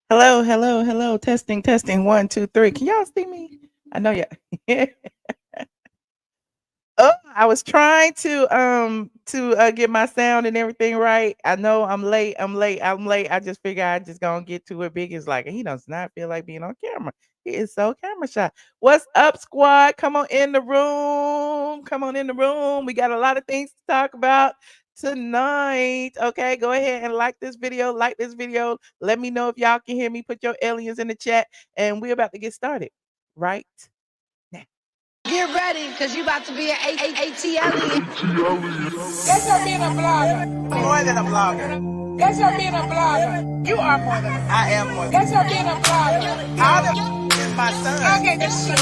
Hello, hello, hello. Testing, testing. One, two, three. Can y'all see me? I know you. Oh, I was trying to get my sound and everything right. I know I'm late. I'm late. I just figure I just gonna get to it. Big is like he does not feel like being on camera. He is so camera shy. What's up, squad? Come on in the room. Come on in the room. We got a lot of things to talk about tonight. Okay, go ahead and like this video. Like this video. Let me know if y'all can hear me. Put your aliens in the chat, and we're about to get started right now. Get ready, because you about to be an ATLien. That's her being a blogger. More than a blogger. That's her being a blogger. You are more than I am more than That's her being a blogger. all of is my son. Okay, the shit.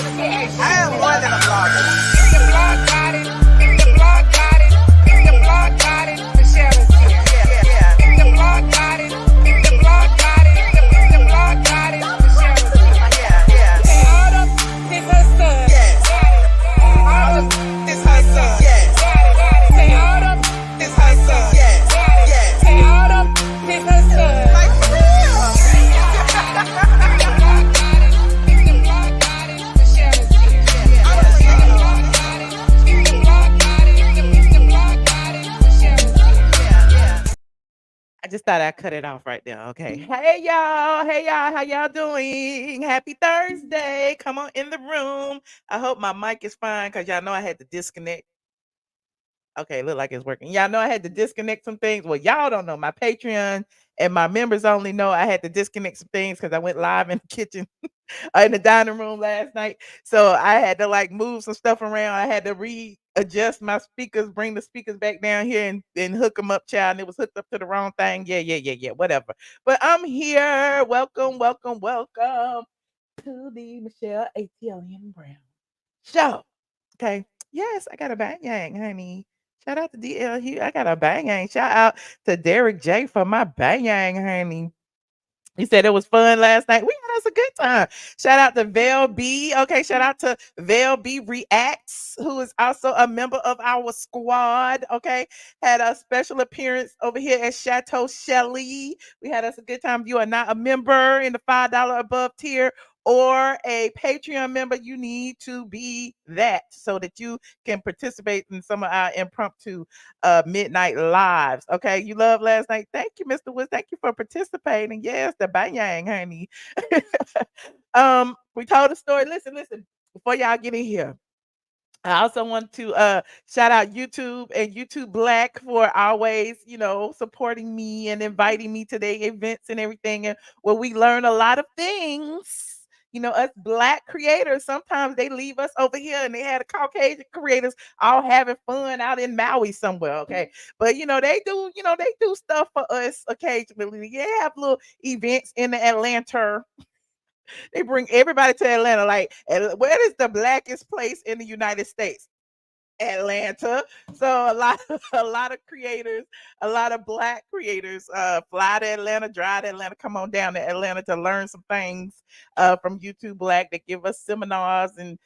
I am more than a blogger. If the blog got it, if the blog got it, if the blog got it, Michelle's here. Yeah. If the blog got it, if the blog got it, if the blog got it, Michelle's here. Yeah. Say Autumn, this her son. Yes. Autumn, This her son. Yes. say Autumn, This her son. Yes. say Autumn, this her son. Like for real. I just thought I'd cut it off right there. Okay. Hey y'all. Hey y'all. How y'all doing? Happy Thursday. Come on in the room. I hope my mic is fine because y'all know I had to disconnect. Okay, look like it's working. Y'all know I had to disconnect some things. Well, y'all don't know. My Patreon and my members only know I had to disconnect some things because I went live in the kitchen in the dining room last night. So I had to like move some stuff around. I had to readjust my speakers, bring the speakers back down here and hook them up, child. And it was hooked up to the wrong thing. Yeah. Whatever. But I'm here. Welcome to the Michelle ATLien Brown show. Okay. Yes, I got a bang yang, honey. Shout out to DL Hugh. I got a bang yang. Shout out to Derek J for my bang yang, honey. He said it was fun last night. We had us a good time. Shout out to Vel B. Okay, shout out to Vel B Reacts, who is also a member of our squad. Okay, had a special appearance over here at Chateau Shelly. We had us a good time. If you are not a member in the $5 above tier or a Patreon member, you need to be that so that you can participate in some of our impromptu midnight lives. Okay, you love last night. Thank you, Mr. Woods. Thank you for participating. Yes, the bang, honey. We told the story. Listen. Before y'all get in here, I also want to shout out YouTube and YouTube Black for always, supporting me and inviting me to their events and everything, and where we learn a lot of things. Us Black creators, sometimes they leave us over here and they had a Caucasian creators all having fun out in Maui somewhere. Okay. But they do stuff for us occasionally. They have little events in the Atlanta. They bring everybody to Atlanta. Like, where is the blackest place in the United States? Atlanta. So a lot of creators, a lot of Black creators fly to Atlanta, drive to Atlanta, come on down to Atlanta to learn some things from YouTube Black. They give us seminars and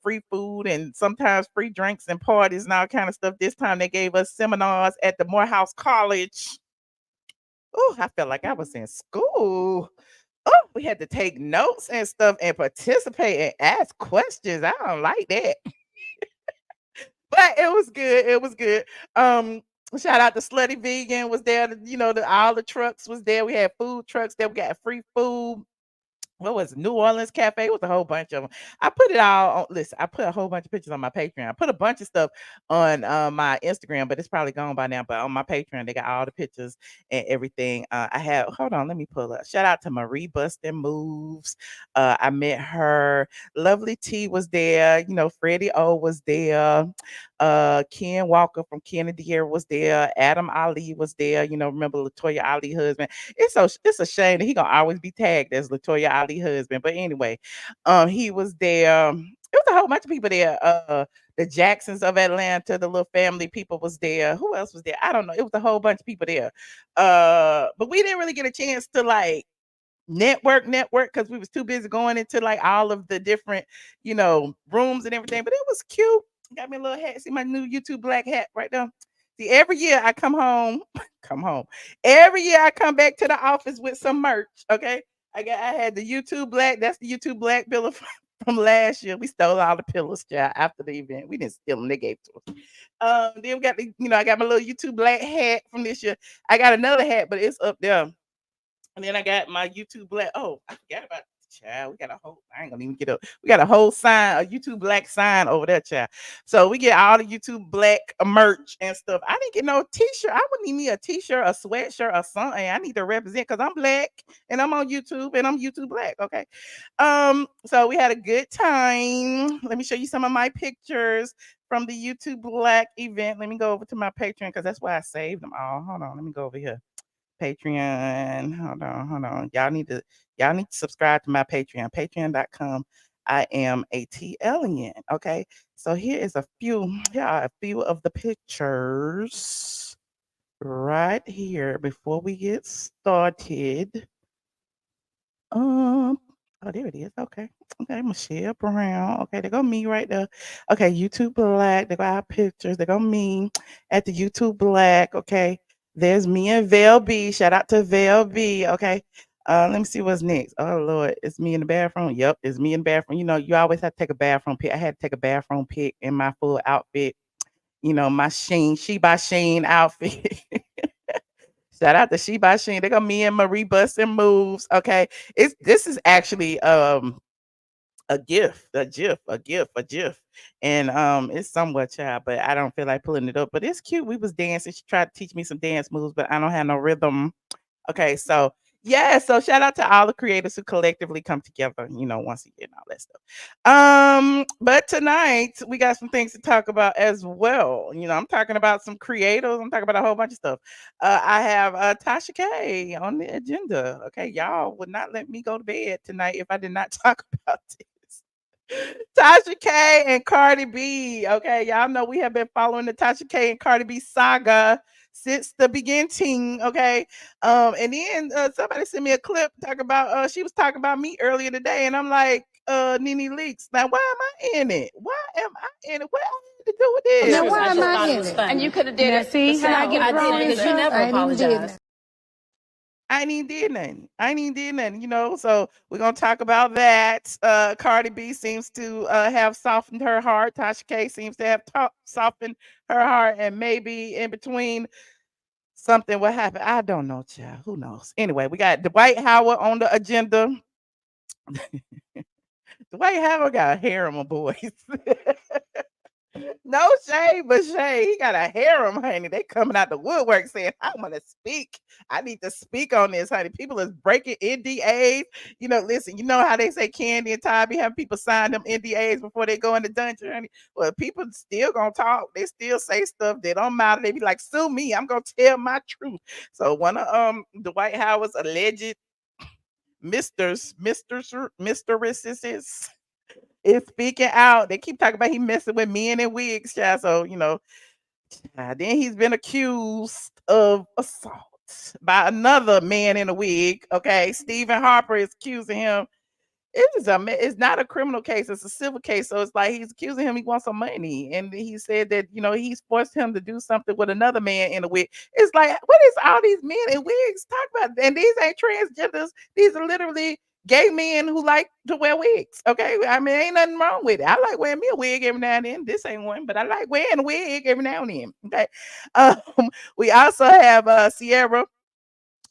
free food and sometimes free drinks and parties and all kind of stuff. This time they gave us seminars at the Morehouse College. Oh, I felt like I was in school. Oh, we had to take notes and stuff and participate and ask questions. I don't like that. But it was good. It was good. Shout out to Slutty Vegan was there. All the trucks was there. We had food trucks there. We got free food. What was it? New Orleans Cafe? It was a whole bunch of them. I put it all on. Listen, I put a whole bunch of pictures on my Patreon. I put a bunch of stuff on my Instagram, but it's probably gone by now. But on my Patreon, they got all the pictures and everything. I have. Hold on, let me pull up. Shout out to Marie Bustin Moves. I met her. Lovely T was there. Freddie O was there. Ken Walker from Kennedy Air was there. Adam Ali was there. Remember Latoya Ali husband. It's a shame that he gonna always be tagged as Latoya Ali husband. But anyway, he was there. It was a whole bunch of people there. The Jacksons of Atlanta, the little family people was there. Who else was there? I don't know. It was a whole bunch of people there. But we didn't really get a chance to like network because we was too busy going into like all of the different, rooms and everything. But it was cute. Got me a little hat. See my new YouTube Black hat right there. See, every year I come home, come home. Every year I come back to the office with some merch. Okay. I had the YouTube Black. That's the YouTube Black pillow from last year. We stole all the pillows, child, after the event. We didn't steal them, they gave to us. Then we got the, I got my little YouTube Black hat from this year. I got another hat, but it's up there. And then I got my YouTube Black. Oh, I forgot about child. We got a whole. I ain't gonna even get up. We got a whole sign, a YouTube Black sign over there, child. So we get all the YouTube Black merch and stuff. I didn't get no T-shirt. I wouldn't need me a T-shirt, a sweatshirt, or something. I need to represent because I'm Black and I'm on YouTube and I'm YouTube Black. Okay. So we had a good time. Let me show you some of my pictures from the YouTube Black event. Let me go over to my Patreon because that's why I saved them all. Hold on. Let me go over here. Patreon. Hold on. Y'all need to subscribe to my Patreon. Patreon.com. I am ATLien. Okay. So here are a few of the pictures right here before we get started. Oh, there it is. Okay. Okay, Michelle Brown. Okay, they go me right there. Okay, YouTube Black. They got our pictures. They go me at the YouTube Black. Okay. There's me and Vel B. Shout out to Vel B. Okay. Let me see what's next. Oh Lord, it's me in the bathroom. Yep, it's me in the bathroom. You always have to take a bathroom pic. I had to take a bathroom pic in my full outfit. My She by Sheen outfit. Shout out to She by Sheen. They got me and Marie busting moves. Okay. This is actually a gift, a gift. And it's somewhat child, but I don't feel like pulling it up. But it's cute. We was dancing. She tried to teach me some dance moves, but I don't have no rhythm. Okay, so yeah, so shout out to all the creators who collectively come together, once again, all that stuff. But tonight we got some things to talk about as well. I'm talking about some creators, I'm talking about a whole bunch of stuff. I have Tasha K on the agenda. Okay, y'all would not let me go to bed tonight if I did not talk about this. Tasha K and Cardi B. Okay, y'all know we have been following the Tasha K and Cardi B saga since the beginning. Okay, and then somebody sent me a clip talking about she was talking about me earlier today, and I'm like, Nene Leaks. Now, why am I in it? Why am I in it? What I need to do with this? Now, why am I in it? And you could have did Now, it. see how I yourself. get wrong didn't and because you stuff? never I ain't even did apologized. nothing. I ain't even did nothing. I ain't even did nothing. So we're gonna talk about that. Cardi B seems to have softened her heart. Tasha K seems to have softened her heart, and maybe in between something will happen. I don't know, child. Who knows? Anyway, we got Dwight Howard on the agenda. Dwight Howard got a harem of boys. No shade, but shade. He got a harem, honey. They coming out the woodwork saying, I want to speak. I need to speak on this, honey. People is breaking NDAs. Listen, you know how they say Candy and Ty be having people sign them NDAs before they go in the dungeon, honey. Well, people still gonna talk. They still say stuff that don't matter. They be like, sue me. I'm gonna tell my truth. So one of Dwight Howard's alleged mistresses is speaking out. They keep talking about he messing with men in wigs, child. So, then he's been accused of assault by another man in a wig. Okay. Stephen Harper is accusing him. It's not a criminal case, it's a civil case. So it's like he's accusing him, he wants some money. And he said that, he's forced him to do something with another man in a wig. It's like, what is all these men in wigs talk about? And these ain't transgenders, these are literally gay men who like to wear wigs. Okay. I mean, ain't nothing wrong with it. I like wearing me a wig every now and then. This ain't one, but I like wearing a wig every now and then. Okay. We also have Ciara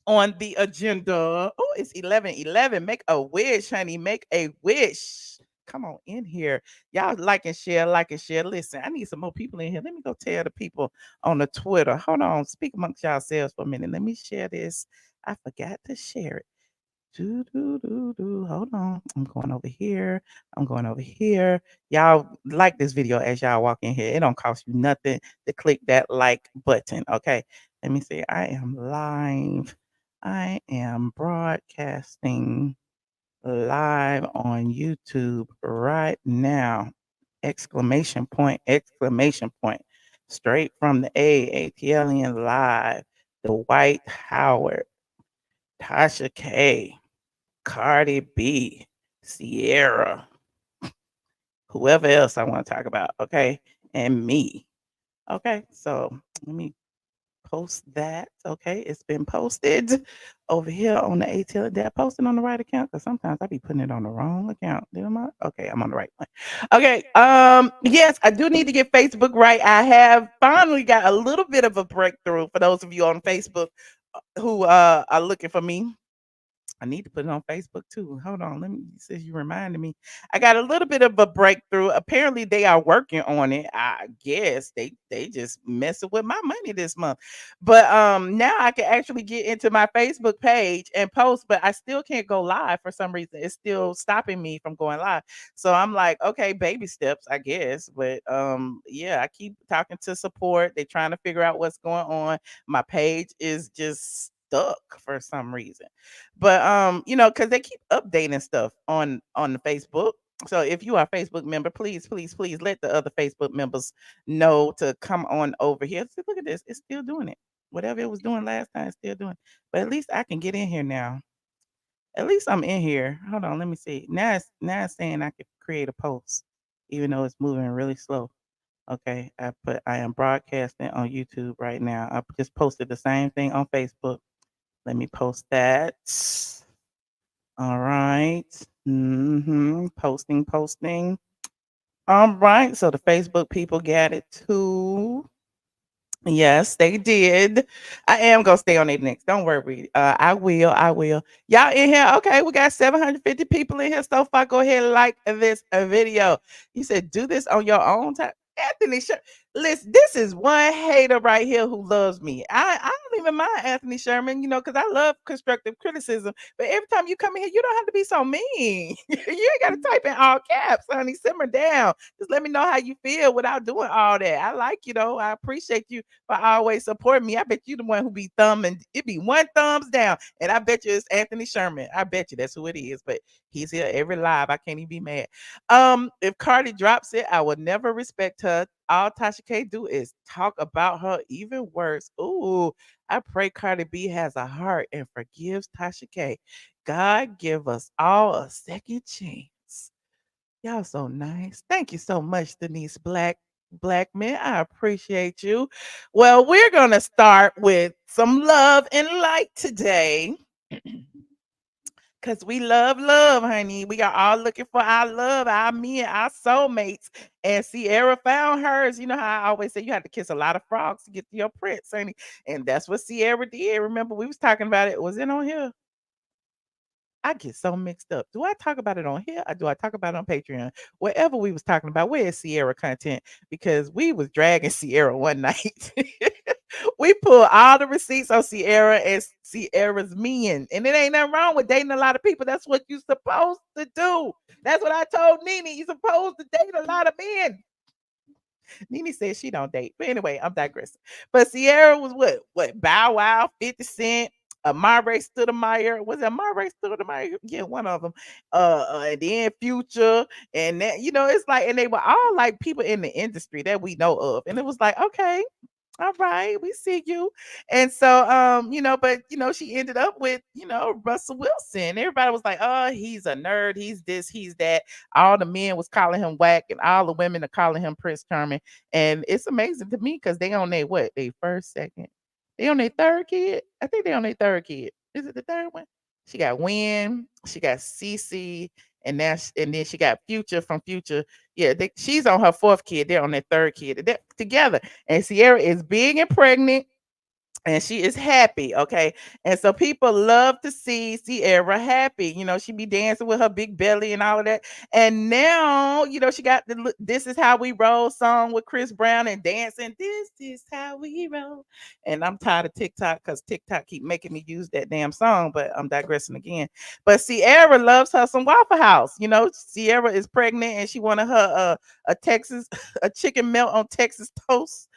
on the agenda. Oh, it's 11:11. Make a wish, honey. Make a wish. Come on in here. Y'all like and share, like and share. Listen, I need some more people in here. Let me go tell the people on the Twitter. Hold on. Speak amongst yourselves for a minute. Let me share this. I forgot to share it. Do, do, do, do. Hold on. I'm going over here. I'm going over here. Y'all like this video as y'all walk in here. It don't cost you nothing to click that like button. Okay. Let me see. I am live. I am broadcasting live on YouTube right now. Exclamation point, exclamation point. Straight from the ATLien live. Dwight Howard, Tasha K, Cardi B, Ciara, whoever else I want to talk about, okay? And me. Okay, so let me post that. Okay, it's been posted over here on the ATLien. Did I post it on the right account? Because sometimes I be putting it on the wrong account. Did I? Okay, I'm on the right one. Okay. Yes, I do need to get Facebook right. I have finally got a little bit of a breakthrough for those of you on Facebook who are looking for me. I need to put it on Facebook too. Hold on, let me. Since you reminded me, I got a little bit of a breakthrough. Apparently, they are working on it. I guess they just messing with my money this month. But now I can actually get into my Facebook page and post, but I still can't go live for some reason. It's still stopping me from going live. So I'm like, okay, baby steps, I guess. But yeah, I keep talking to support. They're trying to figure out what's going on. My page is just stuck for some reason. But because they keep updating stuff on the Facebook. So if you are a Facebook member, please, please, please let the other Facebook members know to come on over here. See, look at this. It's still doing it. Whatever it was doing last time, it's still doing. But at least I can get in here now. At least I'm in here. Hold on, let me see. Now it's saying I could create a post, even though it's moving really slow. Okay, I am broadcasting on YouTube right now. I just posted the same thing on Facebook. Let me post that. All right. Posting, posting. All right. So the Facebook people got it too. Yes, they did. I am gonna stay on it next. Don't worry. I will. I will. Y'all in here? Okay, we got 750 people in here so far. Go ahead and like this video. You said do this on your own time. Anthony, listen, this is one hater right here who loves me. I don't even mind Anthony Sherman, because I love constructive criticism. But every time you come in here, you don't have to be so mean. You ain't got to type in all caps, honey. Simmer down. Just let me know how you feel without doing all that. I like you though. I appreciate you for always supporting me. I bet you the one who be thumbing. It be one thumbs down, and I bet you it's Anthony Sherman. I bet you that's who it is. But he's here every live. I can't even be mad. If Cardi drops it, I would never respect her. All Tasha K do is talk about her even worse. Ooh, I pray Cardi B has a heart and forgives Tasha K. God give us all a second chance. Y'all so nice. Thank you so much, Denise Black man. I appreciate you. Well, we're gonna start with some love and light today. Cause we love, honey. We are all looking for our love, our men, our soulmates. And Ciara found hers. You know how I always say you have to kiss a lot of frogs to get to your prince, honey. And that's what Ciara did. Remember, we was talking about it. Was it on here? I get so mixed up. Do I talk about it on here or do I talk about it on Patreon? Whatever we was talking about, where is Ciara content? Because we was dragging Ciara one night. We pulled all the receipts on Ciara and Ciara's men. And it ain't nothing wrong with dating a lot of people. That's what you supposed to do. That's what I told Nene. You supposed to date a lot of men. Nene said she don't date. But anyway, I'm digressing. But Ciara was what? Bow Wow, 50 Cent, Amare Stoudemire. Was it Amare Stoudemire? Yeah, one of them. And then Future. And that, it's like, and they were all like people in the industry that we know of. And it was like, okay, all right, we see you. And so but she ended up with, Russell Wilson. Everybody was like, oh, he's a nerd, he's this, he's that. All the men was calling him whack, and all the women are calling him Prince Charming. And it's amazing to me because they on their what? They first, second. They on their third kid. I think they on their third kid. Is it the third one? She got Win, she got CC, and then she got Future from Future. Yeah, she's on her fourth kid. They're on their third kid. They're together. And Ciara is big and pregnant and she is happy, okay? And so people love to see Ciara happy. She be dancing with her big belly and all of that. And now, she got the This Is How We Roll song with Chris Brown and dancing. This is how we roll. And I'm tired of TikTok because TikTok keep making me use that damn song, but I'm digressing again. But Ciara loves her some Waffle House. Ciara is pregnant and she wanted her a Texas, a chicken melt on Texas toast.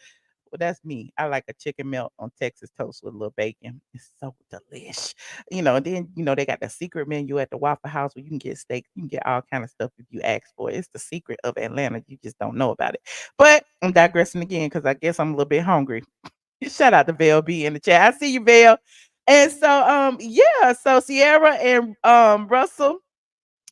Well, that's me. I like a chicken melt on Texas toast with a little bacon. It's so delish. And then they got the secret menu at the Waffle House where you can get steak, you can get all kind of stuff if you ask for it. It's the secret of Atlanta. You just don't know about it. But I'm digressing again because I guess I'm a little bit hungry. Shout out to Val B in the chat. I see you, Val. And so yeah, so Ciara and Russell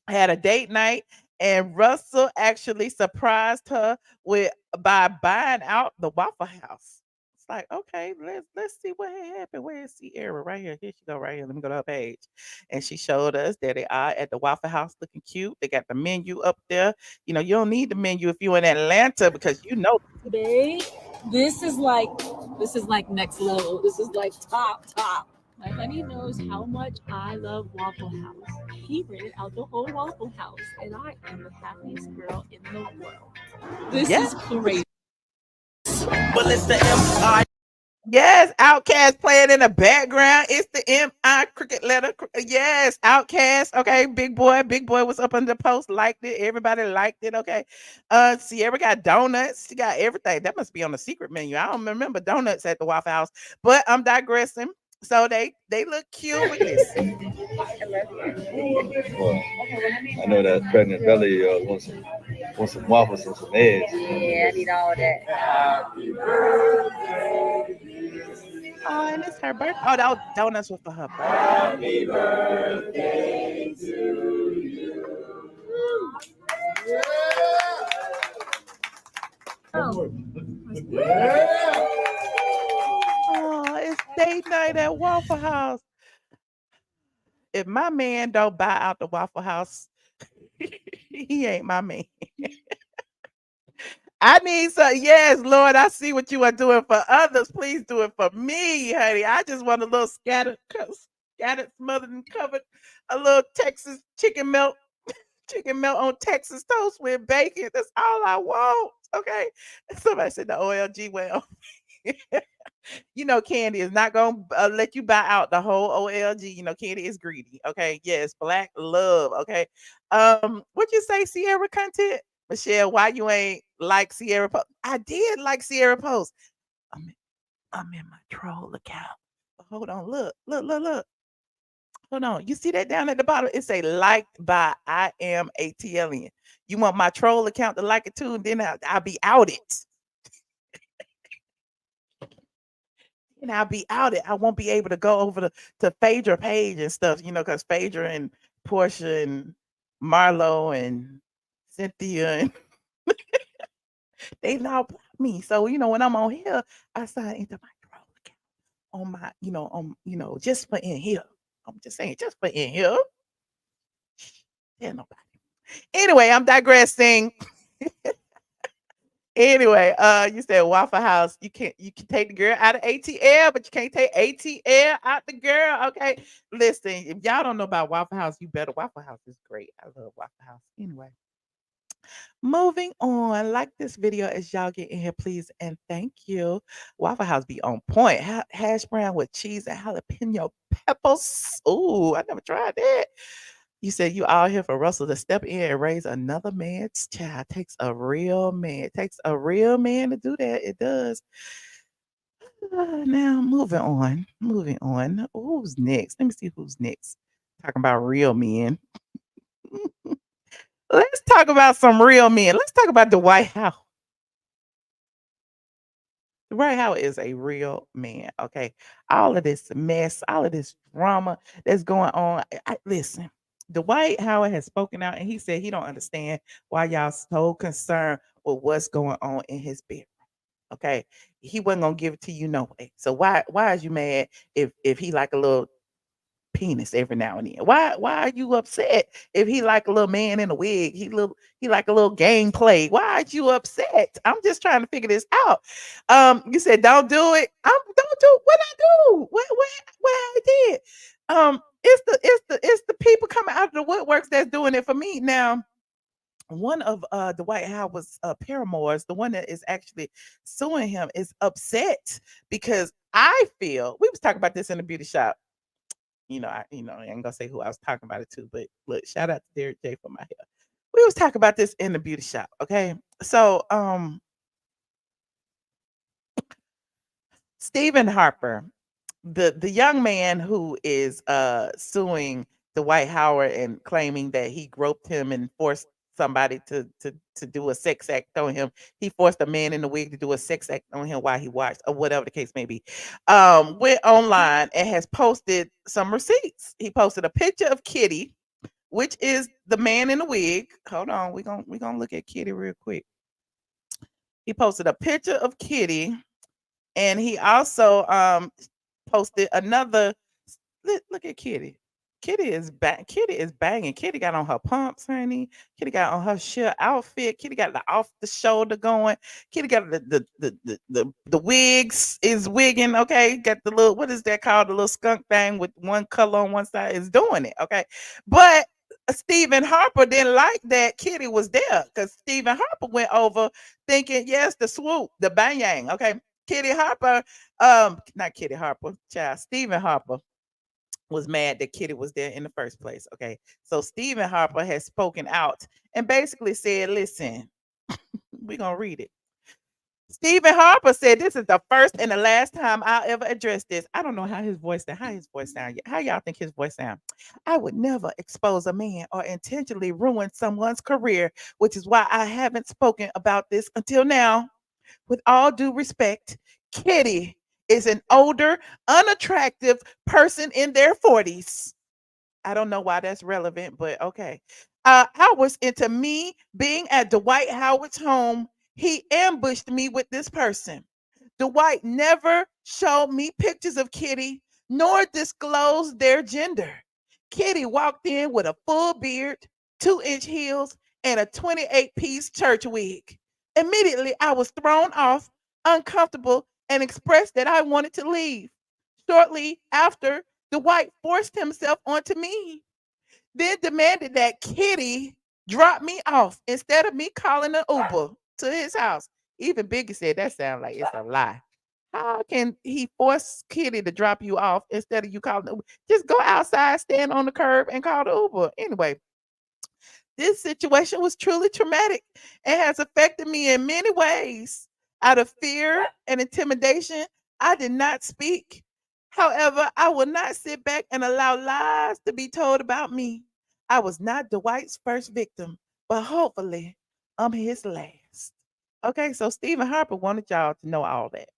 had a date night and Russell actually surprised her with by buying out the Waffle House. It's like, okay, let's see what had happened. Where is Ciara? Right here. Here she go, right here. Let me go to her page. And she showed us that they are at the Waffle House looking cute. They got the menu up there. You know, you don't need the menu if you're in Atlanta because you know Today, this is like next level. This is like top. My honey knows how much I love Waffle House. He rented out the whole Waffle House, and I am the happiest girl in the world. This yeah. is crazy. Yes, Outcast playing in the background. It's the MI cricket letter. Yes, Outcast. Okay, big boy was up on the post, liked it. Everybody liked it. Okay. Ciara got donuts. She got everything. That must be on the secret menu. I don't remember donuts at the Waffle House, but I'm digressing. So they look cute. Look at this. Well, I know that pregnant belly wants some waffles and some eggs. Yeah, I need all that. Oh, and it's her birthday. Oh, that donuts were for her birthday. Oh, it's date night at Waffle House. If my man don't buy out the Waffle House, he ain't my man. I need some. Yes, Lord, I see what you are doing for others. Please do it for me, honey. I just want a little scattered, smothered, and covered. A little Texas chicken melt on Texas toast with bacon. That's all I want. Okay. Somebody said the OLG well. You know, Candy is not gonna let you buy out the whole OLG. You know, Candy is greedy. Okay, yes, black love. Okay, what you say, Ciara content, Michelle? Why you ain't like Ciara post? I did like Ciara post. I'm I'm in my troll account. Hold on, look. Hold on. You see that down at the bottom? It say liked by I am ATLien. You want my troll account to like it too, and then I'll be outed. And I'll be outed. I won't be able to go over to Phaedra page and stuff, you know, because Phaedra and Portia and Marlo and Cynthia and they now block me. So, you know, when I'm on here, I sign into my troll account on my, just for in here. I'm just saying, just for in here. Tell nobody. Anyway, I'm digressing. Anyway, you said Waffle House. You can take the girl out of ATL, but you can't take ATL out the girl. Okay. Listen, if y'all don't know about Waffle House, you better. Waffle House is great. I love Waffle House. Anyway, moving on. Like this video as y'all get in here, please, and thank you. Waffle House be on point. Hash brown with cheese and jalapeno peppers. Ooh, I never tried that. You said you all here for Russell to step in and raise another man's child. Takes a real man. It takes a real man to do that. It does. Now moving on. Moving on. Who's next? Let me see who's next. Talking about real men. Let's talk about some real men. Let's talk about Dwight Howard. Dwight Howard is a real man. Okay. All of this mess, all of this drama that's going on. Listen. Dwight Howard has spoken out and he said he don't understand why y'all so concerned with what's going on in his bedroom. Okay. He wasn't gonna give it to you no way. So why is you mad if he like a little penis every now and then? Why are you upset if he like a little man in a wig? He like a little gameplay. Why are you upset? I'm just trying to figure this out. You said don't do it. Don't do what I do. What I did. It's the people coming out of the woodworks that's doing it for me now. One of the Dwight Howard's paramours, the one that is actually suing him, is upset because I feel we was talking about this in the beauty shop. I ain't gonna say who I was talking about it to, but look, shout out to Derek J for my hair. We was talking about this in the beauty shop, okay? So Stephen Harper, the young man who is suing Dwight Howard and claiming that he groped him and forced somebody to do a sex act on him. He forced a man in the wig to do a sex act on him while he watched, or whatever the case may be. Went online and has posted some receipts. He posted a picture of Kitty which is the man in the wig. Hold on, we gonna look at Kitty real quick. He posted a picture of Kitty, and he also posted another. Look at Kitty. Kitty is banging. Kitty got on her pumps, honey. Kitty got on her sheer outfit. Kitty got the off the shoulder going. Kitty got the wigs is wigging. Okay, got the little, what is that called? The little skunk thing with one color on one side is doing it. Okay, but Stephen Harper didn't like that Kitty was there, because Stephen Harper went over thinking, yes, the swoop, the bang. Okay, Kitty Harper, not Kitty Harper, child, Stephen Harper was mad that Kitty was there in the first place. Okay. So Stephen Harper has spoken out and basically said, listen, we're going to read it. Stephen Harper said, this is the first and the last time I'll ever address this. I don't know how his voice sound. How his voice sound? How y'all think his voice sound? I would never expose a man or intentionally ruin someone's career, which is why I haven't spoken about this until now. With all due respect, Kitty is an older, unattractive person in their 40s. I don't know why that's relevant, but okay. Hours into me being at Dwight Howard's home, he ambushed me with this person. Dwight never showed me pictures of Kitty nor disclosed their gender. Kitty walked in with a full beard, 2-inch heels, and a 28-piece church wig. Immediately, I was thrown off, uncomfortable, and expressed that I wanted to leave. Shortly after, Dwight forced himself onto me, then demanded that Kitty drop me off instead of me calling an Uber to his house. Even Biggie said that sounds like it's a lie. How can he force Kitty to drop you off instead of you calling the Uber? Just go outside, stand on the curb, and call the Uber. Anyway, this situation was truly traumatic and has affected me in many ways. Out of fear and intimidation, I did not speak. However, I will not sit back and allow lies to be told about me. I was not Dwight's first victim, but hopefully I'm his last. Okay, so Stephen Harper wanted y'all to know all that.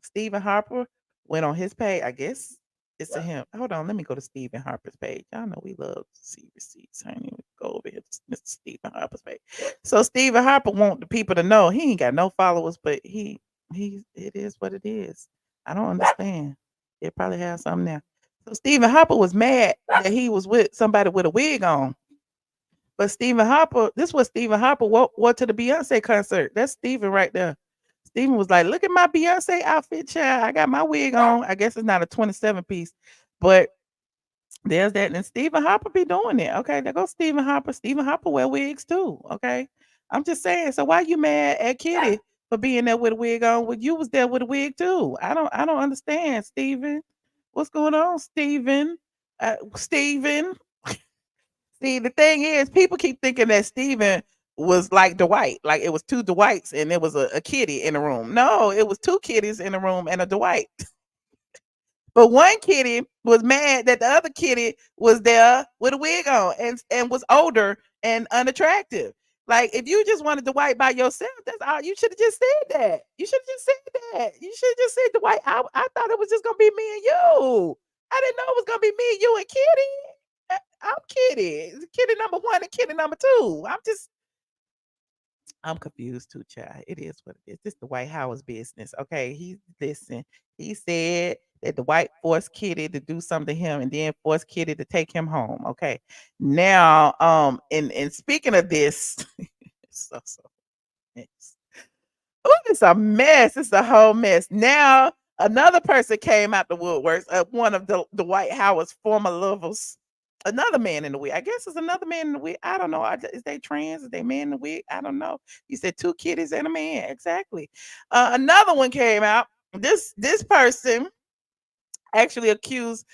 Stephen Harper went on his page. I guess it's to him. Hold on, let me go to Stephen Harper's page. Y'all know we love to see receipts. Honey, go over here to Mr. Stephen Harper's page. So Stephen Harper want the people to know he ain't got no followers, but he it is what it is. I don't understand. They probably have something now. So Stephen Harper was mad that he was with somebody with a wig on. But Stephen Harper, this was Stephen Harper wore to the Beyonce concert. That's Stephen right there. Stephen was like, look at my Beyonce outfit, child. I got my wig on. I guess it's not a 27 piece, but there's that. And Stephen Harper be doing it. Okay, there goes Stephen Harper. Stephen Harper wear wigs too. Okay. I'm just saying. So why you mad at Kitty for being there with a wig on when you was there with a wig too? I don't understand, Stephen. What's going on, Stephen? Stephen. See, the thing is, people keep thinking that Stephen was like Dwight, like it was two Dwights and there was a kitty in the room. No, it was two kitties in the room and a Dwight. But one kitty was mad that the other kitty was there with a wig on and was older and unattractive. Like, if you just wanted Dwight by yourself, that's all. You should have just said that. You should have just said that. You should have just said Dwight. I thought it was just gonna be me and you. I didn't know it was gonna be me, you, and Kitty. I'm Kitty. Kitty number one and Kitty number two. I'm confused too, child. It is what it is. This the Dwight Howard's business. Okay. He said that the Dwight forced Kitty to do something to him and then forced Kitty to take him home. Okay. Now, and speaking of this, so mess. Oh, it's a mess. It's a whole mess. Now, another person came out the woodworks, one of the Dwight Howard's former lovers. Another man in the wig. I guess it's another man in the wig. I don't know. Is they trans? Is they man in the wig? I don't know. You said two kitties and a man. Exactly. Another one came out. This person actually accused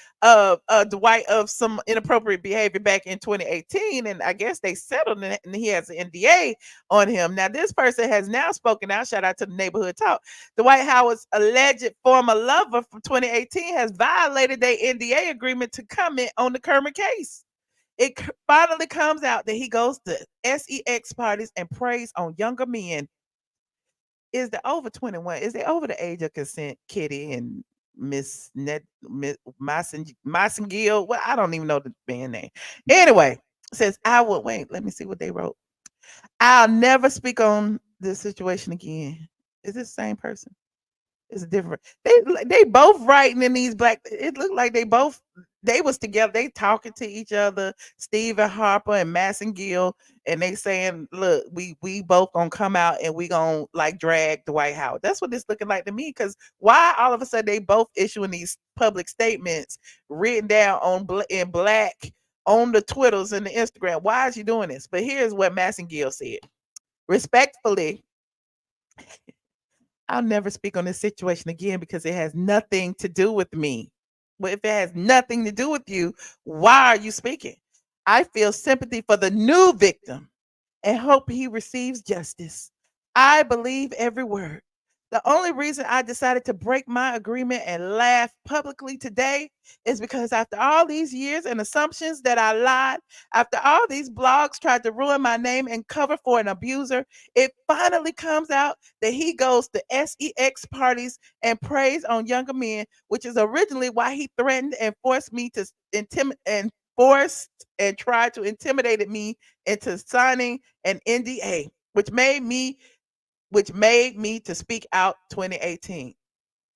Dwight of some inappropriate behavior back in 2018, and I guess they settled it, and he has an NDA on him. Now, this person has now spoken out. Shout out to the neighborhood talk. Dwight Howard's alleged former lover from 2018 has violated their NDA agreement to comment on the current case. It finally comes out that he goes to sex parties and preys on younger men. Is they over 21? Is they over the age of consent, Kitty and Miss Massengill? Well, I don't even know the band name. Anyway, Says, I will wait. Let me see what they wrote. I'll never speak on this situation again. Is this the same person? It's different. They both writing in these black. It looked like they was together. They talking to each other. Stephen Harper and Massengill, and they saying, "Look, we both gonna come out and we gonna like drag Dwight Howard." That's what this looking like to me. Because why all of a sudden they both issuing these public statements written down in black on the Twitters and the Instagram? Why is you doing this? But here's what Massengill said: respectfully, I'll never speak on this situation again because it has nothing to do with me. Well, if it has nothing to do with you, why are you speaking? I feel sympathy for the new victim and hope he receives justice. I believe every word. The only reason I decided to break my agreement and laugh publicly today is because after all these years and assumptions that I lied, after all these blogs tried to ruin my name and cover for an abuser, it finally comes out that he goes to sex parties and preys on younger men, which is originally why he threatened and forced me to forced and tried to intimidate me into signing an NDA, which made me to speak out 2018.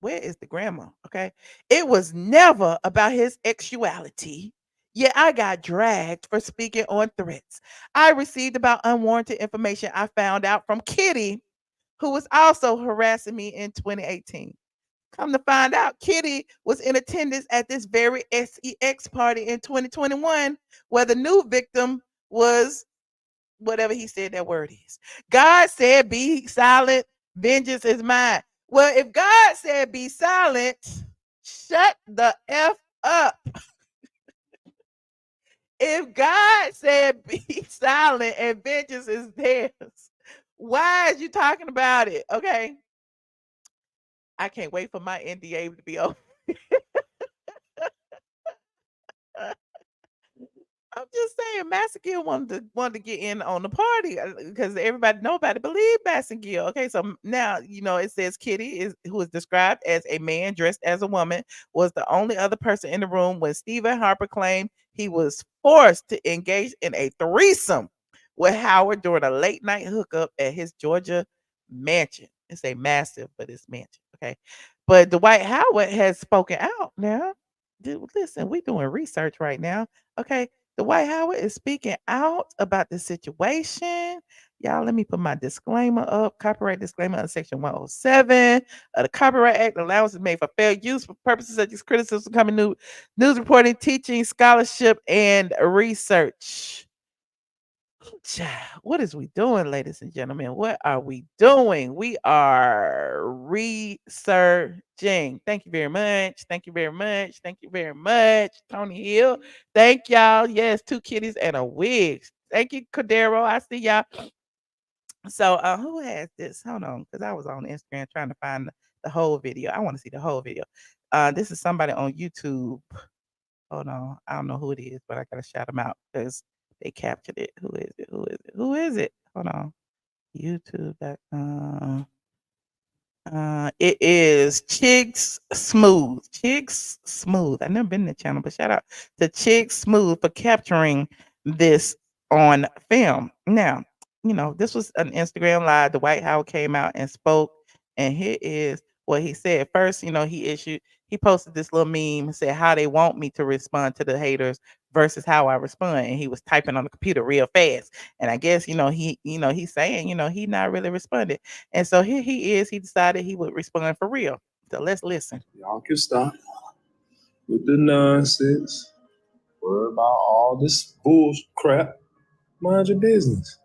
Where is the grandma? Okay. It was never about his sexuality. Yet I got dragged for speaking on threats. I received about unwarranted information I found out from Kitty, who was also harassing me in 2018. Come to find out, Kitty was in attendance at this very sex party in 2021, where the new victim was whatever he said that word is. God said, be silent, vengeance is mine. Well, if God said, be silent, shut the F up. If God said, be silent and vengeance is theirs, why is you talking about it? Okay. I can't wait for my NDA to be over. I'm just saying, Massengill wanted to get in on the party because nobody believed Massengill. Okay, so now it says Kitty who is described as a man dressed as a woman was the only other person in the room when Stephen Harper claimed he was forced to engage in a threesome with Howard during a late night hookup at his Georgia mansion. It's a massive, but it's mansion. Okay, but Dwight Howard has spoken out now. Dude, listen, we doing research right now. Okay, Dwight Howard is speaking out about the situation. Y'all, let me put my disclaimer up. Copyright disclaimer under Section 107 of the Copyright Act. Allowance is made for fair use for purposes such as criticism, coming news reporting, teaching, scholarship, and research. Child, what is we doing, ladies and gentlemen? What are we doing? We are researching. Thank you very much. Thank you very much. Thank you very much, Tony Hill. Thank y'all. Yes, 2 kitties and a wig. Thank you, Cordero. I see y'all. So, who has this? Hold on, because I was on Instagram trying to find the whole video. I want to see the whole video. This is somebody on YouTube. Hold on. I don't know who it is, but I gotta shout them out because they captured it. Who is it? Who is it? Who is it? Hold on. YouTube.com. It is Chicks Smooth. Chicks Smooth. I've never been in the channel, but shout out to Chicks Smooth for capturing this on film. Now, this was an Instagram live. Dwight Howard came out and spoke, and here is what he said. First, he posted this little meme and said how they want me to respond to the haters versus how I respond. And he was typing on the computer real fast. And I guess, he's saying, he not really responded. And so here he is. He decided he would respond for real. So let's listen. Y'all can stop with the nonsense. Worry about all this bull crap. Mind your business.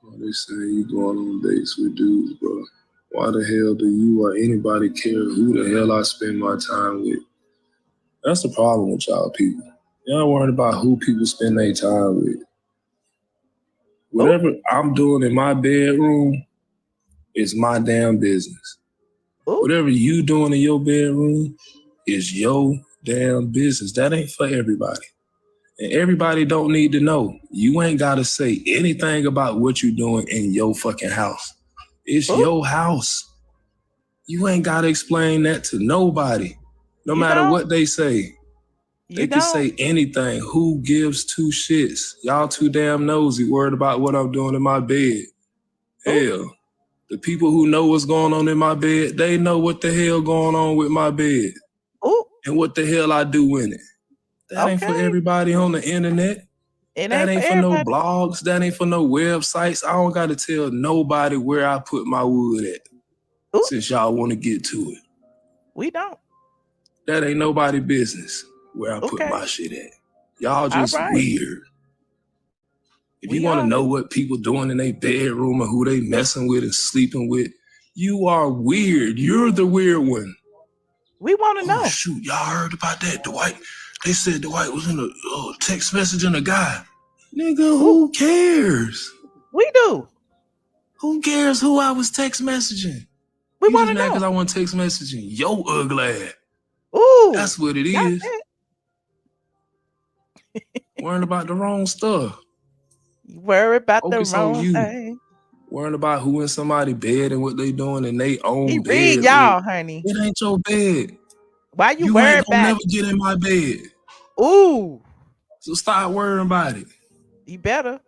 Well, they say you going on dates with dudes, bro. Why the hell do you or anybody care who the hell I spend my time with? That's the problem with y'all people. Y'all worried about who people spend their time with. Whatever I'm doing in my bedroom is my damn business. Whatever you doing in your bedroom is your damn business. That ain't for everybody. And everybody don't need to know. You ain't got to say anything about what you doing in your fucking house. It's your house. You ain't got to explain that to nobody, no matter what they say. They can say anything. Who gives two shits? Y'all too damn nosy, worried about what I'm doing in my bed. Hell, the people who know what's going on in my bed, they know what the hell going on with my bed. And what the hell I do in it. That ain't for everybody on the internet. That ain't for no blogs. That ain't for no websites. I don't got to tell nobody where I put my wood at. Since y'all want to get to it. We don't. That ain't nobody business where I put my shit at. Y'all just weird. If you want to know what people doing in their bedroom and who they messing with and sleeping with, you are weird. You're the weird one. We want to know. Shoot, y'all heard about that, Dwight? They said Dwight was in a text messaging a guy. Nigga, who cares? We do. Who cares who I was text messaging? We want to know. Because I want text messaging. Yo, ugly. Ooh. That's what it is. Worrying about the wrong stuff. You worry about the wrong thing. Worrying about who in somebody's bed and what they doing in their own he bed. Read y'all, honey. It ain't your bed. Why you worried about it? You ain't gonna never get in my bed. Ooh. So stop worrying about it. You better.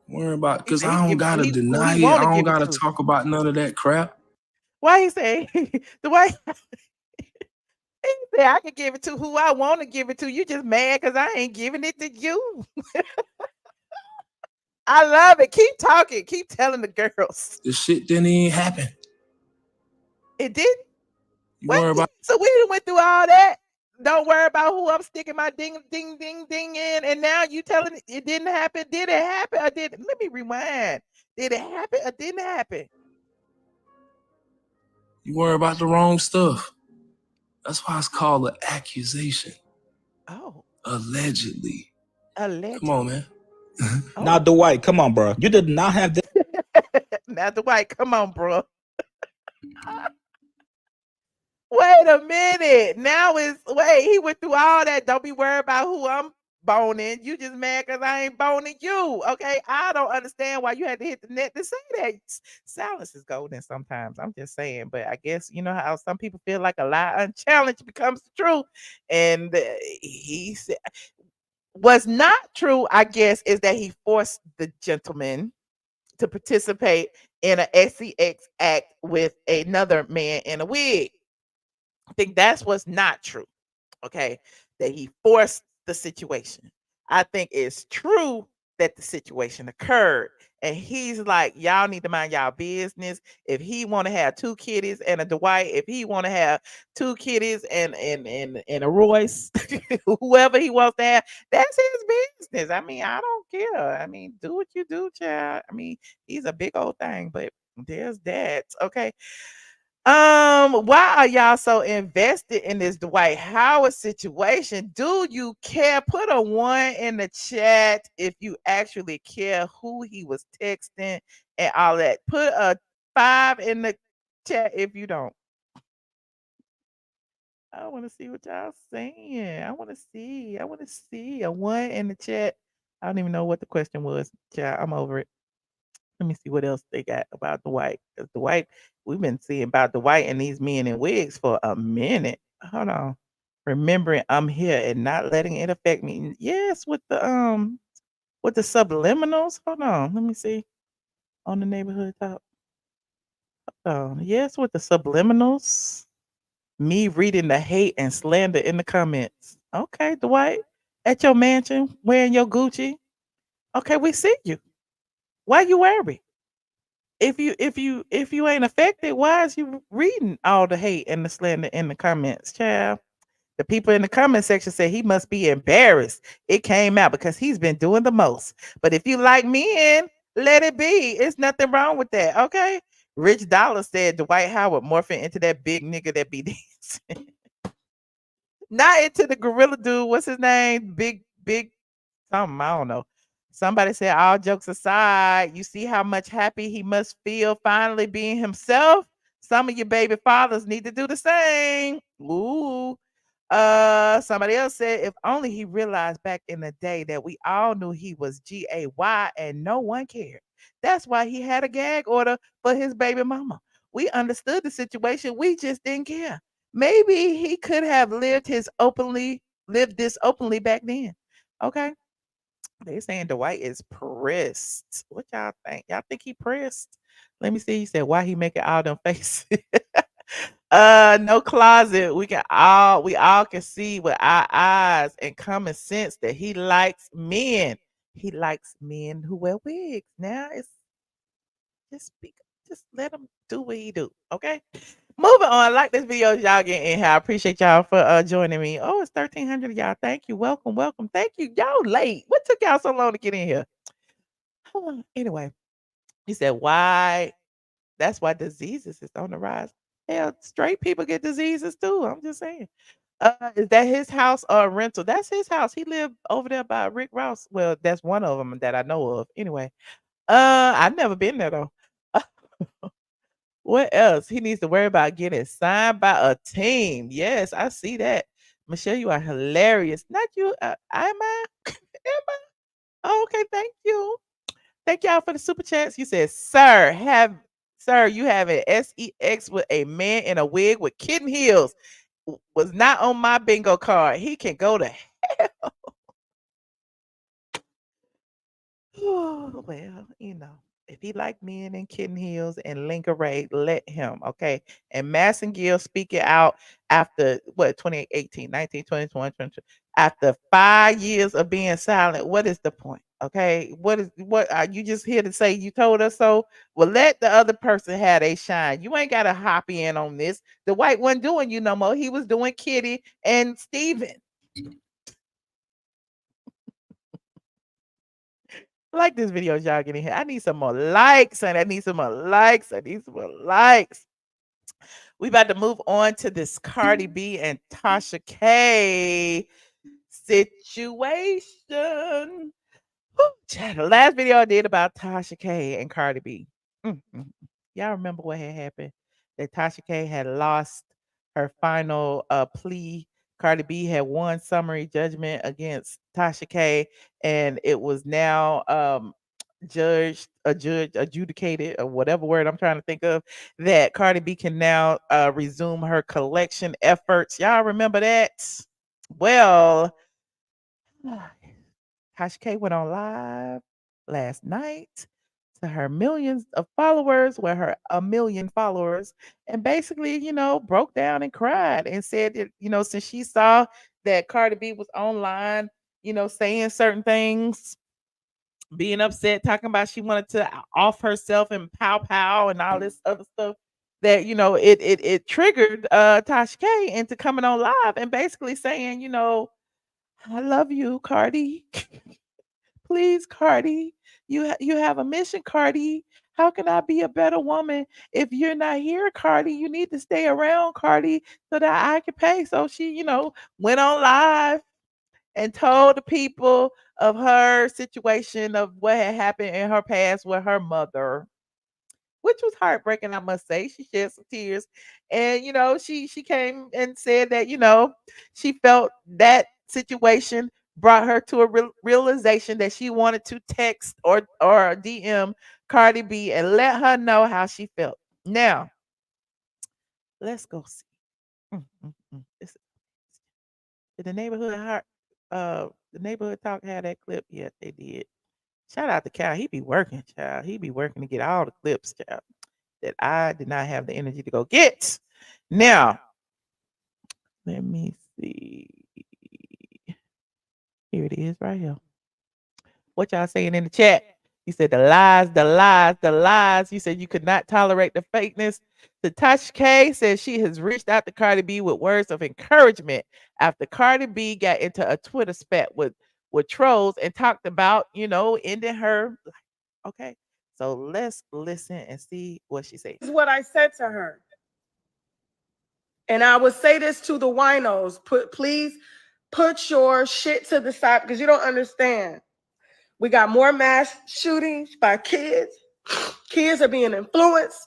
Worrying about it. Because I don't gotta deny it. I don't gotta talk about none of that crap. Why he say the way he said I can give it to who I want to give it to. You just mad because I ain't giving it to you. I love it. Keep talking. Keep telling the girls. The shit didn't even happen. It didn't? You worry about so we done went through all that. Don't worry about who I'm sticking my ding in. And now you telling it didn't happen. Did it happen or did it? Let me rewind. Did it happen or didn't happen? You worry about the wrong stuff. That's why it's called an accusation. Oh. Allegedly. Allegedly. Come on, man. Now, Dwight, come on, bro. You did not have this. Now, Dwight, come on, bro. Wait a minute. Now he went through all that. Don't be worried about who I'm boning. You just mad because I ain't boning you. Okay. I don't understand why you had to hit the net to say that. Silence is golden sometimes. I'm just saying. But I guess you know how some people feel like a lie unchallenged becomes the truth. And he said what's not true, I guess, is that he forced the gentleman to participate in an sex act with another man in a wig. I think that's what's not true. Okay. That he forced the situation. I think it's true that the situation occurred. And he's like, y'all need to mind y'all business. If he want to have two kitties and a Dwight, if he want to have two kitties and a Royce, whoever he wants to have, that's his business. I mean, I don't care. I mean, do what you do, child. I mean, he's a big old thing, but there's that. Okay. Why are y'all so invested in this Dwight Howard situation? Do you care? Put a 1 in the chat if you actually care who he was texting and all that. Put a 5 in the chat if you don't. I want to see what y'all saying. I want to see a 1 in the chat. I don't even know what the question was. Chat, I'm over it. Let me see what else they got about Dwight. Because Dwight, we've been seeing about Dwight and these men in wigs for a minute. Hold on. Remembering I'm here and not letting it affect me. Yes, with the subliminals. Hold on. Let me see. On the neighborhood top. Hold on. Yes, with the subliminals. Me reading the hate and slander in the comments. Okay, Dwight. At your mansion, wearing your Gucci. Okay, we see you. Why you worried? If you ain't affected, why is you reading all the hate and the slander in the comments, child? The people in the comment section say he must be embarrassed. It came out because he's been doing the most. But if you like men, let it be. It's nothing wrong with that, okay? Rich Dollar said Dwight Howard morphing into that big nigga that be dancing. Not into the gorilla dude. What's his name? Big something. I don't know. Somebody said, all jokes aside, you see how much happy he must feel finally being himself. Some of your baby fathers need to do the same. Ooh. Somebody else said, if only he realized back in the day that we all knew he was GAY and no one cared. That's why he had a gag order for his baby mama. We understood the situation. We just didn't care. maybe he could have lived this openly back then. Okay. They saying Dwight is pressed. What y'all think? Y'all think he pressed? Let me see. He said, why he making all them faces? No closet. We all can see with our eyes and common sense that he likes men. He likes men who wear wigs. Now it's just be, just let him do what he do. Okay. Moving on. Like this video, y'all getting in here. I appreciate y'all for joining me. Oh, it's 1,300 y'all. Thank you. Welcome, welcome. Thank you. Y'all late. What took y'all so long to get in here? Hold on. Anyway, he said, why? That's why diseases is on the rise. Hell, straight people get diseases too. I'm just saying. Is that his house or a rental? That's his house. He lived over there by Rick Ross. Well, that's one of them that I know of. Anyway, I've never been there though. What else? He needs to worry about getting signed by a team. Yes, I see that. Michelle, you are hilarious. Not you. Am I? Am I? Oh, okay, thank you. Thank y'all for the super chats. You said, sir, you have an sex with a man in a wig with kitten heels. Was not on my bingo card. He can go to oh, well, if he like men in kitten heels and lingerie, let him, okay? And Massengill speak it out after what 2018, 19, 20, 20, 22. After 5 years of being silent, what is the point? Okay, what are you just here to say you told us so? Well, let the other person have a shine. You ain't gotta hop in on this. The white wasn't doing you no more. He was doing Kitty and Steven. Like this video, y'all getting here. I need some more likes, and I need some more likes. I need some more likes. We about to move on to this Cardi B and Tasha K situation. Whew, child, the last video I did about Tasha K and Cardi B. Y'all remember what had happened? That Tasha K had lost her final plea. Cardi B had won summary judgment against Tasha K, and it was now adjudicated, or whatever word I'm trying to think of, that Cardi B can now resume her collection efforts. Y'all remember that? Well, Tasha K went on live last night to her millions of followers, where her a million followers, and basically, broke down and cried and said that, since she saw that Cardi B was online, saying certain things, being upset, talking about she wanted to off herself and pow pow and all this other stuff, that it triggered Tasha K into coming on live and basically saying, I love you, Cardi. Please, Cardi, you have a mission, Cardi. How can I be a better woman if you're not here, Cardi? You need to stay around, Cardi, so that I can pay. So she, went on live and told the people of her situation, of what had happened in her past with her mother, which was heartbreaking, I must say. She shed some tears. And, she came and said that, she felt that situation brought her to a realization that she wanted to text or DM Cardi B and let her know how she felt. Now, let's go see. Did the neighborhood talk had that clip? Yeah, they did. Shout out to Cal. He be working, child. He be working to get all the clips, child, that I did not have the energy to go get. Now, let me see. Here it is right here. What y'all saying in the chat? You said the lies, the lies, the lies. You said you could not tolerate the fakeness. The Tasha K says she has reached out to Cardi B with words of encouragement after Cardi B got into a Twitter spat with trolls and talked about, ending her life. Okay. So let's listen and see what she said. This is what I said to her. And I would say this to the winos, please put your shit to the side, because you don't understand. We got more mass shootings by kids. Kids are being influenced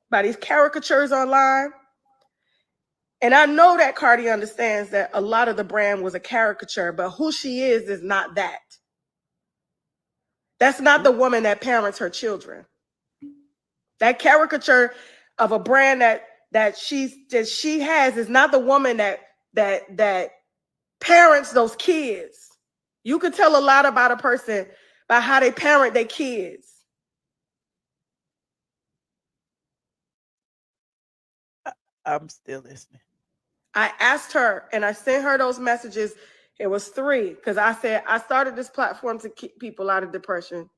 by these caricatures online. And I know that Cardi understands that a lot of the brand was a caricature, but who she is not that. That's not the woman that parents her children. That caricature of a brand that that she has is not the woman that parents those kids. You could tell a lot about a person by how they parent their kids. I'm still listening. I asked her and I sent her those messages. It was 3 because I said I started this platform to keep people out of depression,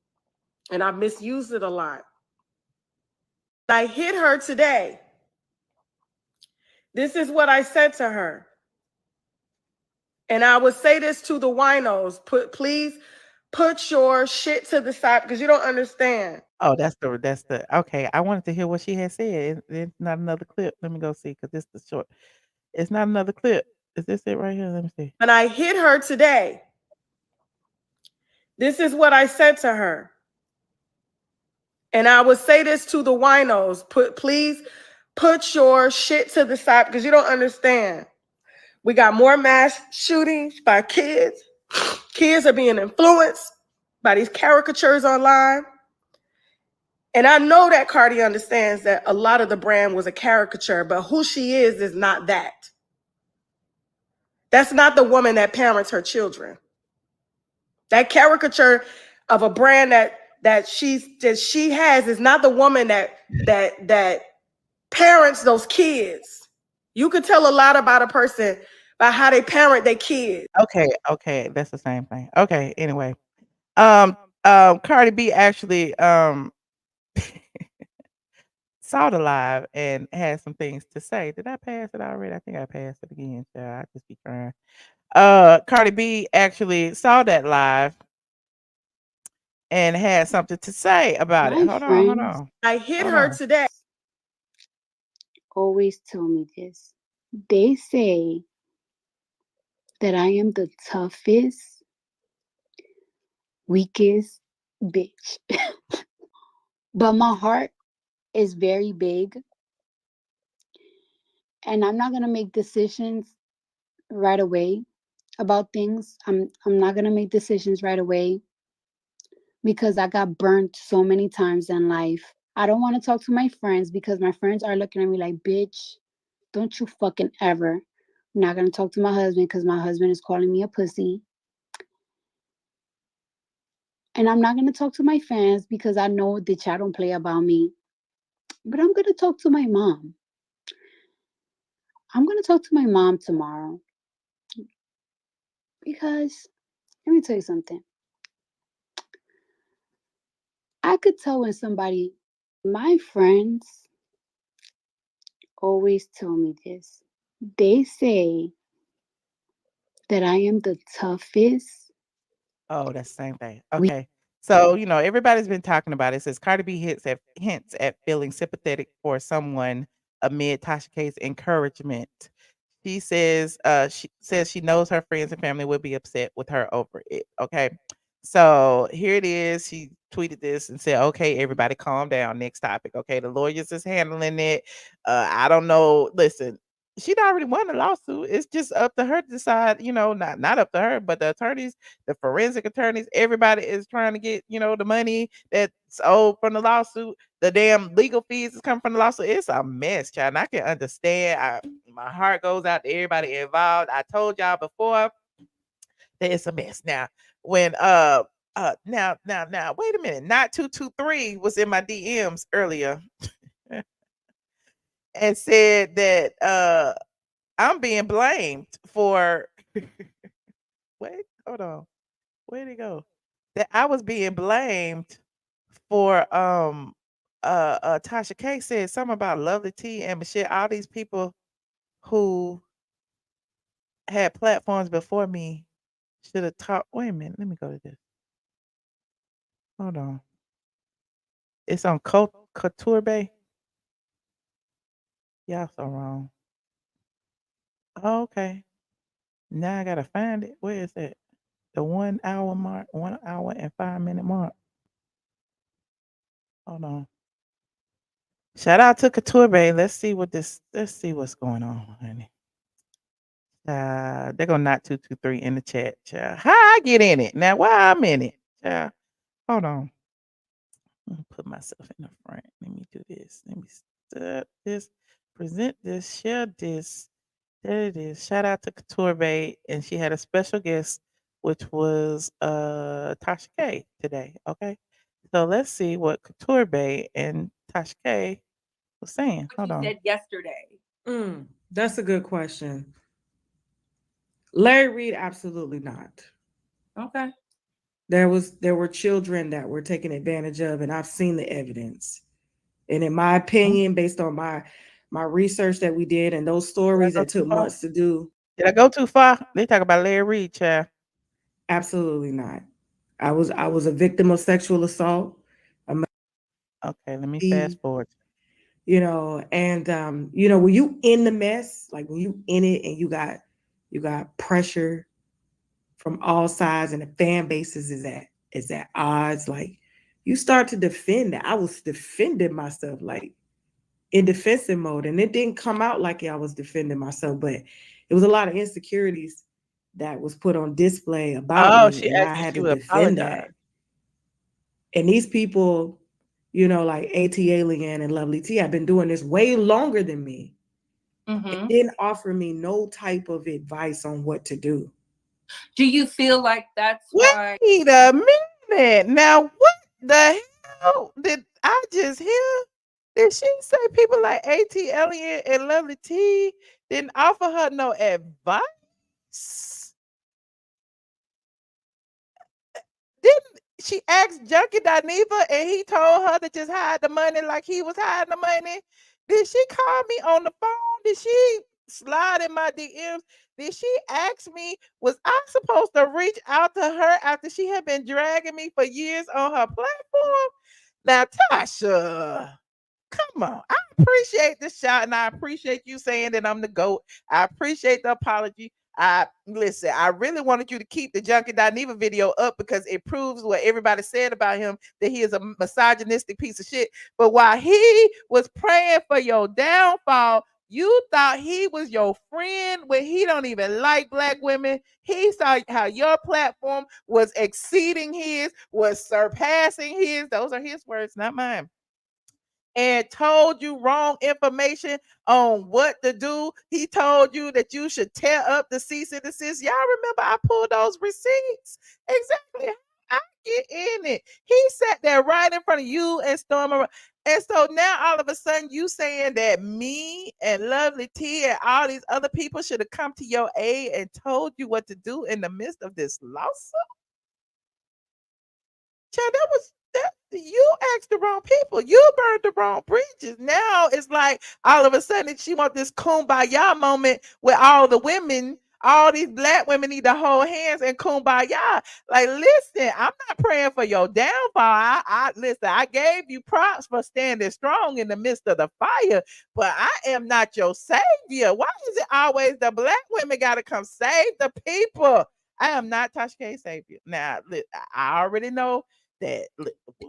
and I misused it a lot. I hit her today. This is what I said to her. And I would say this to the winos, please put your shit to the side because you don't understand. Oh, that's the okay. I wanted to hear what she had said. It's not another clip. Let me go see because this is the short. It's not another clip. Is this it right here? Let me see. And I hit her today. This is what I said to her. And I would say this to the winos, please put your shit to the side because you don't understand. We got more mass shootings by kids. Kids are being influenced by these caricatures online. And I know that Cardi understands that a lot of the brand was a caricature, but who she is not that. That's not the woman that parents her children. That caricature of a brand that she has is not the woman that parents those kids. You could tell a lot about a person by how they parent their kids. Okay, that's the same thing. Okay, anyway. Cardi B actually saw the live and had some things to say. Did I pass it already? I think I passed it again. So I just be trying. Cardi B actually saw that live and had something to say about it. My Hold friends on. I hit Hold her on. today. always tell me this. They say that I am the toughest, weakest bitch. But my heart is very big. And I'm not gonna make decisions right away about things. I'm not gonna make decisions right away because I got burnt so many times in life. I don't want to talk to my friends because my friends are looking at me like, bitch, don't you fucking ever. I'm not gonna talk to my husband because my husband is calling me a pussy. And I'm not gonna talk to my fans because I know the chat don't play about me. But I'm gonna talk to my mom. I'm gonna talk to my mom tomorrow. Because let me tell you something. I could tell when somebody, my friends always tell me this. They say that I am the toughest. Oh, that's the same thing. Okay. So, everybody's been talking about it. It says Cardi B hints at feeling sympathetic for someone amid Tasha K's encouragement. She says she knows her friends and family will be upset with her over it. Okay. So here it is. She tweeted this and said, okay, everybody calm down. Next topic. Okay. The lawyers is handling it. I don't know. Listen, she'd already won the lawsuit. It's just up to her to decide, not up to her, but the attorneys, the forensic attorneys, everybody is trying to get, the money that's owed from the lawsuit. The damn legal fees is coming from the lawsuit. It's a mess, child. And I can understand. My heart goes out to everybody involved. I told y'all before that it's a mess. Now, when now, wait a minute. Not 223 was in my DMs earlier and said that I'm being blamed for wait, hold on. Where'd it go? That I was being blamed for Tasha K said something about Lovely T and Michelle, all these people who had platforms before me should have talked. Wait a minute, let me go to this. Hold on. It's on Couture Bay. Y'all so wrong. Oh, okay. Now I gotta find it. Where is it? The 1 hour mark, 1 hour and 5 minute mark. Hold on. Shout out to Couture Bay. Let's see what's going on, honey. They're gonna knock 223 in the chat, child. How I get in it? Now why I'm in it? Child. Hold on. Let me put myself in the front. Let me do this. Let me stop this. present this, share this. There it is. Shout out to Couture Bay, and she had a special guest, which was Tasha K today. Okay, so let's see what Couture Bay and Tasha K was saying. Hold on. Said yesterday. That's a good question. Larry Reed, absolutely not. Okay. There were children that were taken advantage of, and I've seen the evidence. And in my opinion, based on my research that we did and those stories that took months to do. Did I go too far? They talk about Larry Reed, child. Absolutely not. I was a victim of sexual assault. Okay, let me fast forward. You know, and you know, when you in the mess, like when you in it and you got pressure from all sides and the fan bases is at odds, like you start to defend that. I was defending myself like in defensive mode, and it didn't come out like I was defending myself, but it was a lot of insecurities that was put on display about me, and I had to defend that. And these people, you know, like ATLien and Lovely T, have been doing this way longer than me. It didn't offer me no type of advice on what to do. Do you feel like that's why? Wait a minute. Now, what the hell did I just hear? Did she say people like ATLien and Lovely T didn't offer her no advice? Didn't she ask Junkie Dineva and he told her to just hide the money like he was hiding the money? Did she call me on the phone? Did she slide in my DMs? Did she ask me, was I supposed to reach out to her after she had been dragging me for years on her platform? Now, Tasha, come on. I appreciate the shot, and I appreciate you saying that I'm the GOAT. I appreciate the apology. Listen, I really wanted you to keep the Junkie Dineva video up because it proves what everybody said about him, that he is a misogynistic piece of shit. But while he was praying for your downfall, you thought he was your friend when he don't even like black women. He saw how your platform was exceeding his, was surpassing his. Those are his words, not mine. And told you wrong information on what to do. He told you that you should tear up the cease and desist. Y'all remember I pulled those receipts? Exactly. I get in it. He sat there right in front of you and Storm. And so now all of a sudden you saying that me and Lovely T and all these other people should have come to your aid and told you what to do in the midst of this lawsuit? Child, you asked the wrong people. You burned the wrong bridges. Now it's like all of a sudden she want this kumbaya moment where all the women, all these black women need to hold hands and kumbaya. Like, listen, I'm not praying for your downfall. Listen, I gave you props for standing strong in the midst of the fire, but I am not your savior. Why is it always the black women got to come save the people? I am not Tasha K's savior. Now, I already know that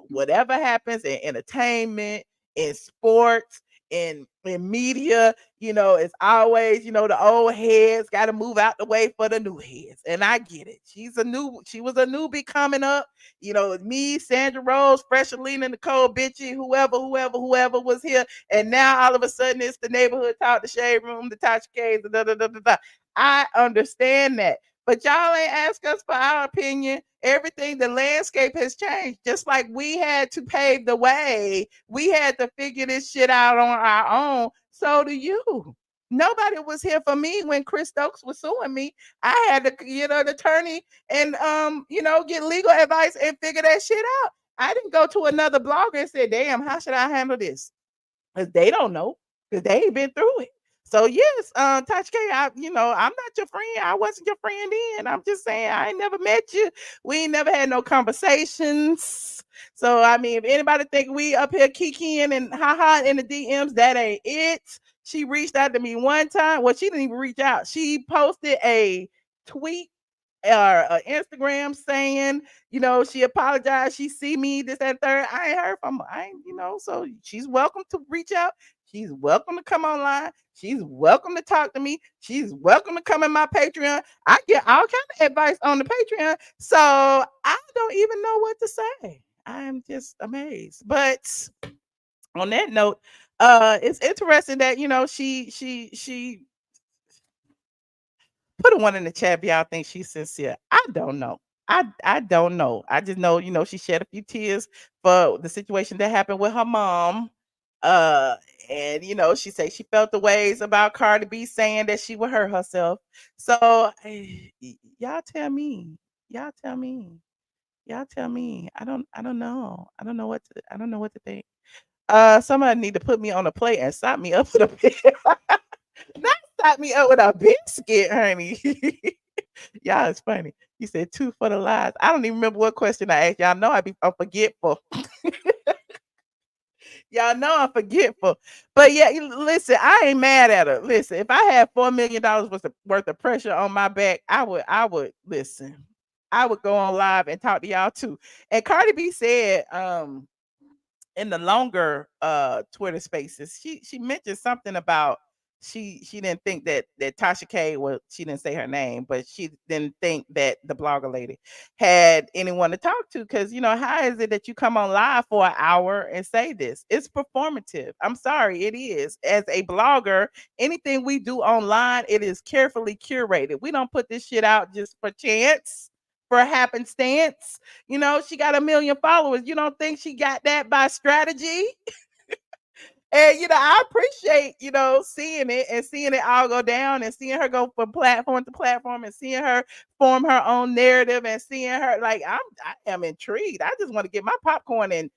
whatever happens in entertainment, in sports, in media, you know, it's always, you know, the old heads got to move out the way for the new heads. And I get it. She was a newbie coming up, you know, me, Sandra Rose, Freshalina, Nicole Bitchy, whoever was here. And now all of a sudden it's the neighborhood talk, the shade room, the Tasha K's, I understand that. But y'all ain't ask us for our opinion. Everything, the landscape has changed. Just like we had to pave the way, we had to figure this shit out on our own. So do you. Nobody was here for me when Chris Stokes was suing me. I had to, you know, the attorney and you know, get legal advice and figure that shit out. I didn't go to another blogger and say, damn, how should I handle this? Because they don't know, because they ain't been through it. So yes, Tasha K, I'm not your friend. I wasn't your friend then. I'm just saying I ain't never met you. We ain't never had no conversations. So I mean, if anybody think we up here kikiing and haha in the DMs, that ain't it. She reached out to me one time. Well, she didn't even reach out. She posted a tweet or Instagram saying, you know, she apologized. She see me, this, that, third. I ain't heard from her. So she's welcome to reach out. She's welcome to come online. She's welcome to talk to me. She's welcome to come in my Patreon. I get all kind of advice on the Patreon. So I don't even know what to say. I'm just amazed. But on that note, It's interesting that she put a one in the chat if y'all think she's sincere. I don't know. I don't know. I just know, she shed a few tears for the situation that happened with her mom. Uh and she said she felt the ways about Cardi B saying that she would hurt herself. So y'all tell me. Y'all tell me. Y'all tell me. I don't know. I don't know what to think. Somebody need to put me on a plate and stop me up with a bit. Not stop me up with a biscuit, honey. Y'all is funny. You said two for the lies. I don't even remember what question I asked. Y'all know I'm forgetful. Y'all know I'm forgetful. But yeah, listen, I ain't mad at her. Listen, if I had $4 million worth of pressure on my back, I would listen. I would go on live and talk to y'all too. And Cardi B said, in the longer Twitter spaces, she mentioned something about she didn't think that Tasha K, well, she didn't say her name, but she didn't think that the blogger lady had anyone to talk to, because how is it that you come on live for an hour and say this? It's performative. I'm sorry, it is. As a blogger, anything we do online, it is carefully curated. We don't put this shit out just for chance, for happenstance. She got 1 million followers. You don't think she got that by strategy? And I appreciate, seeing it and seeing it all go down and seeing her go from platform to platform and seeing her form her own narrative and seeing her, like, I am intrigued. I just want to get my popcorn and,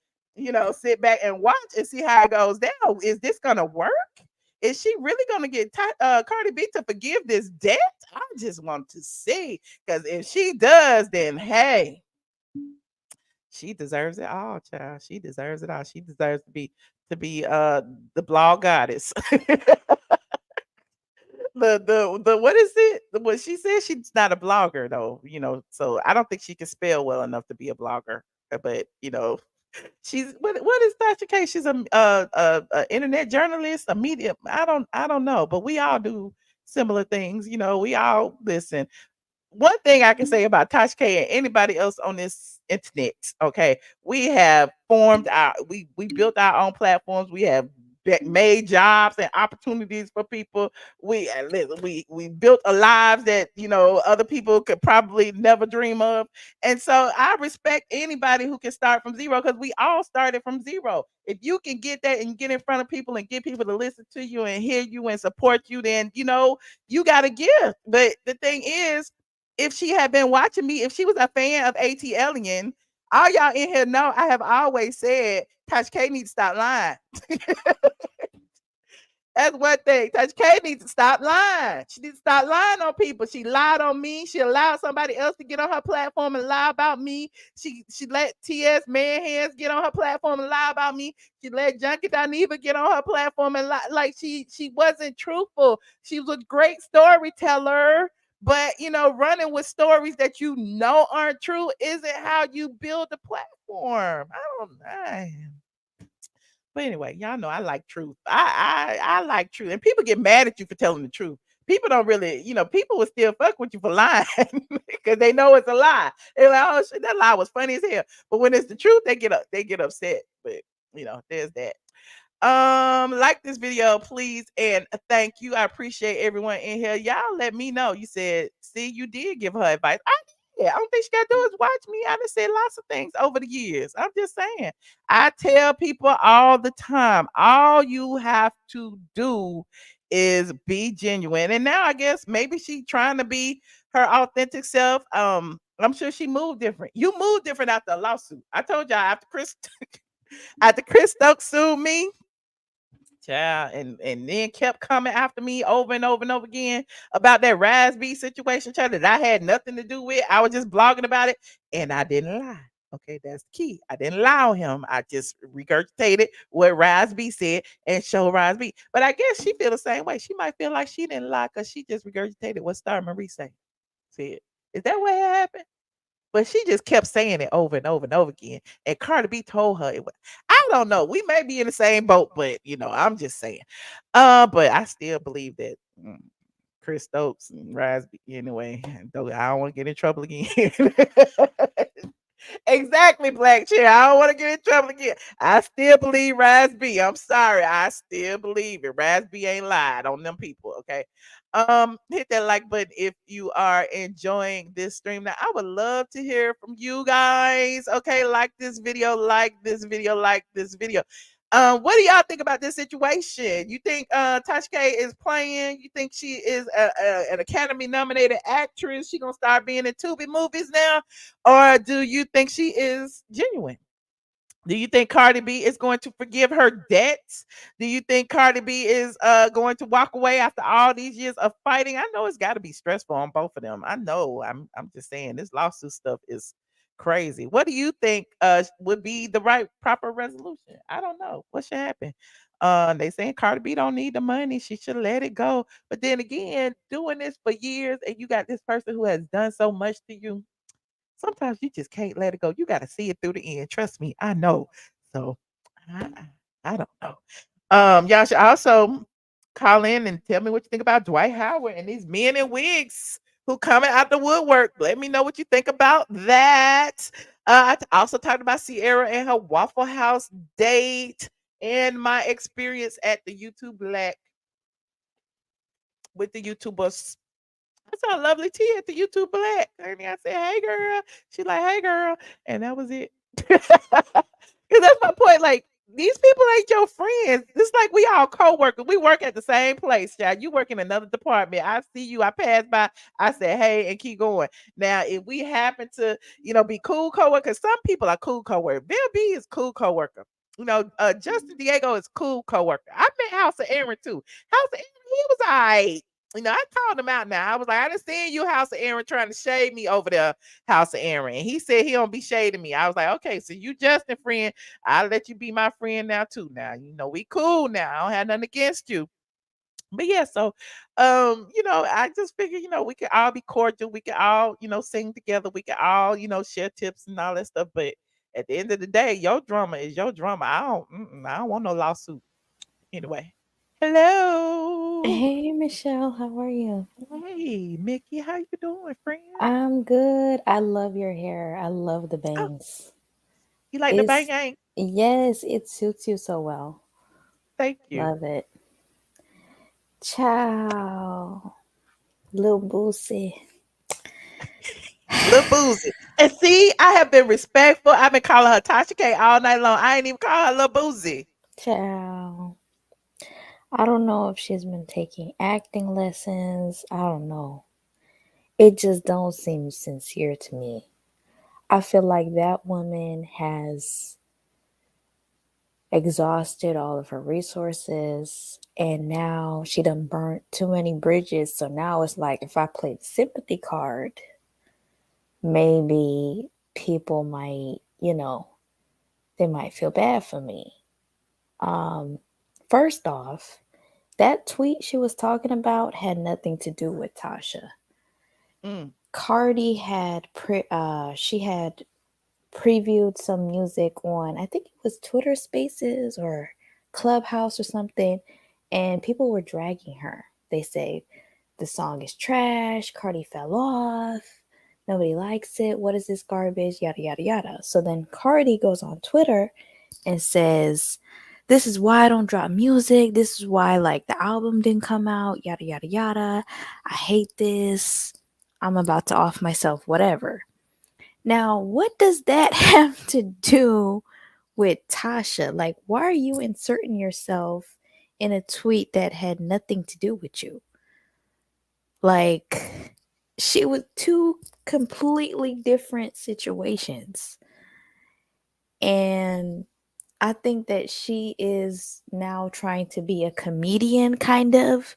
sit back and watch and see how it goes down. Is this gonna work? Is she really gonna get Cardi B to forgive this debt? I just want to see, because if she does, then hey, she deserves it all, child. She deserves it all. She deserves to be the blog goddess. The what is it? What she said, she's not a blogger though, so I don't think she can spell well enough to be a blogger. But she's what is Tasha K? She's a internet journalist, a media. I don't know, but we all do similar things. We all listen. One thing I can say about Tasha K and anybody else on this internet, okay, we have formed we built our own platforms. We have made jobs and opportunities for people. We built a lives that other people could probably never dream of. And so I respect anybody who can start from zero, because we all started from zero. If you can get that and get in front of people and get people to listen to you and hear you and support you, then you got a gift. But the thing is, if she had been watching me, if she was a fan of ATLien, all y'all in here know I have always said Tasha K needs to stop lying. That's one thing. Tasha K needs to stop lying. She needs to stop lying on people. She lied on me. She allowed somebody else to get on her platform and lie about me. She let TS Man Hands get on her platform and lie about me. She let Junkie Dineva get on her platform and lie. Like she wasn't truthful. She was a great storyteller. But running with stories that aren't true isn't how you build a platform. I don't know. But anyway, y'all know I like truth. I like truth, and people get mad at you for telling the truth. People don't really, people will still fuck with you for lying because they know it's a lie. They're like, oh shit, that lie was funny as hell. But when it's the truth, they get upset. But there's that. Like this video, please, and thank you. I appreciate everyone in here. Y'all let me know. You said, see, you did give her advice. I don't think she got to do is watch me. I done said lots of things over the years. I'm just saying. I tell people all the time, all you have to do is be genuine. And now I guess maybe she trying to be her authentic self. I'm sure she moved different. You moved different after a lawsuit. I told y'all after Chris Stokes sued me, child, and then kept coming after me over and over and over again about that Raspy situation, child, that I had nothing to do with. I was just blogging about it, and I didn't lie. Okay, that's the key. I didn't lie on him. I just regurgitated what Raspy said and showed Raspy. But I guess she feel the same way. She might feel like she didn't lie because she just regurgitated what Star Marie said. Is that what happened? But she just kept saying it over and over and over again. And Cardi B told her it was. I don't know. We may be in the same boat, but I'm just saying. But I still believe that Chris Stokes and Raspy. Anyway, though I don't want to get in trouble again. Exactly, Black Chair. I don't want to get in trouble again. I still believe Raz B. I'm sorry. I still believe it. Raz B ain't lied on them people. Okay. Hit that like button if you are enjoying this stream. Now, I would love to hear from you guys. Okay, like this video, like this video, like this video. What do y'all think about this situation? You think Tasha K is playing? You think she is an Academy nominated actress? She gonna start being in Tubi movies now, or do you think she is genuine? Do you think Cardi B is going to forgive her debts? Do you think Cardi B is going to walk away after all these years of fighting? I know it's got to be stressful on both of them. I know. I'm just saying this lawsuit stuff is crazy. What do you think would be the right proper resolution? I don't know. What should happen? They saying Cardi B don't need the money. She should let it go. But then again, doing this for years and you got this person who has done so much to you, sometimes you just can't let it go. You got to see it through the end. Trust me, I know. So I, I don't know. Y'all should also call in and tell me what you think about Dwight Howard and these men in wigs who coming out the woodwork. Let me know what you think about that. Also talked about Ciara and her Waffle House date and my experience at the YouTube Black with the YouTubers. I saw lovely T at the YouTube Black. And I said, "Hey, girl." She like, "Hey, girl," and that was it. Cause that's my point. Like these people ain't your friends. It's like we all co-workers. We work at the same place, child. You work in another department. I see you. I pass by. I say, "Hey," and keep going. Now, if we happen to, be cool co-workers, some people are cool co-workers. Bill B is cool co-worker. Justin Diego is cool co-worker. I met House of Aaron too. House of Aaron, he was all right. I called him out now. I was like, I done seen you, House of Aaron, trying to shade me over there, House of Aaron. And he said he don't be shading me. I was like, okay, so you Justin friend. I'll let you be my friend now too. Now, we cool now. I don't have nothing against you. But yeah, so I just figure, we can all be cordial. We can all, sing together. We can all, share tips and all that stuff. But at the end of the day, your drama is your drama. I don't want no lawsuit. Anyway. Hello. Hey, Michelle, how are you? Hey, Mickey, how you doing, friend? I'm good. I love your hair. I love the Oh, bangs. you like the bang It's gang? yes, it suits you so well. Thank you. Love it. Ciao, little boosie. Little boozy. And see, I have been respectful. I've been calling her Tasha K all night long. I ain't even call her little boozy. Ciao. I don't know if she's been taking acting lessons. I don't know. It just don't seem sincere to me. I feel like that woman has exhausted all of her resources and now she done burnt too many bridges. So now it's like if I play the sympathy card, maybe people might, they might feel bad for me. First off, that tweet she was talking about had nothing to do with Tasha. Cardi had she had previewed some music on, I think it was Twitter Spaces or Clubhouse or something, and people were dragging her. They say the song is trash, Cardi fell off, nobody likes it, what is this garbage, yada yada yada. So then Cardi goes on Twitter and says, this is why I don't drop music, this is why the album didn't come out, yada yada yada, I hate this, I'm about to off myself, whatever. Now, what does that have to do with Tasha? Why are you inserting yourself in a tweet that had nothing to do with you? She was two completely different situations. And I think that she is now trying to be a comedian, kind of.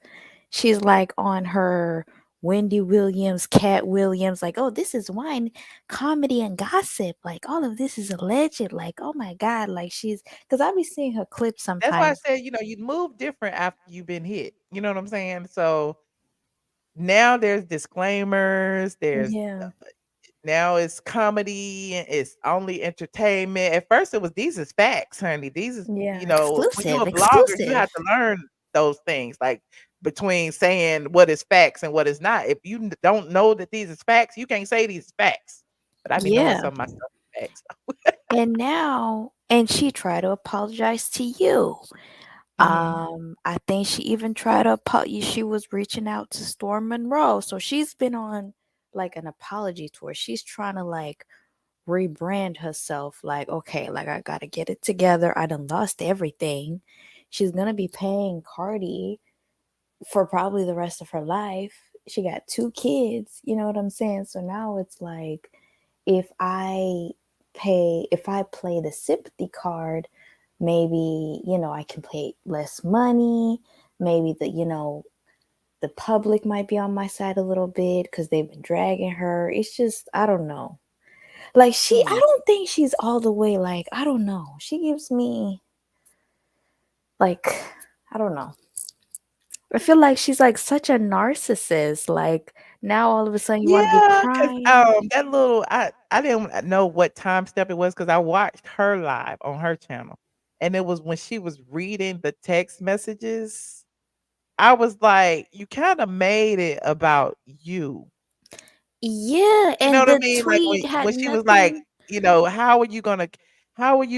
She's on her Wendy Williams, Cat Williams, oh, this is wine, comedy and gossip. All of this is alleged. Oh my God. She's, because I be seeing her clips That's why I sometimes. said, you move different after you've been hit. You know what I'm saying? So now there's disclaimers. Yeah. Now it's comedy. It's only entertainment. At first, it was these is facts, honey. These is Yeah. when you're Exclusive. a blogger, you Exclusive. have to learn those things, between saying what is facts and what is not. If you don't know that these is facts, you can't say these is facts. But I be knowing Yeah. some of my stuff. Facts. And now, and she tried to apologize to you. I think she even tried to she was reaching out to Storm Monroe. So she's been on like an apology tour. She's trying to like rebrand herself like, okay, like I gotta get it together. I done lost everything. She's gonna be paying Cardi for probably the rest of her life. She got 2 kids, you know what I'm saying? So now it's like if I play the sympathy card, maybe, I can pay less money. Maybe the public might be on my side a little bit because they've been dragging her. It's just, I don't know. Like I don't think she's all the way, like, I don't know. She gives me like, I don't know. I feel like she's like such a narcissist. Like now all of a sudden you want to be Yeah, because crying. that little I didn't know what time step it was because I watched her live on her channel, and it was when she was reading the text messages. I was like, "You kinda made it about you." Yeah, You know and what I the mean? Like, tweet when had she was like, nothing. how are you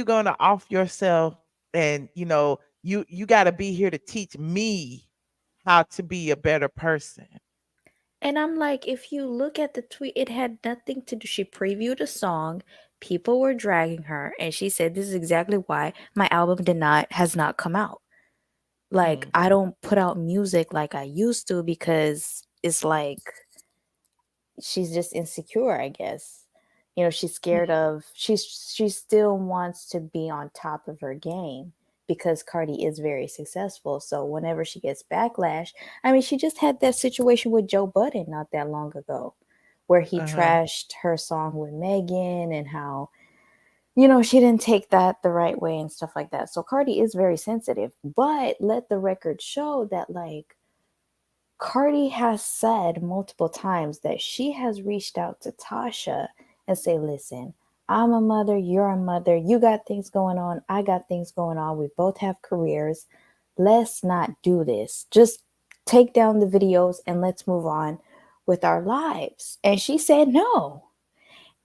gonna off yourself and, you gotta be here to teach me how to be a better person. And I'm like, if you look at the tweet, it had nothing to do. She previewed a song, people were dragging her, and she said, "This is exactly why my album has not come out. Like, Mm, I don't put out music like I used to because it's like she's just insecure, I guess. She's scared of she still wants to be on top of her game because Cardi is very successful. So whenever she gets backlash, I mean, she just had that situation with Joe Budden not that long ago where he uh-huh. trashed her song with Megan and how she didn't take that the right way and stuff like that. So Cardi is very sensitive, but let the record show that like Cardi has said multiple times that she has reached out to Tasha and say, listen, I'm a mother, you're a mother, you got things going on, I got things going on, we both have careers. Let's not do this. Just take down the videos and let's move on with our lives. And she said no.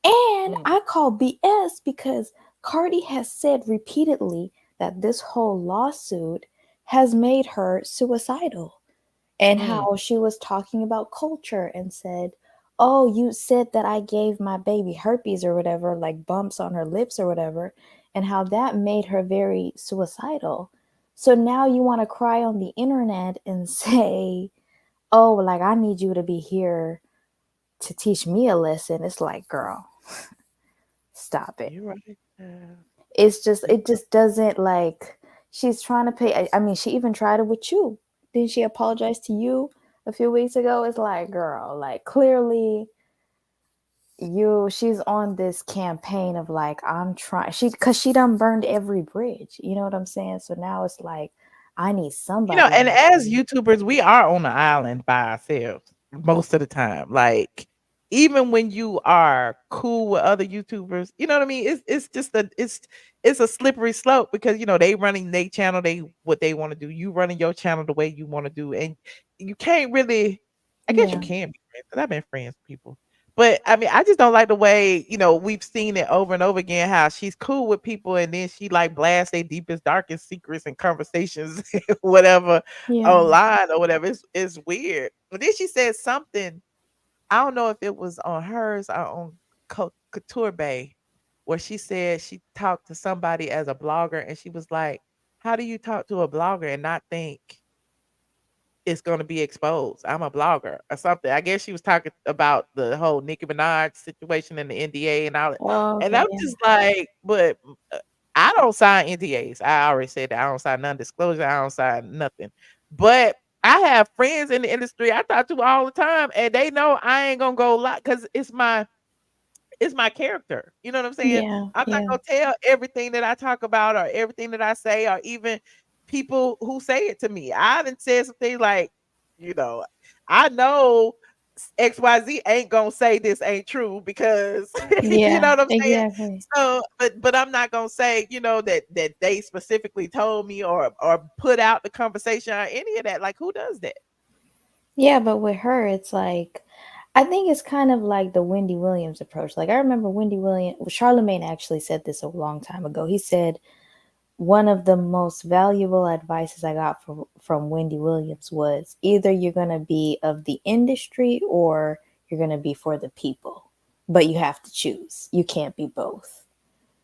And Mm, I call BS because Cardi has said repeatedly that this whole lawsuit has made her suicidal and mm, how she was talking about culture and said, "Oh, you said that I gave my baby herpes or whatever, like bumps on her lips or whatever," and how that made her very suicidal. So now you want to cry on the internet and say, "Oh, like I need you to be here to teach me a lesson." It's like, girl, stop it. you're right. You're It just doesn't like she's trying to pay. I mean, she even tried it with you. Didn't she apologize to you a few weeks ago? It's like, girl, like clearly she's on this campaign of like, I'm trying, because she done burned every bridge. You know what I'm saying? So now it's like, I need somebody And on as the YouTubers, we are on the island by ourselves most of the time. Like, even when you are cool with other YouTubers, you know what I mean? It's just it's a slippery slope because they running their channel, what they want to do. You running your channel the way you want to do, and you can't really. I guess you Yeah, can be friends because I've been friends with people. But I mean, I just don't like the way, we've seen it over and over again how she's cool with people and then she like blasts their deepest, darkest secrets and conversations, whatever, yeah, online or whatever. It's weird. But then she said something, I don't know if it was on hers or on Couture Bay, where she said she talked to somebody as a blogger and she was like, how do you talk to a blogger and not think it's gonna be exposed? I'm a blogger or something. I guess she was talking about the whole Nicki Minaj situation and the NDA and all that. oh, And okay, I'm yeah, just like, but I don't sign NDAs. I already said that I don't sign non-disclosure. I don't sign nothing. But I have friends in the industry I talk to all the time, and they know I ain't gonna go lie because it's my character. You know what I'm saying? yeah, I'm not yeah, gonna tell everything that I talk about or everything that I say, or even people who say it to me. I done said some things like, you know, I know XYZ ain't gonna say this ain't true because you know yeah, what I'm saying? exactly. So, but I'm not gonna say, that they specifically told me or put out the conversation or any of that. Like, who does that? Yeah, but with her, it's like I think it's kind of like the Wendy Williams approach. Like I remember Wendy Williams, Charlemagne actually said this a long time ago. He said one of the most valuable advices I got from Wendy Williams was either you're going to be of the industry or you're going to be for the people, but you have to choose. You can't be both.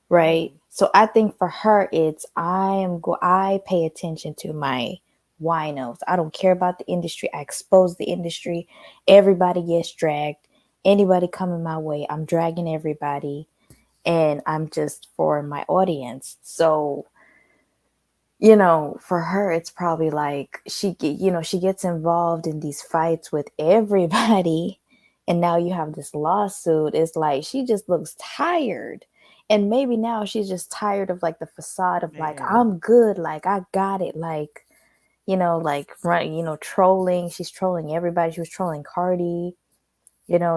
Right? So I think for her it's I pay attention to my winos. I don't care about the industry. I expose the industry. Everybody gets dragged. Anybody coming my way, I'm dragging everybody, and I'm just for my audience. So for her, it's probably like she gets involved in these fights with everybody. And now you have this lawsuit. It's like she just looks tired. And maybe now she's just tired of like the facade of like, I'm good. Like I got it. Like, trolling. She's trolling everybody. She was trolling Cardi,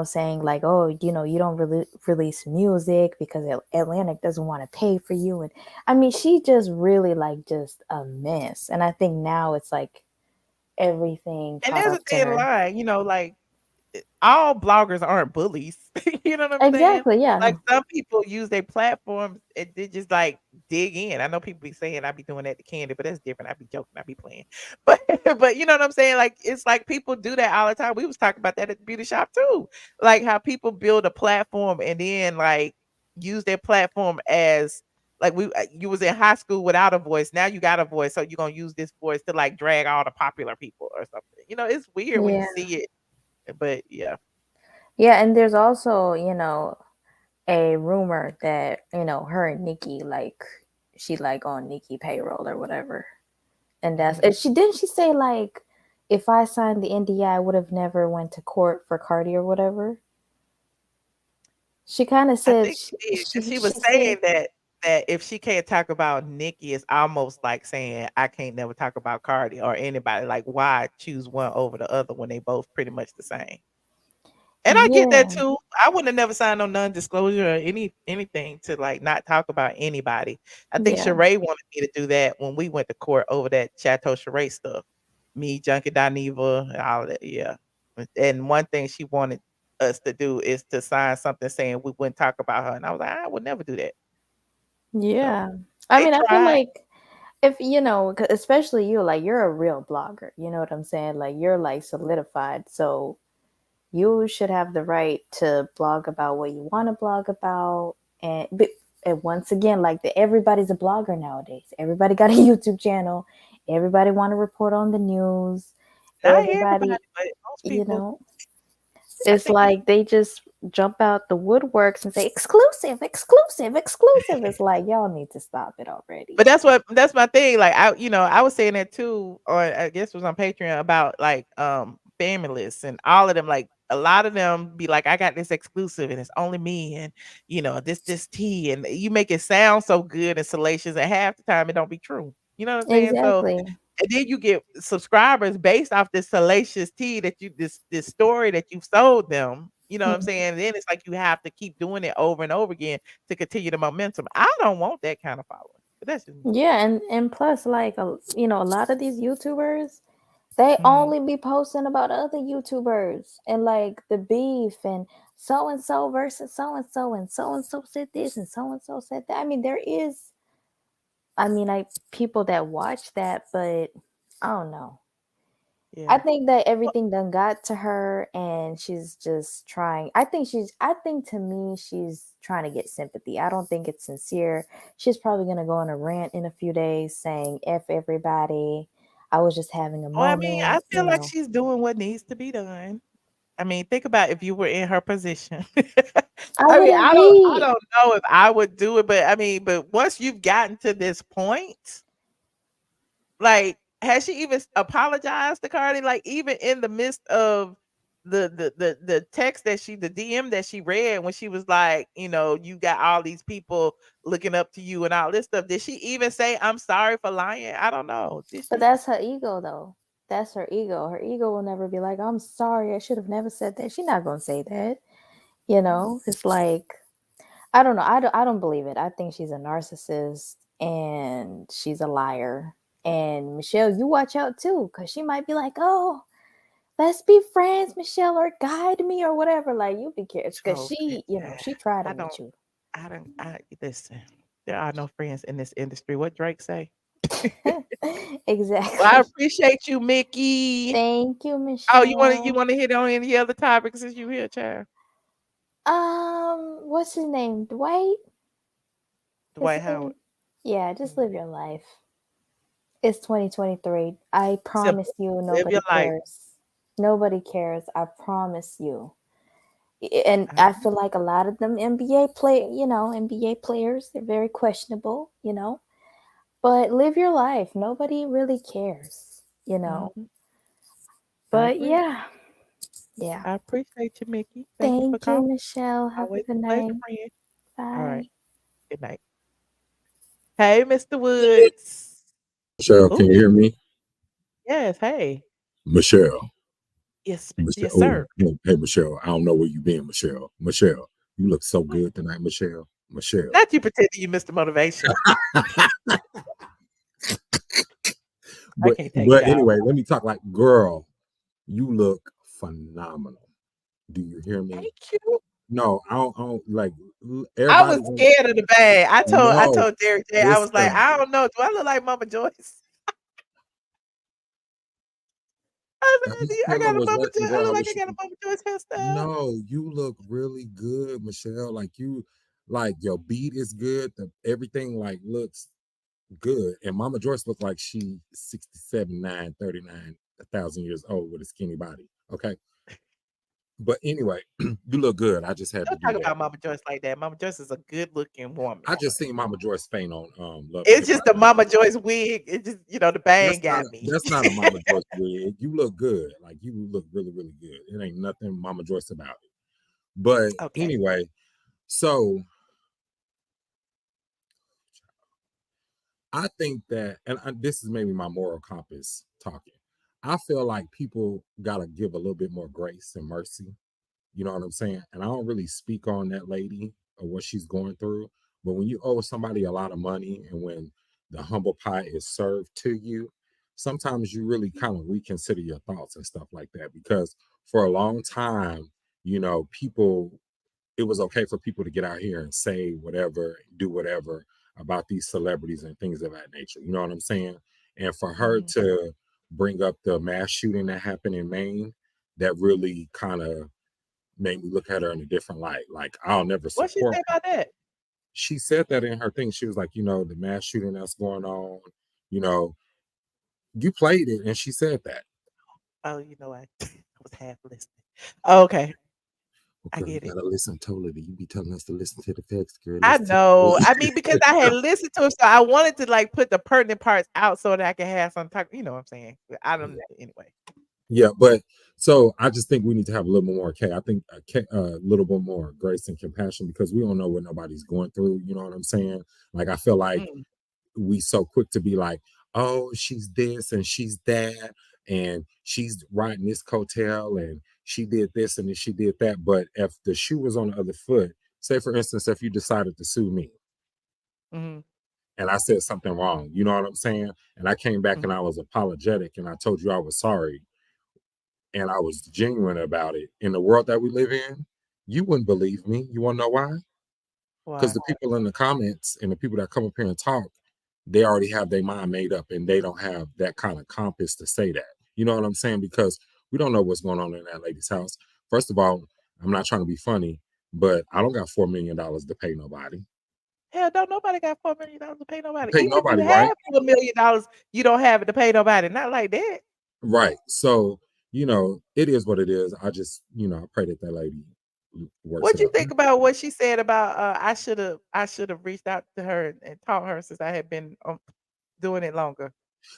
saying like, oh, you don't really release music because Atlantic doesn't want to pay for you. And I mean, she just really like just a mess. And I think now it's like everything And caught there's a up to thin her. line, like all bloggers aren't bullies. You know what I'm saying? Exactly. Yeah. Like some people use their platforms and they just like dig in. I know people be saying I be doing that to Candy, but that's different. I be joking, I be playing. But but you know what I'm saying? Like it's like people do that all the time. We was talking about that at the beauty shop too. Like how people build a platform and then like use their platform as like you was in high school without a voice. Now you got a voice, so you're gonna use this voice to like drag all the popular people or something. It's weird when you Yeah. see it, but yeah. Yeah. And there's also, a rumor that, her and Nikki, like, she like on Nikki payroll or whatever. And and she say like, if I signed the NDA, I would have never went to court for Cardi or whatever. She kind of I said think she did, 'cause she she was said saying that if she can't talk about Nikki, it's almost like saying, "I can't never talk about Cardi or anybody." Like, why choose one over the other when they both pretty much the same? And I get that yeah. too. I wouldn't have never signed no non-disclosure or anything to like not talk about anybody. I think Yeah. Sheree wanted me to do that when we went to court over that Chateau Sheree stuff. Me, Junkie Dineva, and all of that. Yeah. And one thing she wanted us to do is to sign something saying we wouldn't talk about her. And I was like, I would never do that. So Yeah. I they mean, I feel tried. like if especially you, like you're a real blogger, you know what I'm saying? Like you're like solidified. So you should have the right to blog about what you want to blog about. And once again, like everybody's a blogger nowadays. Everybody got a YouTube channel. Everybody want to report on the news. Not everybody, Everybody, but most you people. know, I it's think it's like they just jump out the woodworks and say exclusive, exclusive, exclusive. It's like y'all need to stop it already. But that's my thing. Like I was saying that too, or I guess it was on Patreon about like families and all of them. Like a lot of them be like, I got this exclusive and it's only me and this tea and you make it sound so good and salacious and half the time it don't be true. You know what I'm saying? So Exactly. and then you get subscribers based off this salacious tea that this story that you've sold them. You know what I'm saying? And then it's like you have to keep doing it over and over again to continue the momentum. I don't want that kind of following. But that's just me. Yeah, and plus, like a lot of these YouTubers, they Mhm. only be posting about other YouTubers and like the beef and so versus so and so said this and so said that. I mean, there is, like people that watch that, but I don't know. I Yeah. think that everything done got to her and she's just trying. I think to me, she's trying to get sympathy. I don't think it's sincere. She's probably going to go on a rant in a few days saying, F everybody. I was just having a Well, I mean, I moment, feel like she's doing what needs to be done. I mean, think about if you were in her position. I I mean, wouldn't I be. don't know if I would do it, but I mean, but once you've gotten to this point, like, has she even apologized to Cardi? Like, even in the midst of the text that the DM that she read when she was like, you got all these people looking up to you and all this stuff. Did she even say, I'm sorry for lying? I don't know. Did But she? that's her ego, though. That's her ego. Her ego will never be like, I'm sorry. I should have never said that. She's not going to say that. It's like, I don't know. I don't believe it. I think she's a narcissist and she's a liar. And Michelle, you watch out too, because she might be like, oh, let's be friends, Michelle, or guide me or whatever. Like, you be curious because she, she tried to I meet don't. you. I listen. There are no friends in this industry. What Drake say? Exactly. Well, I appreciate you, Mickey. Thank you, Oh, Michelle. you want to hit on any other topics since you here, child? What's his name? Dwight? Dwight Howard. Yeah, just live your life. It's 2023. I promise Simple. you, Live nobody your life. cares. Nobody cares. I promise you. And Uh-huh. I feel like a lot of them NBA players, they're very questionable, but live your life. Nobody really cares, Mhm. I But agree. yeah. I appreciate you, Mickey. Thank you for Thank you, calling. Michelle. Have a Always good a pleasure, night. friend. All right. Bye. Good night. Hey, Mr. Woods. Michelle, can you Ooh, hear me? yes. Hey. Michelle. Yes, Michelle. yes, Oh, sir. hey, Michelle. I don't know where you been, Michelle. Michelle, you look so good tonight, Michelle. Michelle. Not you pretending you Mr. Motivation. I can't take But y'all. anyway, let me talk like, girl, you look phenomenal. Do you hear me? Thank you. No, I don't like I everybody. was scared of the bag. I No, told Derek J. I was like, listen. I don't know. Do I look like Mama Joyce? I was like, I Taylor got a was Mama working, Joyce. I girl. look I like I wish you got a could. Mama Joyce hairstyle. No, you look really good, Michelle. Like your beat is good. Everything like looks good. And Mama Joyce looked like she 67, 9, 39, 1,000 years old with a skinny body. Okay. But anyway, you look good. I just had to Don't do talk that. about Mama Joyce like that. Mama Joyce is a good looking woman. I just seen Mama Joyce faint on Love and It's Hip just Hop. the Mama Joyce wig. It just, the bang got me. That's not a Mama Joyce wig. You look good. Like you look really, really good. It ain't nothing Mama Joyce about it. But Okay. anyway, so I think that, and this is maybe my moral compass talking. I feel like people gotta give a little bit more grace and mercy. You know what I'm saying? And I don't really speak on that lady or what she's going through. But when you owe somebody a lot of money and when the humble pie is served to you, sometimes you really kind of reconsider your thoughts and stuff like that. Because for a long time, people, it was okay for people to get out here and say whatever, do whatever about these celebrities and things of that nature. You know what I'm saying? And for her to bring up the mass shooting that happened in Maine, that really kind of made me look at her in a different light. Like, I'll never What she support say her. about that? She said that in her thing. She was like, the mass shooting that's going on, you played it, and she said that. Oh, I was half listening. Okay. Well, I girl, you get it. gotta listen totally. You be telling us to listen to the text, girl. I Listen to know. the I mean, because I had listened to it, so I wanted to like put the pertinent parts out so that I could have some talk. You know what I'm saying? I don't anyway. Yeah, but so I just think we need to have a little more care. I think a little bit more grace and compassion because we don't know what nobody's going through. You know what I'm saying? Like, I feel like we so quick to be like, oh, she's this and she's that, and she's riding this coattail, and she did this and then she did that. But if the shoe was on the other foot, say for instance, if you decided to sue me and I said something wrong, you know what I'm saying? And I came back and I was apologetic and I told you I was sorry and I was genuine about it. In the world that we live in, you wouldn't believe me. You want to know why? Because Why? the people in the comments and the people that come up here and talk, they already have their mind made up and they don't have that kind of compass to say that. You know what I'm saying? Because we don't know what's going on in that lady's house. First of all, I'm not trying to be funny, but I don't got $4 million to pay nobody. Hell, don't nobody got $4 million to pay nobody. Pay Even if you nobody, have right? $4 million, you don't have it to pay nobody. Not like that. Right. So, it is what it is. I just, I pray that that lady works What it you out. think about what she said about I should have reached out to her and taught her since I had been doing it longer.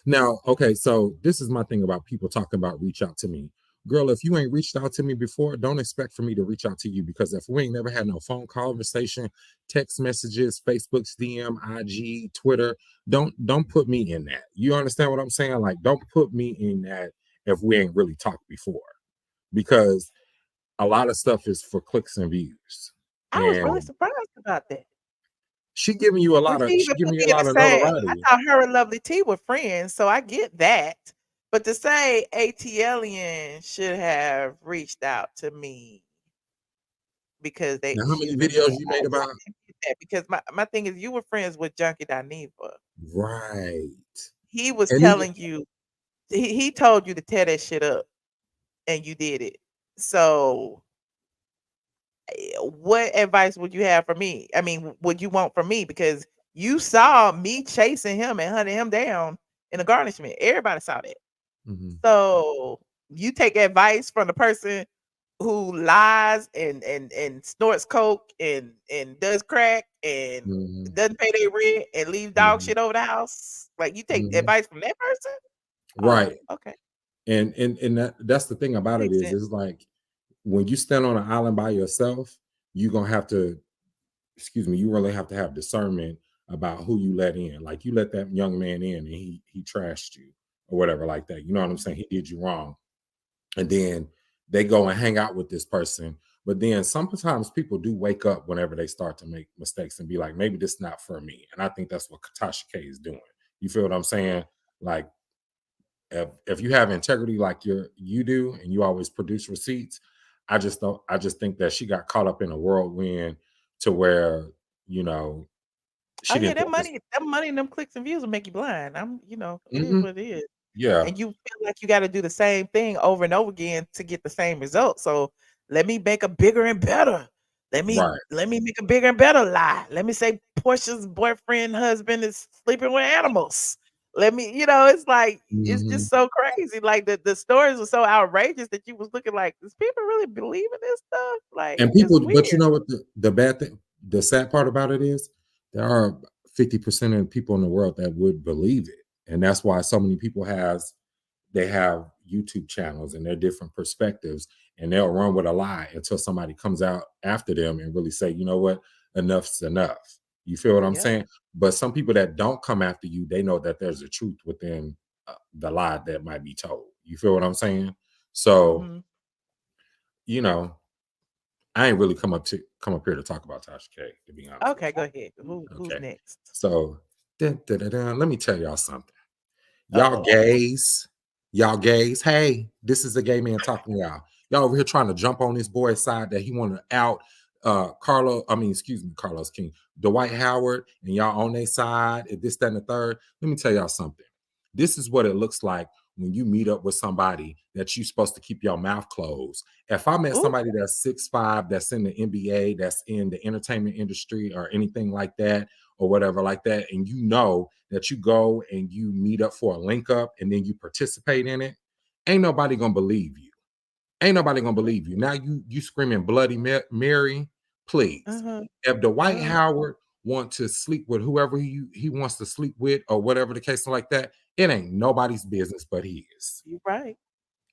Now, okay, so this is my thing about people talking about reach out to me. Girl, if you ain't reached out to me before, don't expect for me to reach out to you because if we ain't never had no phone conversation, text messages, Facebook's DM, IG, Twitter, don't put me in that. You understand what I'm saying? Like, don't put me in that if we ain't really talked before. Because a lot of stuff is for clicks and views. I was really And surprised about that. she giving you a When lot of she even put me in the same, I notoriety. thought her and Lovely T were friends, so I get that. But to say ATLien should have reached out to me because Now, how she many was into videos that. you made I about? wouldn't get that because my thing is you were friends with Junkie Dineva. Right. He was And even telling you he told you to tear that shit up and you did it. So what advice would you have for me? I mean, would you want from me? Because you saw me chasing him and hunting him down in the garnishment. Everybody saw that. Mhm. So you take advice from the person who lies and snorts coke and does crack and Mhm. doesn't pay their rent and leaves dog Mhm. shit over the house. Like you take Mhm. advice from that person? Oh, Right. okay. And that's the thing about it Makes sense. is like when you stand on an island by yourself, you're gonna have to, excuse me, you really have to have discernment about who you let in. Like you let that young man in and he trashed you or whatever like that. You know what I'm saying? He did you wrong. And then they go and hang out with this person. But then sometimes people do wake up whenever they start to make mistakes and be like, maybe this is not for me. And I think that's what Tasha K is doing. You feel what I'm saying? Like if you have integrity like you do and you always produce receipts, I just think that she got caught up in a whirlwind to where, you know, Oh she yeah, didn't think this. that money and them clicks and views will make you blind. It is Mhm. what it is. Yeah. And you feel like you got to do the same thing over and over again to get the same result. So let me make a bigger and better. Right. Let me make a bigger and better lie. Let me say Portia's boyfriend husband is sleeping with animals. Let me, it's like it's Mhm. just so crazy. Like the stories were so outrageous that you was looking like, does people really believe in this stuff? Like And it's people, but you weird. know what the bad thing, the sad part about it is there are 50% of the people in the world that would believe it. And that's why so many people they have YouTube channels and their different perspectives, and they'll run with a lie until somebody comes out after them and really say, you know what, enough's enough. You feel what I'm Yeah. saying? But some people that don't come after you, they know that there's a truth within the lie that might be told. You feel what I'm saying? So, Hmm. you know, I ain't really come up here to talk about Tasha K, to be honest with Okay, go ahead. you. Who's Okay. next? So let me tell y'all something. Y'all Uh-oh. gays, y'all gays. Hey, this is a gay man talking to y'all. Y'all over here trying to jump on this boy's side that he wanted out Carlos King, Dwight Howard, and y'all on their side, and this, that, and the third. Let me tell y'all something. This is what it looks like when you meet up with somebody that you're supposed to keep your mouth closed. If I met Ooh. somebody that's 6'5", that's in the NBA, that's in the entertainment industry or anything like that, or whatever like that, and you know that you go and you meet up for a link up and then you participate in it, ain't nobody gonna believe you. Ain't nobody gonna believe you. Now you screaming Bloody Mary, please. Uh-huh. If Dwight Uh, Howard want to sleep with whoever he wants to sleep with or whatever the case like that, it ain't nobody's business but his. you're right.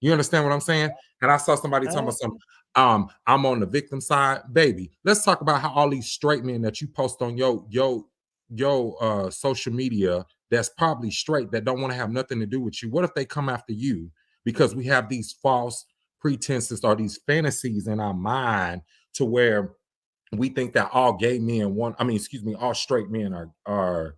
You understand what I'm saying? And I saw somebody talking about some, I'm on the victim side, baby. Let's talk about how all these straight men that you post on your social media that's probably straight that don't want to have nothing to do with you. What if they come after you because we have these false pretenses or these fantasies in our mind to where we think that all gay men all straight men are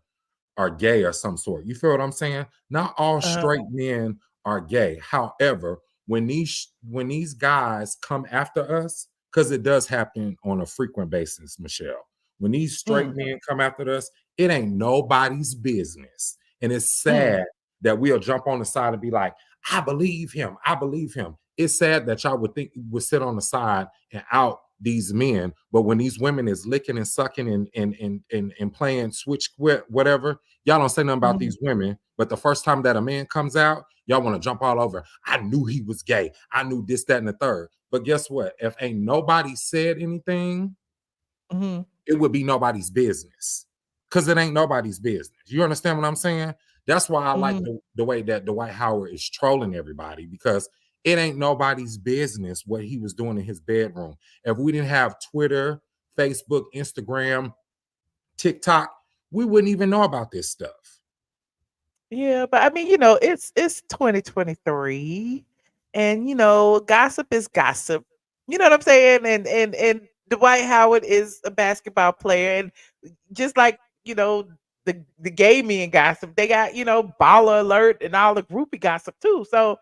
gay or some sort. You feel what I'm saying? Not all Uh-huh. straight men are gay. However, when these guys come after us, because it does happen on a frequent basis, Michelle. When these straight Mm, men come after us, it ain't nobody's business. And it's mm, sad that we'll jump on the side and be like, I believe him. I believe him. It's sad that y'all would sit on the side and out these men, but when these women is licking and sucking and playing switch quit whatever, y'all don't say nothing about mhm, these women. But the first time that a man comes out, y'all want to jump all over. I knew he was gay. I knew this, that, and the third. But guess what? If ain't nobody said anything, mhm, it would be nobody's business because it ain't nobody's business. You understand what I'm saying? That's why I like mhm. the way that Dwight Howard is trolling everybody because it ain't nobody's business what he was doing in his bedroom. If we didn't have Twitter, Facebook, Instagram, TikTok, we wouldn't even know about this stuff. Yeah, but I mean, it's 2023 and gossip is gossip. You know what I'm saying? And Dwight Howard is a basketball player and just like, the gay men gossip. They got, you know, Baller Alert and all the groupie gossip too. So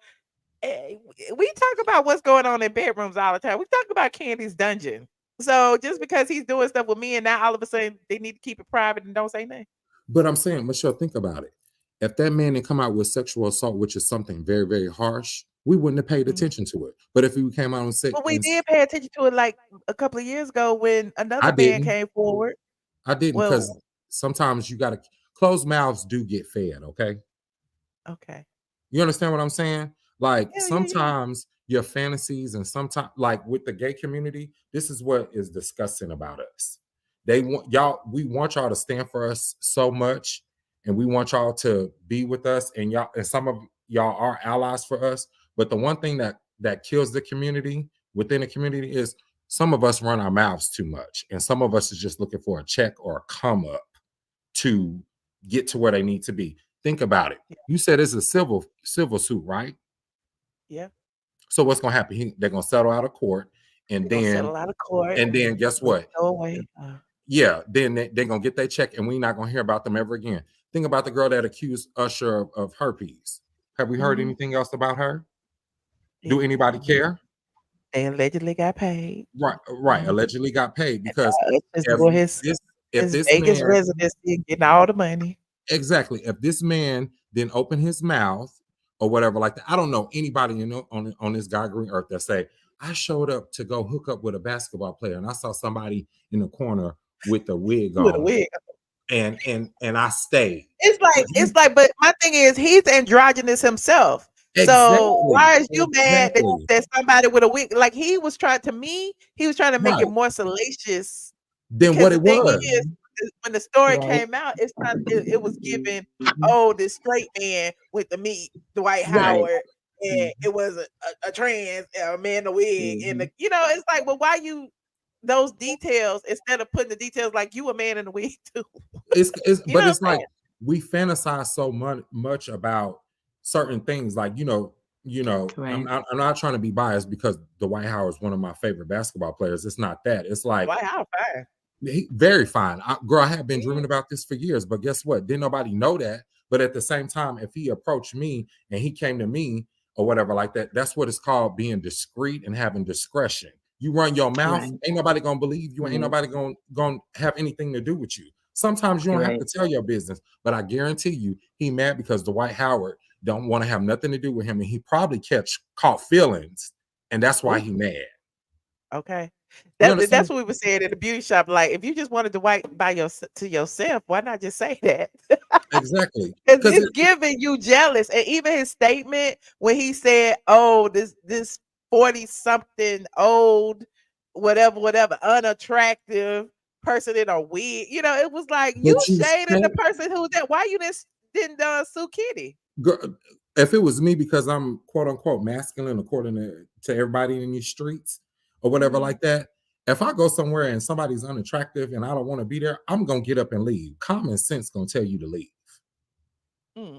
we talk about what's going on in bedrooms all the time. We talk about Candy's dungeon. So just because he's doing stuff with me and now all of a sudden they need to keep it private and don't say nothing. But I'm saying, Michelle, think about it. If that man had come out with sexual assault, which is something very, very harsh, we wouldn't have paid attention to it. But if he came out and said, But we did pay attention to it like a couple of years ago when another man came forward. I didn't, because sometimes you got to, closed mouths do get fed, okay? Okay. You understand what I'm saying? Like sometimes your fantasies and sometimes like with the gay community, this is what is disgusting about us. They want y'all, we want y'all to stand for us so much, and we want y'all to be with us, and y'all, and some of y'all are allies for us. But the one thing that kills the community within the community is some of us run our mouths too much, and some of us is just looking for a check or a come up to get to where they need to be. Think about it. You said it's a civil suit, right? Yeah. So what's gonna happen? They're gonna settle out of court, and then guess what? Go away. Yeah, then they're gonna get their check, and we're not gonna hear about them ever again. Think about the girl that accused Usher of herpes. Have we heard anything else about her? Do anybody care? They allegedly got paid. Right. Allegedly got paid because if this Vegas man, residency getting all the money. Exactly. If this man didn't open his mouth or whatever like that, I don't know anybody on this God green earth that say, I showed up to go hook up with a basketball player and I saw somebody in the corner with a wig on. And I stayed. It's like, but my thing is he's androgynous himself. Exactly. So why is you mad that somebody with a wig? Like he was trying to make it more salacious than what it was. When the story came out, it was given, oh, this straight man with the meat, Dwight Howard, and it was a trans man in a wig, and it's like, well, why you those details instead of putting the details like you a man in a wig too? It's like we fantasize so much about certain things, like I'm not trying to be biased because Dwight Howard is one of my favorite basketball players. It's not that. It's like Dwight Howard fine. Very fine. Girl, I have been dreaming about this for years, but guess what? Didn't nobody know that. But at the same time, if he approached me and he came to me or whatever like that, that's what it's called being discreet and having discretion. You run your mouth, ain't nobody gonna believe you, ain't nobody gonna have anything to do with you. Sometimes you don't have to tell your business, but I guarantee you he mad because Dwight Howard don't want to have nothing to do with him, and he probably caught feelings, and that's why he mad. Okay. That's what we were saying in the beauty shop. Like, if you just wanted Dwight to yourself, why not just say that? Exactly. Because it's giving you jealous. And even his statement when he said, oh, this 40-something old, whatever, unattractive person in a wig, it was like you shaded the person who did. Why you didn't sue Kitty? Girl, if it was me, because I'm quote unquote masculine according to everybody in these streets or whatever like that, if I go somewhere and somebody's unattractive and I don't want to be there, I'm gonna get up and leave. Common sense gonna tell you to leave.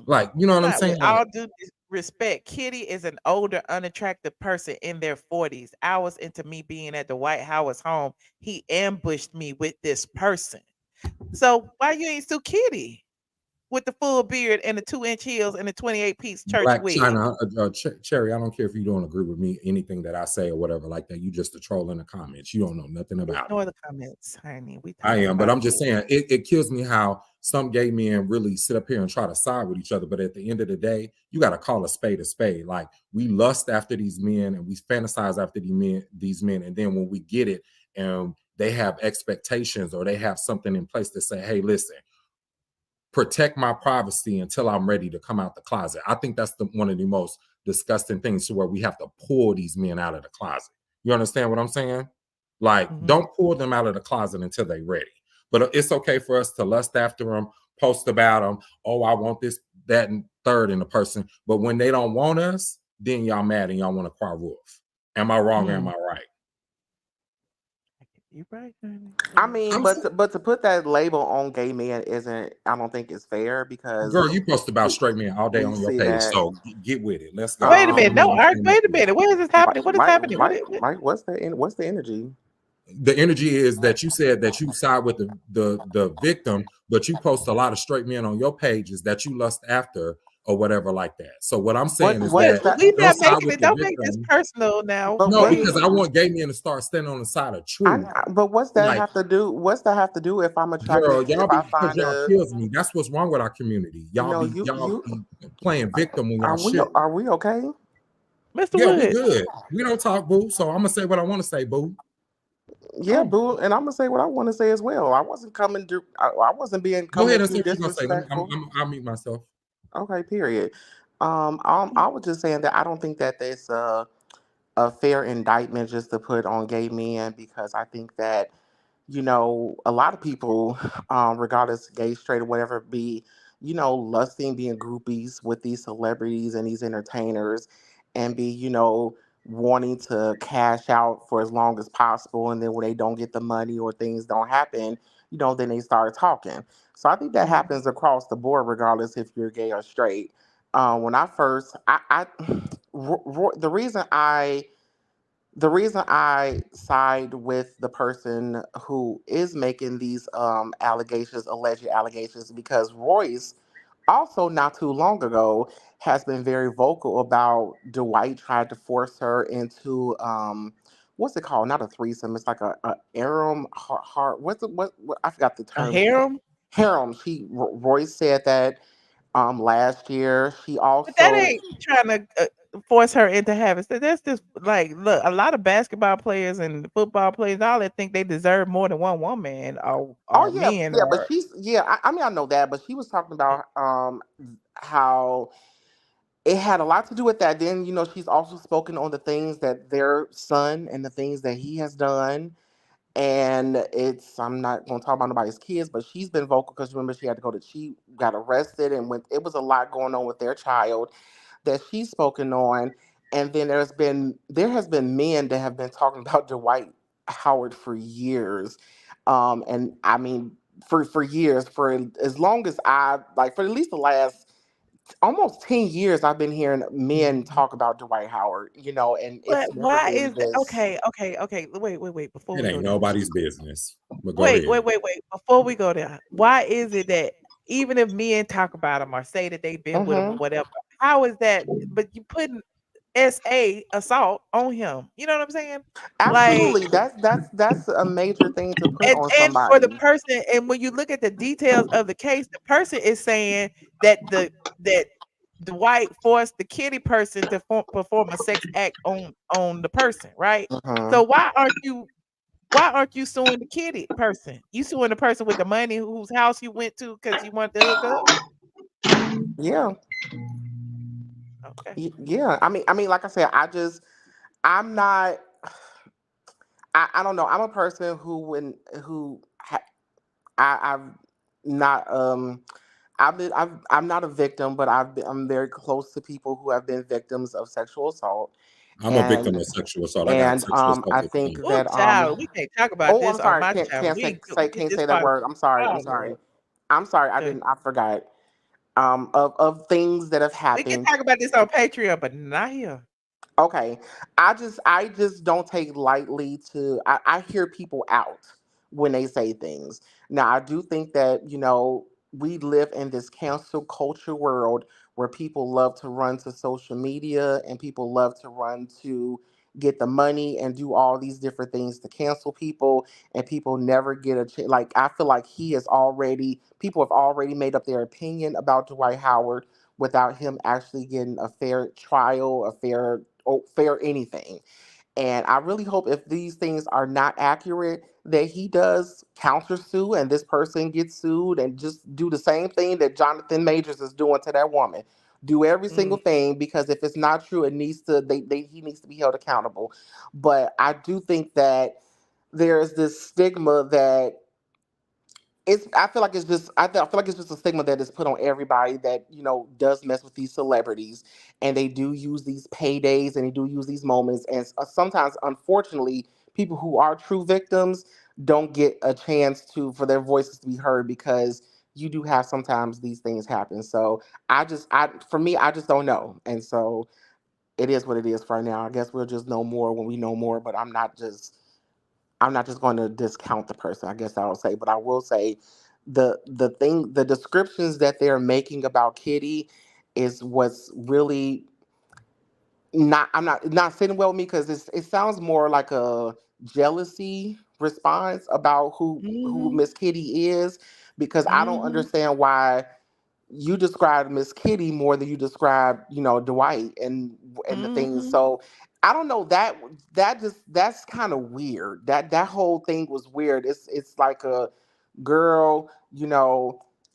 Like, you know what I'm saying? With all due respect, Kitty is an older, unattractive person in their 40s. Hours into me being at Dwight Howard's home, he ambushed me with this person. So why you ain't sue Kitty with the full beard and the 2-inch heels and the 28-piece church wig? China, Cherry, I don't care if you don't agree with me, anything that I say or whatever like that. You just a troll in the comments. You don't know nothing about it. Ignore the comments, honey. I am, but I'm just saying it kills me how some gay men really sit up here and try to side with each other. But at the end of the day, you got to call a spade a spade. Like, we lust after these men and we fantasize after these men. And then when we get it and they have expectations or they have something in place to say, hey, listen, protect my privacy until I'm ready to come out the closet. I think that's one of the most disgusting things, to where we have to pull these men out of the closet. You understand what I'm saying? Like, don't pull them out of the closet until they're ready. But it's okay for us to lust after them, post about them. Oh, I want this, that, and third in the person. But when they don't want us, then y'all mad and y'all want to cry wolf. Am I wrong or am I right? You're right, honey. I mean, but to put that label on gay men I don't think it's fair, because girl, you post about straight men all day on your page, so get with it. Let's go. Wait a minute, wait a minute. Where is this happening? What is happening? Mike, what's the energy? the energy is that you said that you side with the victim, but you post a lot of straight men on your pages that you lust after or whatever like that. So what I'm saying is What But is that that? we don't not side making with it. the Don't make this victim. personal now. But No, what because is I want gay men to start standing on the side of truth. but what's that Like, have to do? What's that have to do if I'm attracted? girl, y'all If be I because find y'all a kills me. That's what's wrong with our community. no, Y'all you be playing victim when y'all should. are we okay? Mr. Yeah, we Wood. good. We don't talk, boo. So I'm gonna say what I want to say, boo. Yeah, Oh, boo, and I'm gonna say what I want to say as well. I wasn't coming to. I wasn't being Go coming ahead and through say what you're gonna say. disrespectful. I'll mute myself. Okay, period. I was just saying that I don't think that there's a fair indictment just to put on gay men because I think that a lot of people, regardless gay, straight, or whatever it be, lusting, being groupies with these celebrities and these entertainers, and be, wanting to cash out for as long as possible, and then when they don't get the money or things don't happen, then they start talking. So I think that happens across the board, regardless if you're gay or straight. When I first, the reason I side with the person who is making these alleged allegations, because Royce also not too long ago has been very vocal about Dwight tried to force her into what's it called? Not a threesome. It's like a harem. What's it? What? I forgot the a term. harem. Harem. Royce said that last year. She But that also. ain't trying to force her into having. So that's just like, look, a lot of basketball players and football players, all that think they deserve more than one woman Oh or yeah, men yeah, but or. I mean I know that, but she was talking about how it had a lot to do with that. Then, she's also spoken on the things that their son and the things that he has done. And I'm not gonna talk about nobody's kids, but she's been vocal because remember she got arrested and went it was a lot going on with their child that she's spoken on. And then there has been men that have been talking about Dwight Howard for years. And I mean for years, for as long as I like for at least the last almost 10 years I've been hearing men talk about Dwight Howard, and But it's never why been is that? this. Okay. Wait. Before It we go ain't there. nobody's business. But go Wait. ahead. Before we go there, why is it that even if men talk about them or say that they've been with him or Hmm. whatever, how is that? But you putting SA assault on him. You know what I'm saying? Like, Absolutely. That's a major thing to put on and for the somebody. person, and when you look at the details of the case, the person is saying that that Dwight forced the kitty person to perform a sex act on the person, right? Hmm. So why aren't you suing the kitty person? You suing the person with the money whose house you went to because you wanted to hook up? Yeah. Okay. Yeah. I mean, like I said, I'm not. I don't know. I'm a person I've not I'm not a victim, but I'm very close to people who have been victims of sexual assault, I'm a victim and of sexual assault. I got sexual assault I with think me. Oh, that child, we can't talk about oh, this I'm on sorry, my channel. We get can't this say that far. word. I'm sorry. I'm Oh sorry. Lord. I'm sorry. Okay. I forgot. Of things that have We can happened. talk about this on Patreon, but not here. Okay. I just don't take lightly to I hear people out when they say things. Now I do think that, we live in this cancel culture world where people love to run to social media and people love to run to get the money and do all these different things to cancel people, and people never get a chance. Like I feel like people have already made up their opinion about Dwight Howard without him actually getting a fair trial, a fair anything. And I really hope if these things are not accurate, that he does counter sue and this person gets sued and just do the same thing that Jonathan Majors is doing to that woman. Do every Mm. single thing, because if it's not true, it needs to he needs to be held accountable. But I do think that there's this stigma that I feel like I feel like it's just a stigma that is put on everybody that does mess with these celebrities, and they do use these paydays and they do use these moments, and sometimes unfortunately people who are true victims don't get a chance for their voices to be heard, because you do have sometimes these things happen. So for me, I just don't know, and so it is what it is for now. I guess we'll just know more when we know more, but I'm not just I'm not just going to discount the person, I guess I would say, but I will say the descriptions that they're making about Kitty is what's really not sitting well with me, because it sounds more like a jealousy response about who Miss Kitty is, because I don't understand why you described Miss Kitty more than you described, Dwight and the things. So I don't know, that's kind of weird. That whole thing was weird. It's like a girl,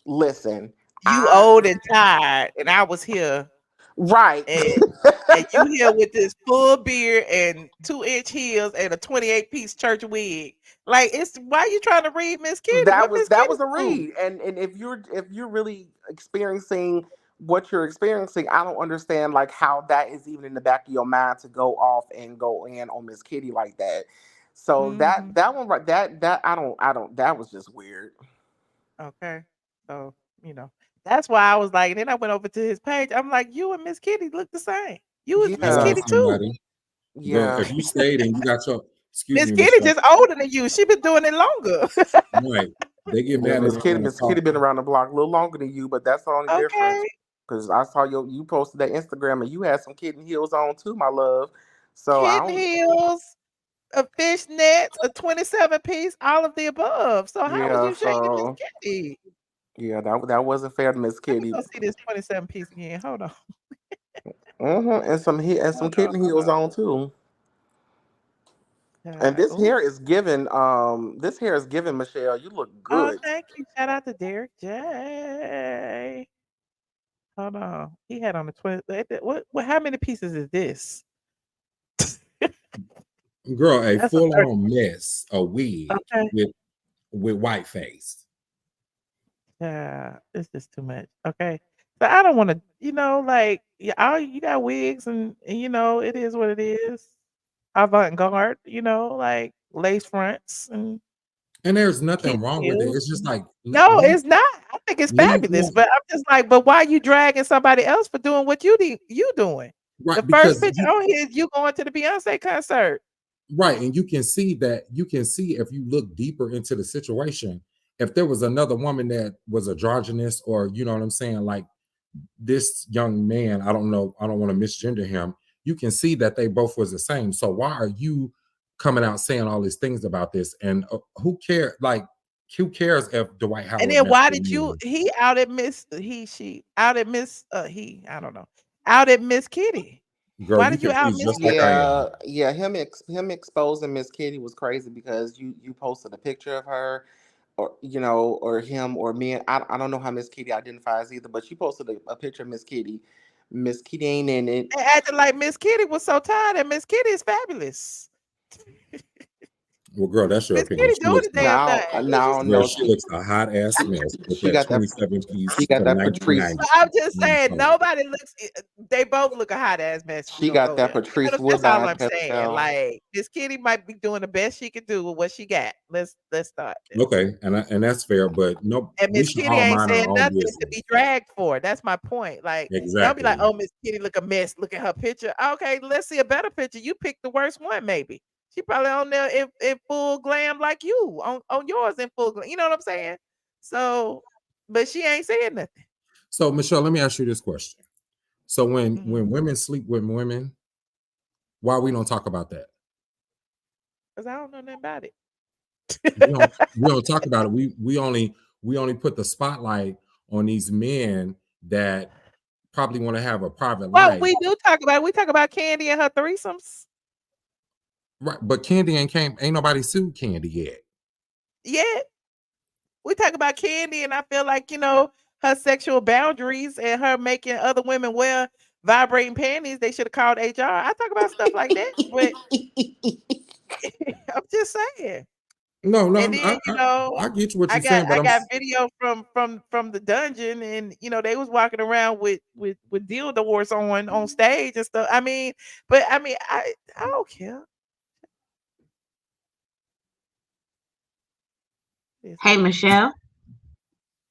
listen, You old and tired, and I was here. right. And you here with this full beard and 2-inch heels and a 28-piece church wig. Like, why you trying to read Miss Kitty? That What was Miss that Kitty was a do? read, and if you're really experiencing what you're experiencing, I don't understand like how that is even in the back of your mind to go off and go in on Miss Kitty like that. So that one right, that I don't that was just weird. Okay. So, that's why I was like, and then I went over to his page. I'm like, you and Miss Kitty look the same. You was Miss All right, Kitty too. somebody. Go. Yeah. If you stayed and you got your, excuse Miss me, Kitty Michelle. just older than you. She been doing it longer. Right. They get Yeah, mad Miss at Kitty, you Miss Kitty been around the block a little longer than you, but that's the only difference. Okay. Because I saw you posted that Instagram and you had some kitten heels on too, my love. So I Kitten don't. heels, a fishnets, a 27-piece, all of the above. So how was Yeah. you shaking Miss So Kitty? yeah, that wasn't fair to Miss Let me Kitty. go see this 27-piece again. Hold on. And some kitten heels on too. And this Oh, hair is given. This hair is given. Michelle, you look oh, good. thank you. Shout out to Derek J. Hold on. He had on the 20. What? How many pieces is this? girl a That's a full 30. on mess, a wig Okay. with white face. Yeah, it's just too much. Okay. So I don't want to, like, yeah, you got wigs and it is what it is. Avant-garde, like lace fronts and And there's nothing kitten wrong with it. heels. It's just like No, it's not. I think it's leave fabulous, one but I'm just like, but why you dragging somebody else for doing what you doing? The right first because picture on here is you going to the Beyonce concert. right, and you can see if you look deeper into the situation, if there was another woman that was androgynous, or you know what I'm saying, like this young man, I don't know, I don't want to misgender him. You can see that they both was the same. So why are you coming out saying all these things about this? And who cares? Like, who cares if Dwight And Howard then messed why with did me? he outed Miss she outed Miss I don't know, outed Miss Kitty. Girl, Why you did you can out preach Miss just like I Kitty? am. Yeah. Him exposing Miss Kitty was crazy because you posted a picture of her, or or him or me. I don't know how Miss Kitty identifies either, but you posted a picture of Miss Kitty. Miss Kitty ain't in it. And acting like Miss Kitty was so tired, and Miss Kitty is fabulous. Well, girl, that's your Miss opinion. Kitty She doing looks the damn thing. You just girl, No. she looks a hot ass mess with She that got that. 27 piece She got from that Patrice. But 1990. I'm just saying, nobody looks. They both look a hot ass mess if we She gonna got go that there. Patrice That's all Woodbine I'm saying. hairstyle. Like Miss Kitty might be doing the best she can do with what she got. Let's start there. Okay, and that's fair, but no, And we Miss should Kitty all ain't mind our saying own nothing to be business. dragged for. That's my point. Like, don't be like, Exactly. oh, Miss Kitty look a mess. Look at her picture. Okay, let's see a better picture. You picked the worst one, maybe. She probably on there in full glam like you on yours in full glam. You know what I'm saying? So, but she ain't saying nothing. So, Michelle, let me ask you this question. So, when Mhm. women sleep with women, why we don't talk about that? Cause I don't know nothing about it. We don't talk about it. We only put the spotlight on these men that probably want to have a private Well, life. we do talk about it. We talk about Candy and her threesomes. Right, but Candy ain't nobody sued Candy yet. Yeah. We talk about Candy, and I feel like, her sexual boundaries and her making other women wear vibrating panties. They should have called HR. I talk about stuff like that, but I'm just saying. No, And then, I get you what I you're got saying, but I got video from the dungeon, and they was walking around with dildos on stage and stuff. I don't care. Hey, Michelle.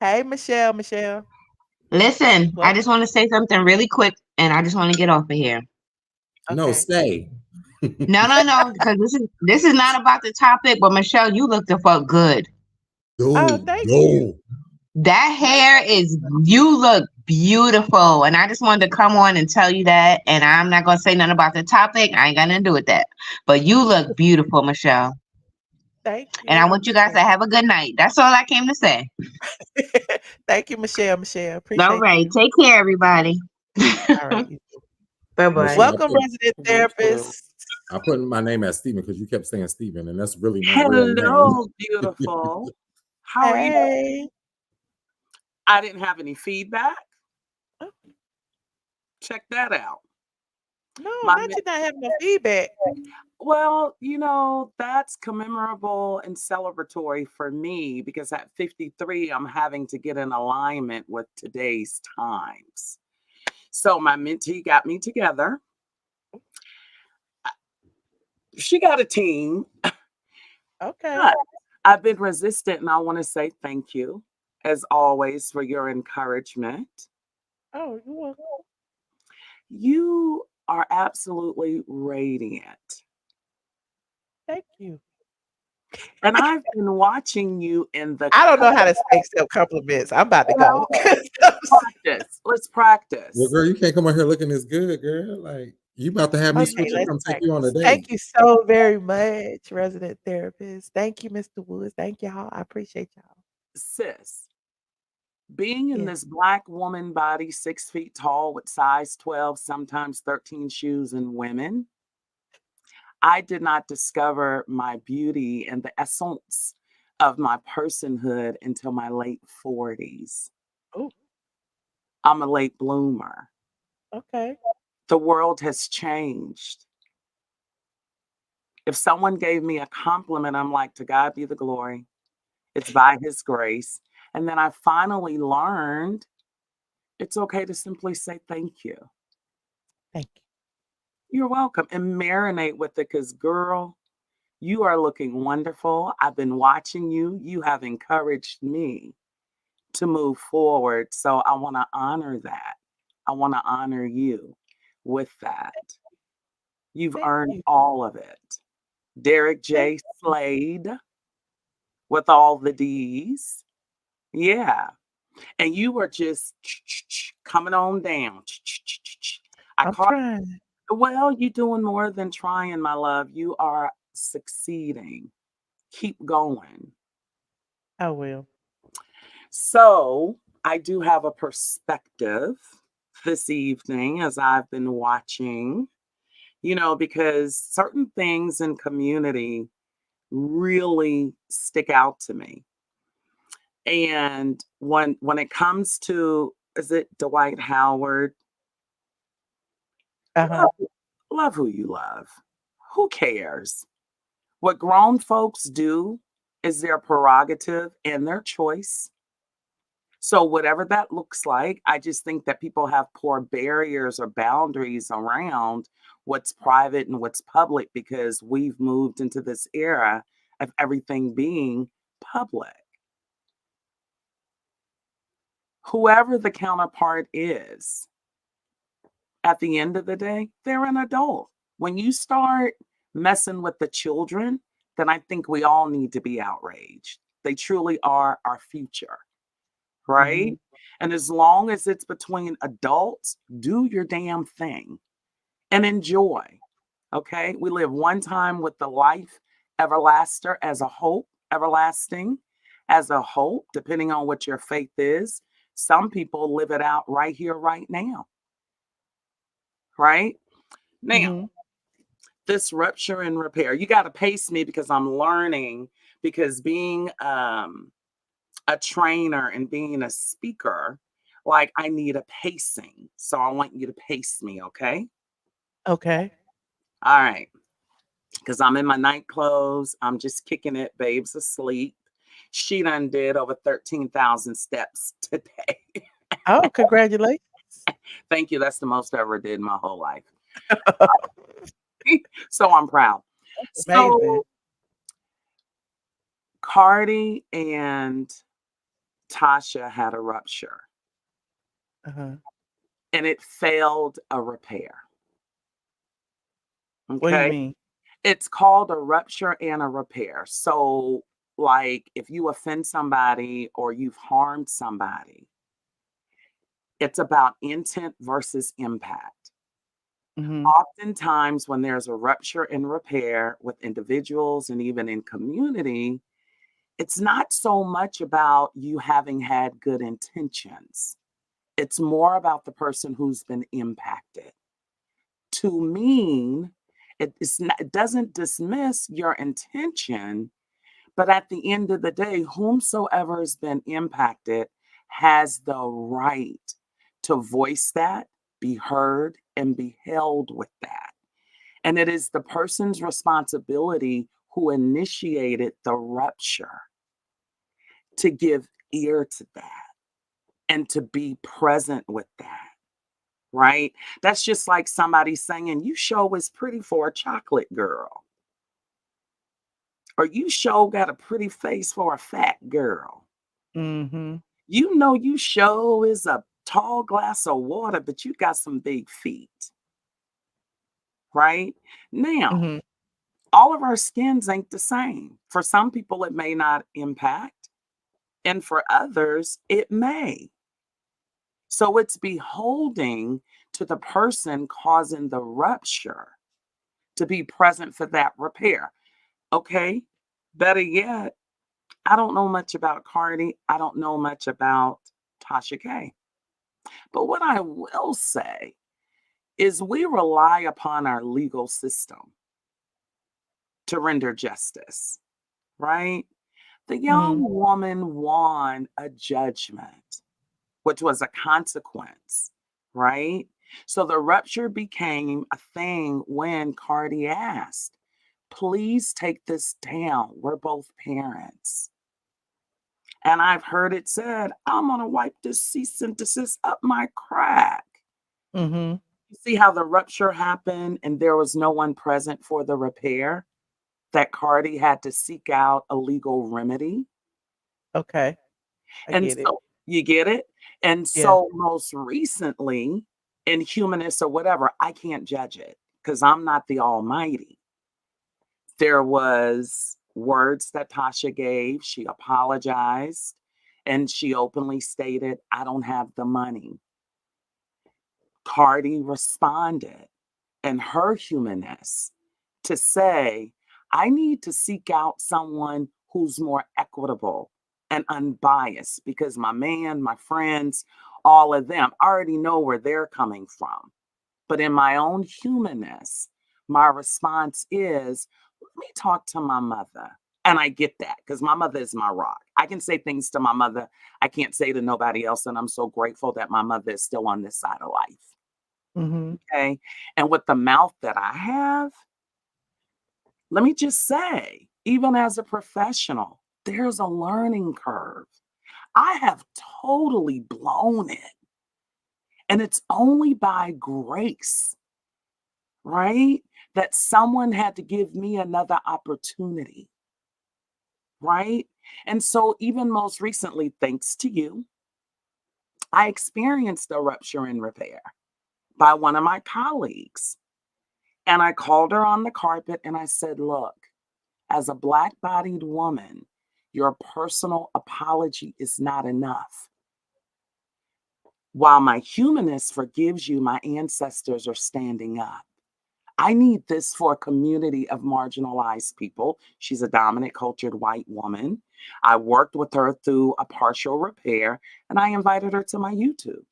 Hey, Michelle. Listen, What? I just want to say something really quick, and I just want to get off of here. no, Okay. stay. No, because this is not about the topic. But Michelle, you look the fuck good. Oh, Dude, thank you. yo. That hair is, you look beautiful. And I just wanted to come on and tell you that. And I'm not going to say nothing about the topic. I ain't got nothing to do with that. But you look beautiful, Michelle. Thank And you. I I want you guys to appreciate have a good night. That's all I came to say. it. Thank you, Michelle. Michelle, All appreciate right. you. Take care, everybody. All right. You too. Bye-bye. Welcome, resident You too. therapist. I put my name as Stephen because you kept saying Stephen, and that's really my real name. Hello, beautiful. How are you? Hey. I didn't have any feedback. Oh, Check that out. no, My not you not having no feedback. Well, that's commemorable and celebratory for me because at 53, I'm having to get in alignment with today's times. So my mentee got me together. She got a team. Okay. But I've been resistant, and I want to say thank you, as always, for your encouragement. Oh, you're welcome. You are absolutely radiant. Thank you. And I've been watching you in the I don't know how to accept compliments. I'm about to go. practice. Let's practice. Well, girl, you can't come out here looking this good, girl. Like, you about to have me Okay, switch up let's and take you on a practice. date. Thank you so very much, resident therapist. Thank you, Mr. Woods. Thank y'all. I appreciate y'all. Sis, being in Yes. this Black woman body, 6 feet tall with size 12, sometimes 13 shoes in women, I did not discover my beauty and the essence of my personhood until my late 40s. Oh, I'm a late bloomer. okay. The world has changed. If someone gave me a compliment, I'm like, to God be the glory. It's by his grace. And then I finally learned it's okay to simply say thank you. Thank you. You're welcome. And marinate with it because, girl, you are looking wonderful. I've been watching you. You have encouraged me to move forward. So I want to honor that. I want to honor you with that. You've Thank earned you. all of it. Derek Thank J. Slade with all the D's. Yeah. And you were just coming on down. I I'm caught, trying. well, you're doing more than trying, my love. You are succeeding. Keep going. I will. So I do have a perspective this evening as I've been watching, because certain things in community really stick out to me. And when it comes to, is it Dwight Howard? Uh-huh. Love who you love. Who cares? What grown folks do is their prerogative and their choice. So whatever that looks like, I just think that people have poor barriers or boundaries around what's private and what's public because we've moved into this era of everything being public. Whoever the counterpart is, at the end of the day, they're an adult. When you start messing with the children, then I think we all need to be outraged. They truly are our future, right? Mhm. And as long as it's between adults, do your damn thing and enjoy. Okay? We live one time with the life everlasting as a hope, everlasting as a hope, depending on what your faith is. Some people live it out right here, right now. Right? Now, Mhm. this rupture and repair, you got to pace me because I'm learning, because being a trainer and being a speaker, like I need a pacing. So I want you to pace me, okay? Okay. All right. Because I'm in my night clothes. I'm just kicking it. Babe's asleep. She done did over 13,000 steps today. Oh, congratulations. Thank you. That's the most I ever did in my whole life. So I'm proud. Amazing. So Cardi and Tasha had a rupture Uh-huh. and it failed a repair. What do you Okay. mean? It's called a rupture and a repair. So, like, if you offend somebody or you've harmed somebody, it's about intent versus impact. Mhm. Oftentimes, when there's a rupture and repair with individuals and even in community, it's not so much about you having had good intentions. It's more about the person who's been impacted. To mean it doesn't dismiss your intention, but at the end of the day, whomsoever has been impacted has the right to voice that, be heard, and be held with that. And it is the person's responsibility who initiated the rupture to give ear to that and to be present with that, right? That's just like somebody saying, "You sure was pretty for a chocolate girl." Or "You sure got a pretty face for a fat girl." Mhm. You know you sure is a tall glass of water, but you got some big feet. Right? Now, Mhm. all of our skins ain't the same. For some people, it may not impact, and for others, it may. So it's beholding to the person causing the rupture to be present for that repair. Okay? Better yet, I don't know much about Cardi. I don't know much about Tasha K. But what I will say is we rely upon our legal system to render justice, right? The young Mhm. woman won a judgment, which was a consequence, right? So the rupture became a thing when Cardi asked, "Please take this down. We're both parents." And I've heard it said, "I'm gonna wipe this cease and desist up my crack." Mhm. You see how the rupture happened and there was no one present for the repair? That Cardi had to seek out a legal remedy. Okay. I And get it. so you get it? And Yeah. so most recently, in humanists or whatever, I can't judge it because I'm not the almighty. There was words that Tasha gave. She apologized and she openly stated, "I don't have the money." Cardi responded in her humanness to say, "I need to seek out someone who's more equitable and unbiased because my man, my friends, all of them, I already know where they're coming from. But in my own humanness, my response is, let me talk to my mother." And I get that because my mother is my rock. I can say things to my mother I can't say to nobody else. And I'm so grateful that my mother is still on this side of life. Mhm. Okay. And with the mouth that I have, let me just say, even as a professional, there's a learning curve. I have totally blown it. And it's only by grace, right? That someone had to give me another opportunity, right? And so, even most recently, thanks to you, I experienced a rupture and repair by one of my colleagues. And I called her on the carpet and I said, "Look, as a Black bodied woman, your personal apology is not enough. While my humanness forgives you, my ancestors are standing up. I need this for a community of marginalized people." She's a dominant cultured white woman. I worked with her through a partial repair and I invited her to my YouTube.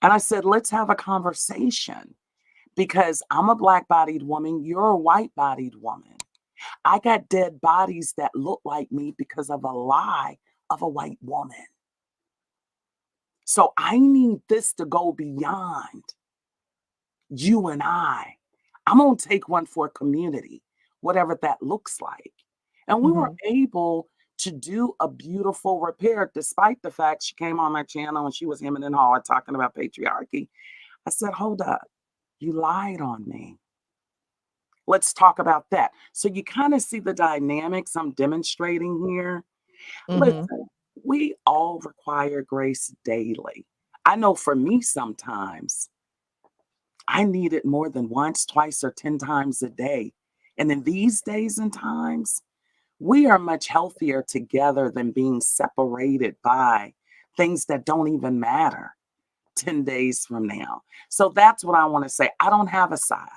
And I said, "Let's have a conversation because I'm a Black bodied woman. You're a white bodied woman. I got dead bodies that look like me because of a lie of a white woman. So I need this to go beyond you and I. I'm going to take one for a community, whatever that looks like." And we were Mhm. able to do a beautiful repair, despite the fact she came on my channel and she was hemming and hawing talking about patriarchy. I said, "Hold up, you lied on me. Let's talk about that." So you kind of see the dynamics I'm demonstrating here. Mhm. Listen, we all require grace daily. I know for me sometimes, I need it more than once, twice, or 10 times a day. And in these days and times, we are much healthier together than being separated by things that don't even matter 10 days from now. So that's what I want to say. I don't have a side,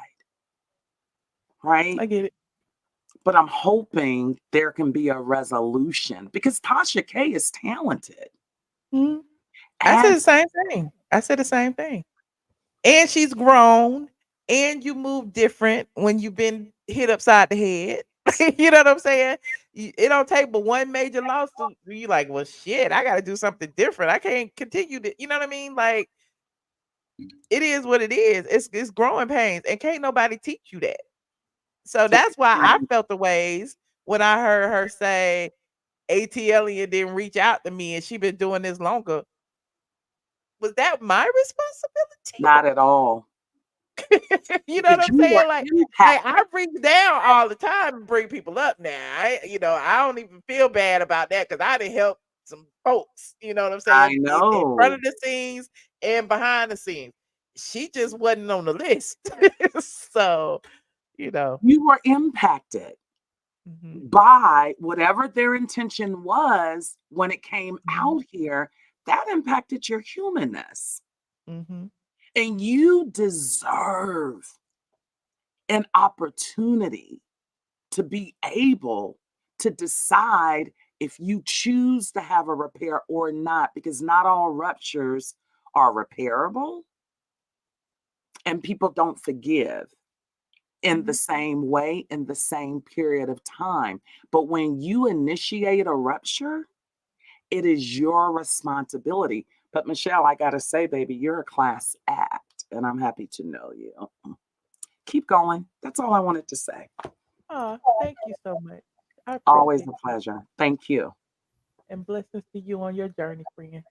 right? I get it. But I'm hoping there can be a resolution because Tasha K is talented. Mhm. I said the same thing. I said the same thing. And she's grown, and you move different when you've been hit upside the head. You know what I'm saying? It don't take but one major lawsuit. You like, well, shit, I got to do something different. I can't continue to, you know what I mean? Like, it is what it is. It's growing pains, and can't nobody teach you that. So that's why I felt the ways when I heard her say ATLien didn't reach out to me, and she been doing this longer. Was that my responsibility? Not at all. You know what Because I'm you were saying? Like impacted. I bring down all the time and bring people up now. I don't even feel bad about that because I done help some folks, you know what I'm I saying? In front know. of the scenes and behind the scenes. She just wasn't on the list. So, you know. You were impacted Mhm. by whatever their intention was when it came Mhm. out here. That impacted your humanness. Mhm. And you deserve an opportunity to be able to decide if you choose to have a repair or not, because not all ruptures are repairable and people don't forgive in the Mhm. same way in the same period of time. But when you initiate a rupture, it is your responsibility. But Michelle, I gotta say, baby, you're a class act, and I'm happy to know you. Keep going. That's all I wanted to say. Oh, thank you so much. I Always appreciate a you. pleasure. Thank you. And blessings to you on your journey, friend.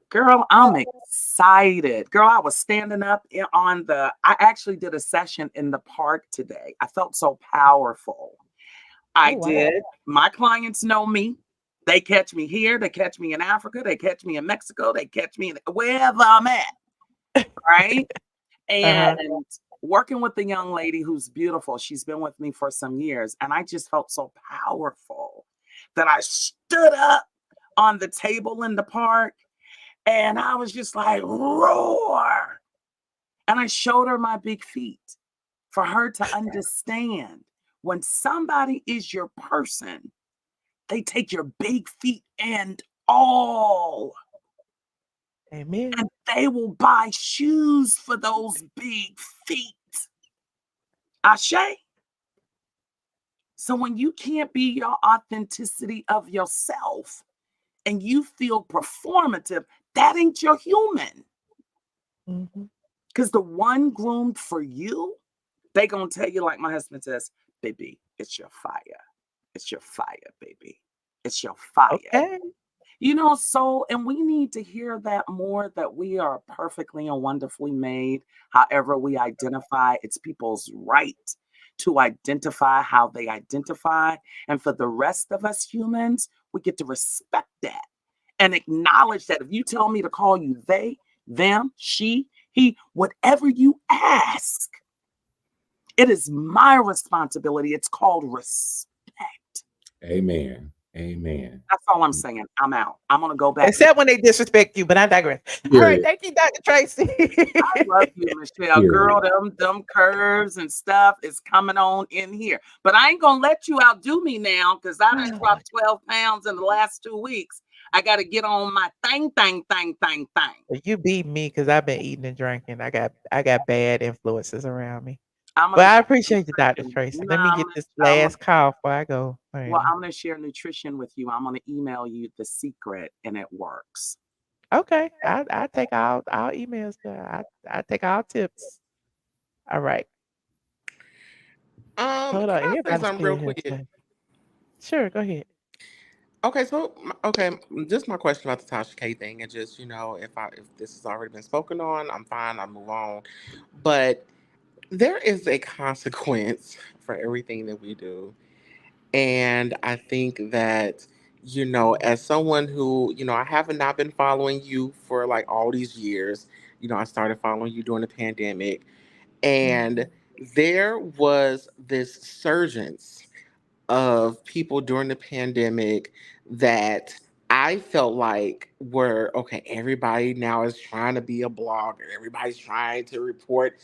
Girl, I'm excited. Girl, I was standing up I actually did a session in the park today. I felt so powerful. I Oh, wow. did. My clients know me. They catch me here. They catch me in Africa. They catch me in Mexico. They catch me wherever I'm at. Right. Uh-huh. And working with the young lady who's beautiful, she's been with me for some years. And I just felt so powerful that I stood up on the table in the park and I was just like, roar. And I showed her my big feet for her to understand when somebody is your person, they take your big feet and all. Amen. And they will buy shoes for those big feet. Ashe. So when you can't be your authenticity of yourself and you feel performative, that ain't your human. Mhm. Because the one groomed for you, they gonna tell you like my husband says, baby, it's your fire. It's your fire, baby. It's your fire. Okay. You know, so, and we need to hear that more, that we are perfectly and wonderfully made. However we identify, it's people's right to identify how they identify. And for the rest of us humans, we get to respect that and acknowledge that if you tell me to call you they, them, she, he, whatever you ask, it is my responsibility. It's called respect. Amen. Amen. That's all I'm saying. I'm out. I'm gonna go back to. Except when they disrespect you, but I digress. All right, Period. thank you, Dr. Tracy. I love you, Michelle. Period. Girl, them curves and stuff is coming on in here. But I ain't gonna let you outdo me now because I done dropped 12 pounds in the last 2 weeks. I gotta get on my thing. You beat me because I've been eating and drinking. I got bad influences around me. I'm But gonna I share appreciate you, Dr. nutrition. Tracy. Let me Nah, get this last call before I go. well, Man. I'm gonna share nutrition with you. I'm gonna email you the secret and it works. Okay. I take all emails. I take all tips. All right. Hold on. Can I say Everybody's something still real here quick? today. Sure, go ahead. Okay, so just my question about the Tasha K thing, and just if this has already been spoken on, I'm fine. I move on, but there is a consequence for everything that we do, and I think that as someone who I have not been following you for like all these years, I started following you during the pandemic, Mhm. and there was this surgence of people during the pandemic that I felt like were okay. Everybody now is trying to be a blogger. Everybody's trying to report,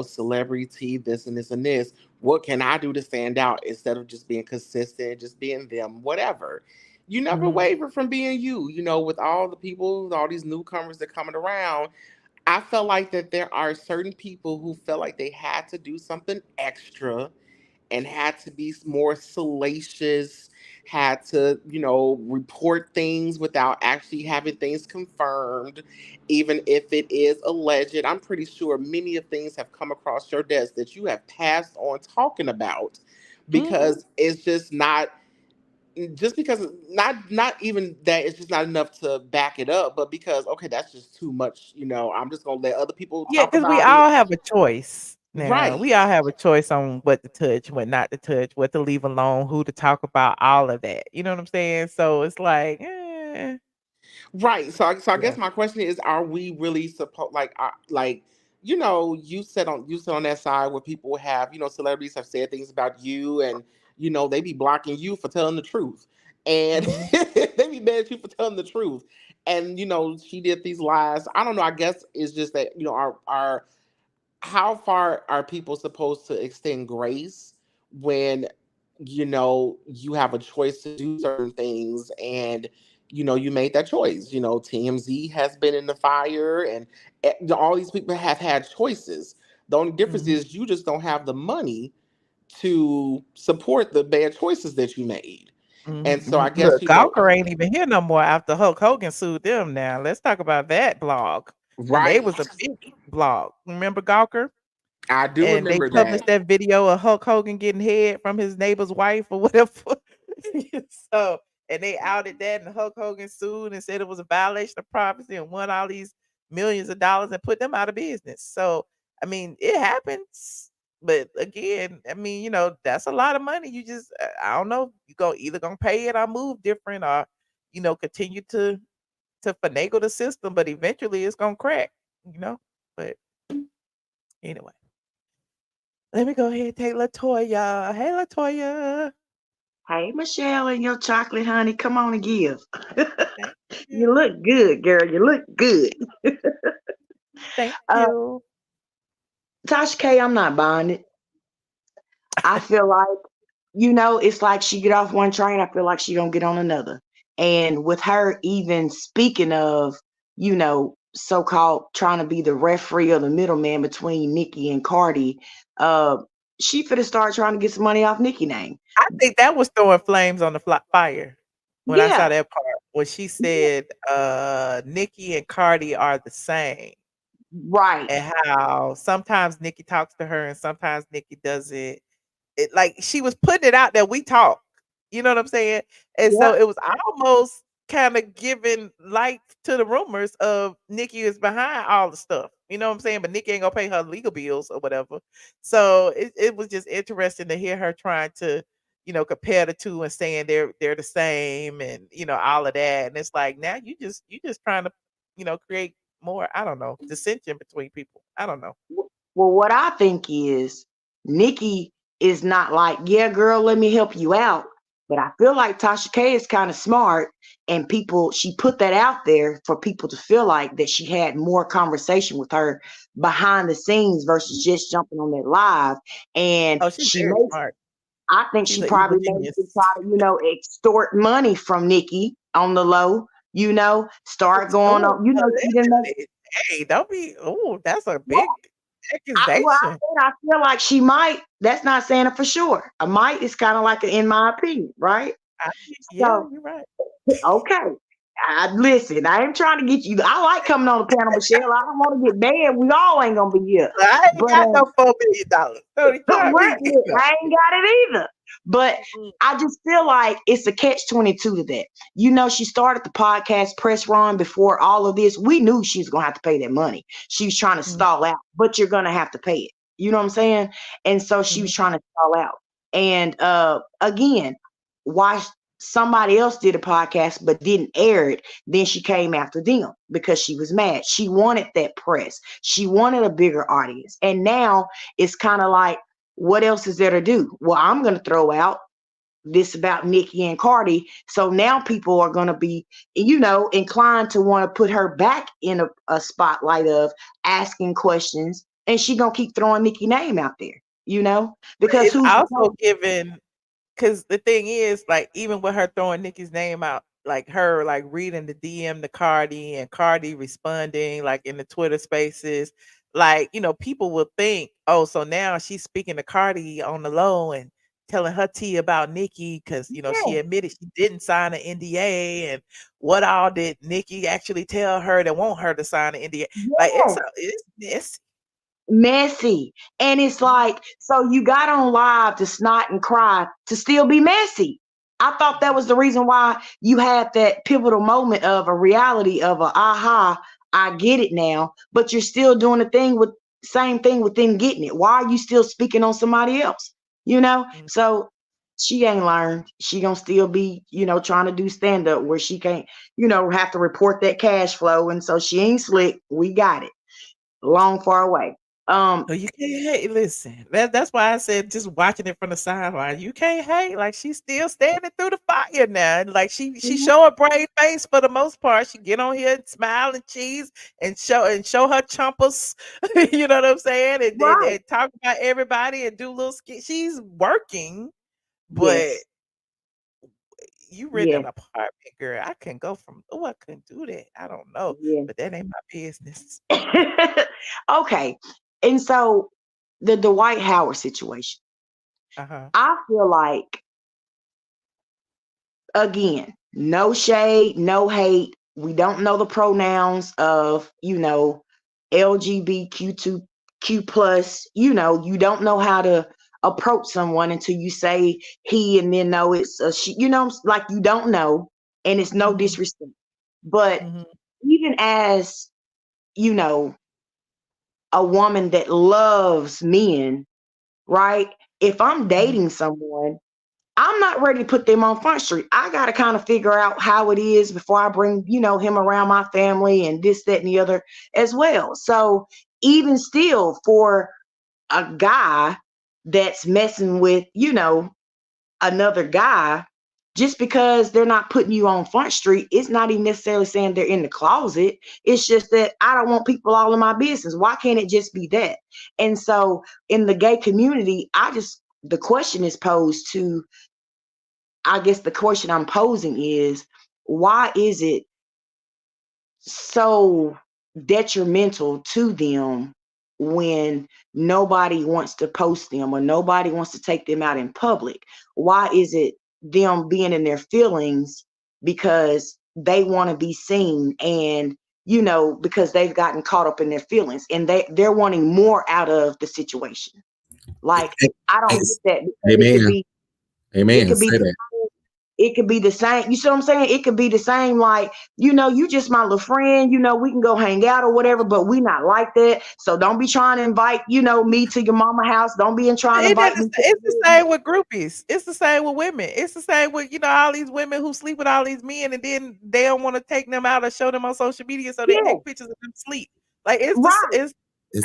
celebrity, this and this and this. What can I do to stand out instead of just being consistent, just being them, whatever? You never Mhm. waver from being you, with all the people, all these newcomers that coming around. I felt like that there are certain people who felt like they had to do something extra and had to be more salacious, had to, report things without actually having things confirmed, even if it is alleged. I'm pretty sure many of things have come across your desk that you have passed on talking about Mhm. because it's just because not even that it's just not enough to back it up, but because okay, that's just too much, I'm just gonna let other people Yeah, talk because we about it. all have a choice now. Right. We all have a choice on what to touch, what not to touch, what to leave alone, who to talk about, all of that. You know what I'm saying? So it's like, Right. So I yeah. guess my question is, are we really supposed like you sit on that side where people have, celebrities have said things about you and they be blocking you for telling the truth. And Mhm. they be mad at you for telling the truth. And she did these lies. I don't know, I guess it's just that, our how far are people supposed to extend grace when you have a choice to do certain things and you made that choice. TMZ has been in the fire and all these people have had choices. The only difference Mhm. is you just don't have the money to support the bad choices that you made. And so I Mhm. guess Look, Gawker ain't even here no more after Hulk Hogan sued them now. Let's talk about that blog. And they right. was a big blog. Remember Gawker? I do And they remember published that. that video of Hulk Hogan getting head from his neighbor's wife or whatever. So, and they outed that, and Hulk Hogan sued and said it was a violation of privacy and won all these millions of dollars and put them out of business. So, I mean, it happens. But again, I mean, that's a lot of money. You just, I don't know, you go either gonna pay it or move different, or continue to finagle the system. But eventually, it's gonna crack. But anyway. Let me go ahead and take Latoya. Hey, Latoya. Hey, Michelle and your chocolate honey, come on and give. Thank You you. look good, girl. You look good. Thank uh, you. Tasha K, I'm not buying it. I feel like, it's like she get off one train, I feel like she gonna get on another. And with her even speaking of, so-called trying to be the referee or the middleman between Nicki and Cardi, uh, she finna start trying to get some money off Nicki name. I think that was throwing flames on the fire when I saw Yeah, that part when she said Nicki and Cardi are the same. right. And how sometimes Nicki talks to her and sometimes Nicki doesn't. It like she was putting it out there. We talk. You know what I'm saying? And so Yep. it was almost kind of giving light to the rumors of Nicki is behind all the stuff. You know what I'm saying? But Nicki ain't gonna pay her legal bills or whatever. So it was just interesting to hear her trying to, compare the two and saying they're the same and all of that. And it's like now you just trying to, create more, I don't know, dissension between people. I don't know. Well, what I think is Nikki is not like, yeah, girl, let me help you out. But I feel like Tasha K is kind of smart, and she put that out there for people to feel like that she had more conversation with her behind the scenes versus just jumping on that live. And Oh, she's very smart. I think She's she an evil probably made genius. to try to, extort money from Nikki on the low, start going Oh, on, she didn't make. allegedly. Hey, don't be. Oh, that's a Yeah, big I accusation. said I feel like she might. That's not saying it for sure. A might is kind of like in my opinion, right? Yeah, So you're right. okay. Listen, I ain't trying to get you. I like coming on the panel, Michelle. I don't want to get mad. We all ain't gonna be here. I ain't But got no $4 million. Don't you try me. I ain't got it either. But Mm-mm. I just feel like it's a catch-22 to that. She started the podcast press run before all of this. We knew she was gonna have to pay that money. She was trying to Mhm, stall out, but you're gonna have to pay it. You know what I'm saying? And so she mhm. was trying to stall out. And again, why somebody else did a podcast but didn't air it, then she came after them because she was mad. She wanted that press. She wanted a bigger audience. And now it's kind of like, what else is there to do? Well, I'm going to throw out this about Nicki and Cardi. So now people are going to be, inclined to want to put her back in a spotlight of asking questions. And she going to keep throwing Nicki's name out there, because It's who's to also given, because the thing is, like, even with her throwing Nicki's name out, like her like reading the DM to Cardi and Cardi responding like in the Twitter spaces, like, people will think, oh, so now she's speaking to Cardi on the low and telling her tea about Nicki because she Yeah. admitted she didn't sign an NDA, and what all did Nicki actually tell her that want her to sign an NDA? Like Yes. it's Messy. And it's like, so you got on live to snot and cry to still be messy. I thought that was the reason why you had that pivotal moment of a reality of a aha, I get it now, but you're still doing the thing with same thing with them getting it. Why are you still speaking on somebody else? So she ain't learned. She gonna still be, trying to do stand up where she can't, have to report that cash flow. And so she ain't slick. We got it. Long far away. Oh, you can't hate. Listen, that's why I said just watching it from the sideline. You can't hate. Like she's still standing through the fire now. And like she show a brave face for the most part. She get on here and smile and cheese and show her chumpers. You know what I'm saying? Right. And talk about everybody and do little skit. She's working, but Yes. you rent an apartment, girl. I can go from. Oh, I couldn't do that. I don't know, Yeah. but that ain't my business. Okay. And so the Dwight Howard situation, Uh-huh. I feel like, again, no shade, no hate. We don't know the pronouns of, LGBTQ plus, you don't know how to approach someone until you say he and then know it's a she, like you don't know, and it's no disrespect. But even as, a woman that loves men, right? If I'm dating someone, I'm not ready to put them on Front Street. I got to kind of figure out how it is before I bring, him around my family and this, that, and the other as well. So even still, for a guy that's messing with, another guy, just because they're not putting you on Front Street, it's not even necessarily saying they're in the closet. It's just that I don't want people all in my business. Why can't it just be that? And so in the gay community, the question is posed to, I guess the question I'm posing is, why is it so detrimental to them when nobody wants to post them or nobody wants to take them out in public? Why is it them being in their feelings because they want to be seen, and because they've gotten caught up in their feelings and they're wanting more out of the situation? Like, I don't get that, because Amen. Amen. it could be Say the that. it could be the same. You see what I'm saying? It could be the same, like, you just my little friend, we can go hang out or whatever, but we not like that. So don't be trying to invite, me to your mama house. Don't be trying to invite me to It's the same with groupies. It's the same with women. It's the same with, all these women who sleep with all these men and then they don't want to take them out or show them on social media, so they Yeah. take pictures of them sleep. Like Right.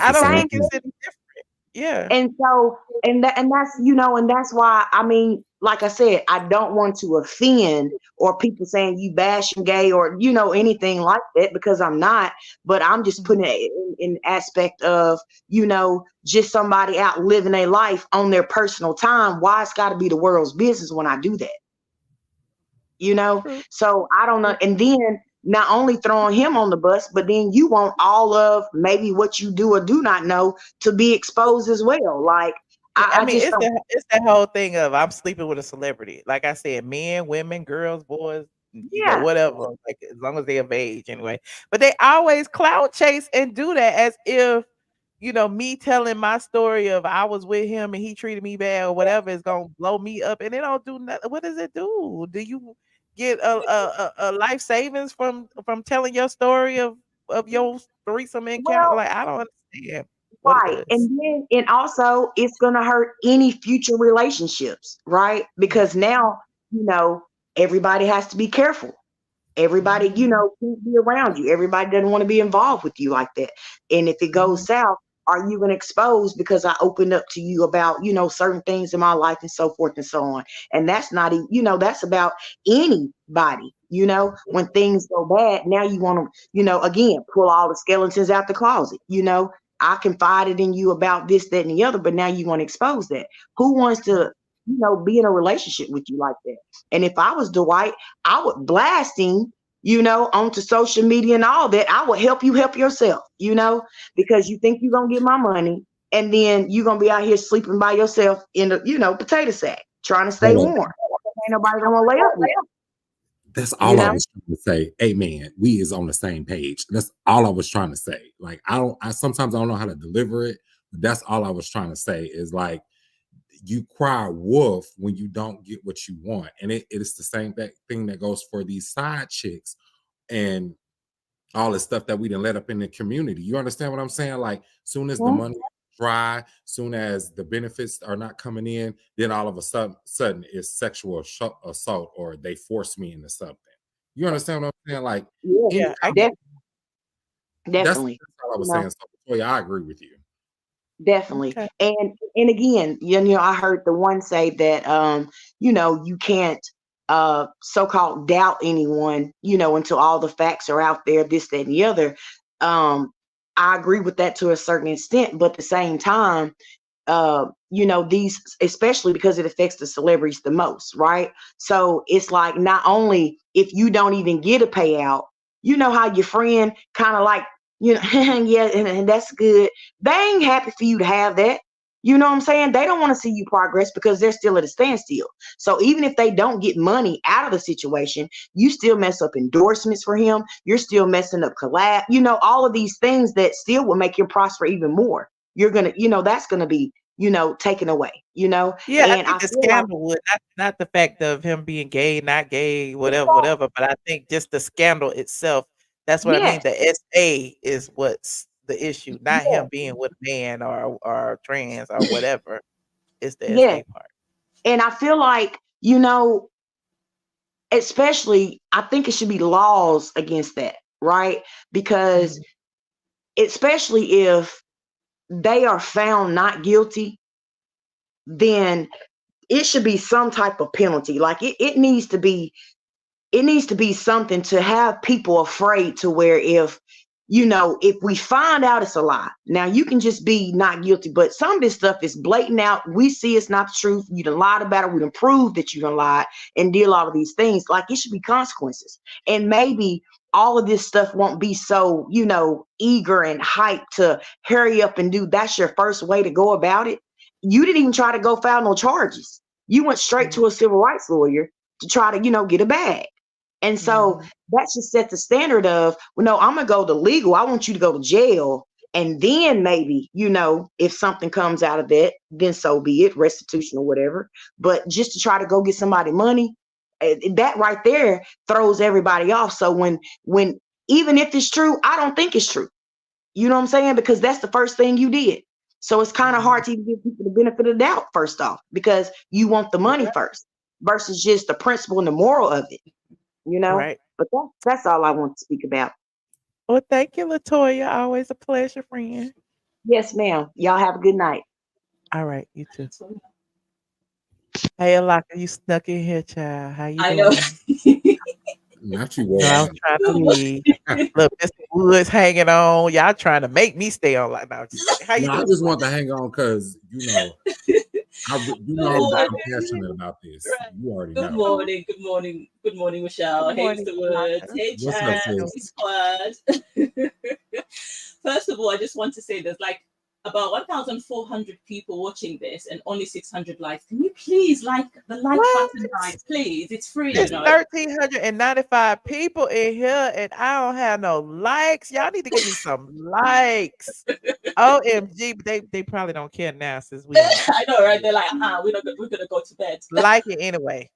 I the don't same think thing. it's any different. Yeah. And so, and that's, and that's why, I mean, like I said, I don't want to offend or people saying you bashing gay or, anything like that, because I'm not, but I'm just putting it in aspect of, just somebody out living their life on their personal time. Why it's got to be the world's business when I do that? True. So I don't know. And then not only throwing him on the bus, but then you want all of maybe what you do or do not know to be exposed as well. Like, I I mean, just don't. it's that whole thing of I'm sleeping with a celebrity. Like I said, men, women, girls, boys, Yeah. whatever. Like as long as they're of age anyway. But they always cloud chase and do that as if, me telling my story of I was with him and he treated me bad or whatever is gonna blow me up. And it don't do nothing. What does it do? Do you get a life savings from telling your story of your threesome encounter? Well, Like I don't understand what it right. does. And also it's gonna hurt any future relationships, right? Because now, everybody has to be careful. Everybody, you know, can't be around you. Everybody doesn't want to be involved with you like that. And if it goes south, are you going to expose because I opened up to you about, you know, certain things in my life and so forth and so on. And that's not even, you know, that's about anybody, you know, when things go bad, now you want to, you know, again, pull all the skeletons out the closet, you know, I confided in you about this, that, and the other, but now you want to expose that. Who wants to, you know, be in a relationship with you like that? And if I was Dwight, I would blast him, you know, onto social media and all that. I would help you help yourself, you know, because you think you're going to get my money and then you're going to be out here sleeping by yourself in a, you know, potato sack, trying to stay Hold on. warm. Ain't nobody going to lay up with you. That's You all I know? was trying to say. Hey man, we is on the same page. That's all I was trying to say. Like I sometimes I don't know how to deliver it, but that's all I was trying to say is like you cry wolf when you don't get what you want. And it is the same thing that goes for these side chicks and all the stuff that we didn't let up in the community. You understand what I'm saying? Like soon as the money dry, soon as the benefits are not coming in, then all of a sudden it's sexual assault or they force me into something. You understand what I'm saying? Like Yeah, definitely. That's all I was You know? saying. So yeah, I agree with you. Definitely. And again, you know, I heard the one say that you know, you can't so-called doubt anyone, you know, until all the facts are out there, this, that, and the other. I agree with that to a certain extent, but at the same time, you know, these, especially because it affects the celebrities the most, right? So it's like not only if you don't even get a payout, you know how your friend kind of like, you know, yeah, and that's good. They ain't happy for you to have that. You know what I'm saying? They don't want to see you progress because they're still at a standstill. So even if they don't get money out of the situation, you still mess up endorsements for him. You're still messing up collab, you know, all of these things that still will make him prosper even more. You're going to, you know, that's going to be, you know, taken away, you know? Yeah, I And think I the feel like, scandal would not the fact of him being gay, not gay, whatever, but I think just the scandal itself, that's what I mean. yes, The SA is what's the issue, not him yes, being with a man or trans or whatever. It's the yes. SA part. And I feel like, you know, especially, I think it should be laws against that, right? Because especially if they are found not guilty, then it should be some type of penalty. Like it needs to be, it needs to be something to have people afraid to where if, you know, if we find out it's a lie, now you can just be not guilty, but some of this stuff is blatant out. We see it's not the truth. You done lied about it. We done proved that you done lied and did all of these things. Like it should be consequences. And maybe all of this stuff won't be so, you know, eager and hyped to hurry up and do. That's your first way to go about it. You didn't even try to go file no charges. You went straight to a civil rights lawyer to try to, you know, get a bag. And so that should set the standard of, well, no, I'm going to go to legal. I want you to go to jail. And then maybe, you know, if something comes out of that, then so be it, restitution or whatever. But just to try to go get somebody money, that right there throws everybody off. So when, even if it's true, I don't think it's true. You know what I'm saying? Because that's the first thing you did. So it's kind of hard to even give people the benefit of the doubt first off, because you want the money first versus just the principle and the moral of it. You know, Right. but that's all I want to speak about. Well, thank you, Latoya. Always a pleasure, friend. Yes, ma'am. Y'all have a good night. All right, you too. Hey, Alaka, you snuck in here, child. How you I doing? know. Not you, No, I was trying to leave. Look, Mr. Woods hanging on. Y'all trying to make me stay on like now. How you No, I doing? just want to hang on because you know, you know I'm passionate about this. You already Good know. morning, good morning, good morning, Michelle. Good Hey, morning, Mr. Woods. Alaka. Hey, What's up, Chad. sis? Hey, Squad. First of all, I just want to say there's like about 1,400 people watching this and only 600 likes. Can you please like the like What? button, guys? Please, it's free, you It's know. 1,395 people in here, and I don't have no likes. Y'all need to give me some likes. OMG, but they probably don't care now since we on. I know, right? They're like, we're gonna go to bed. Like it anyway.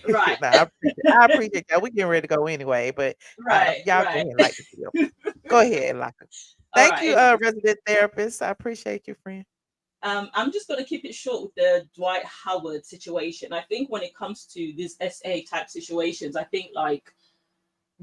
Right, Nah, I appreciate that. We getting ready to go anyway, but right, y'all go right. ahead and like the video. Go ahead, like it. All Thank you, right. resident therapist. I appreciate you, friend. I'm just going to keep it short with the Dwight Howard situation. I think when it comes to these SA type situations, I think like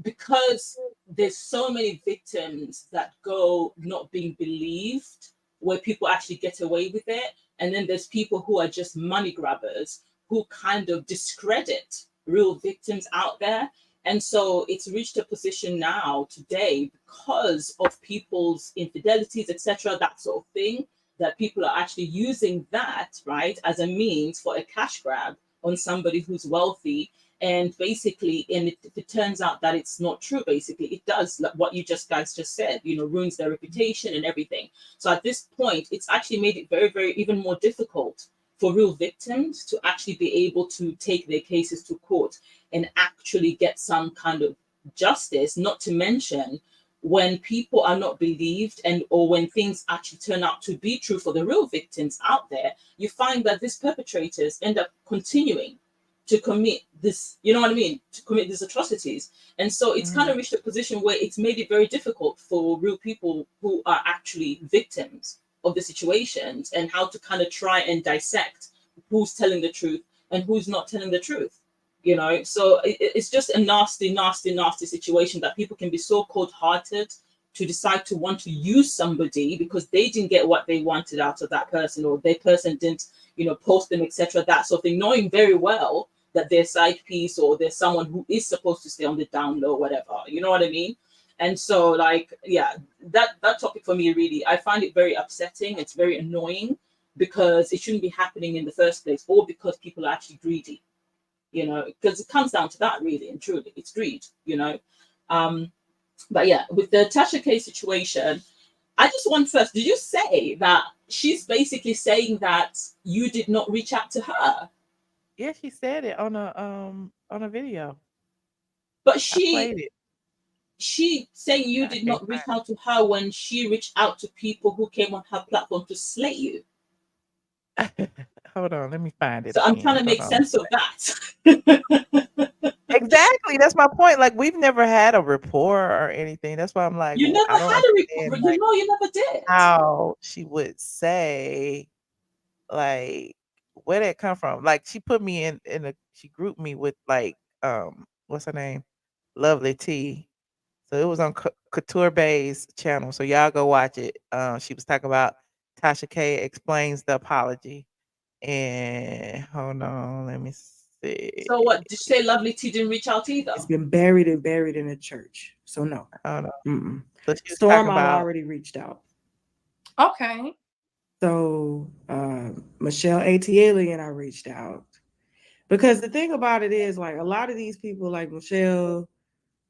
because there's so many victims that go not being believed, where people actually get away with it, and then there's people who are just money grabbers who kind of discredit real victims out there. And so it's reached a position now today because of people's infidelities, etc., that sort of thing, that people are actually using that, right, as a means for a cash grab on somebody who's wealthy. And basically, and if it turns out that it's not true, basically, it does like what you guys just said, ruins their reputation and everything. So at this point, it's actually made it very, very even more difficult for real victims to actually be able to take their cases to court and actually get some kind of justice, not to mention when people are not believed and or when things actually turn out to be true for the real victims out there, you find that these perpetrators end up continuing to commit this, to commit these atrocities. And so it's kind of reached a position where it's made it very difficult for real people who are actually victims of the situations and how to kind of try and dissect who's telling the truth and who's not telling the truth. So it's just a nasty, nasty, nasty situation that people can be so cold-hearted to decide to want to use somebody because they didn't get what they wanted out of that person, or their person didn't, post them, etc., that sort of thing, knowing very well that they're side piece or there's someone who is supposed to stay on the down low, whatever, you know what I mean? And so that topic for me, really, I find it very upsetting. It's very annoying because it shouldn't be happening in the first place, or because people are actually greedy, because it comes down to that, really and truly, it's greed, but yeah, with the Tasha K situation, I just want first, did you say that she's basically saying that you did not reach out to her? Yeah, she said it on a video. But played it. she saying you did not reach out to her when she reached out to people who came on her platform to slay you. Hold on, let me find it. So I'm trying to make sense of that. Exactly, that's my point. Like, we've never had a report or anything. That's why I'm like, You never I don't had a report. understand, like, You never did. how she would say, like, where did it come from? Like, she put me she grouped me with like, what's her name? Lovely T. So it was on Couture Bay's channel. So y'all go watch it. She was talking about Tasha K explains the apology. And hold on, let me see. So what did you say? Lovely T didn't reach out either. It's been buried in a church. So no. Hold on. Mm-mm. So she was Storm talking about already reached out. Okay. So Michelle ATLien, I reached out. Because the thing about it is, like, a lot of these people, like Michelle,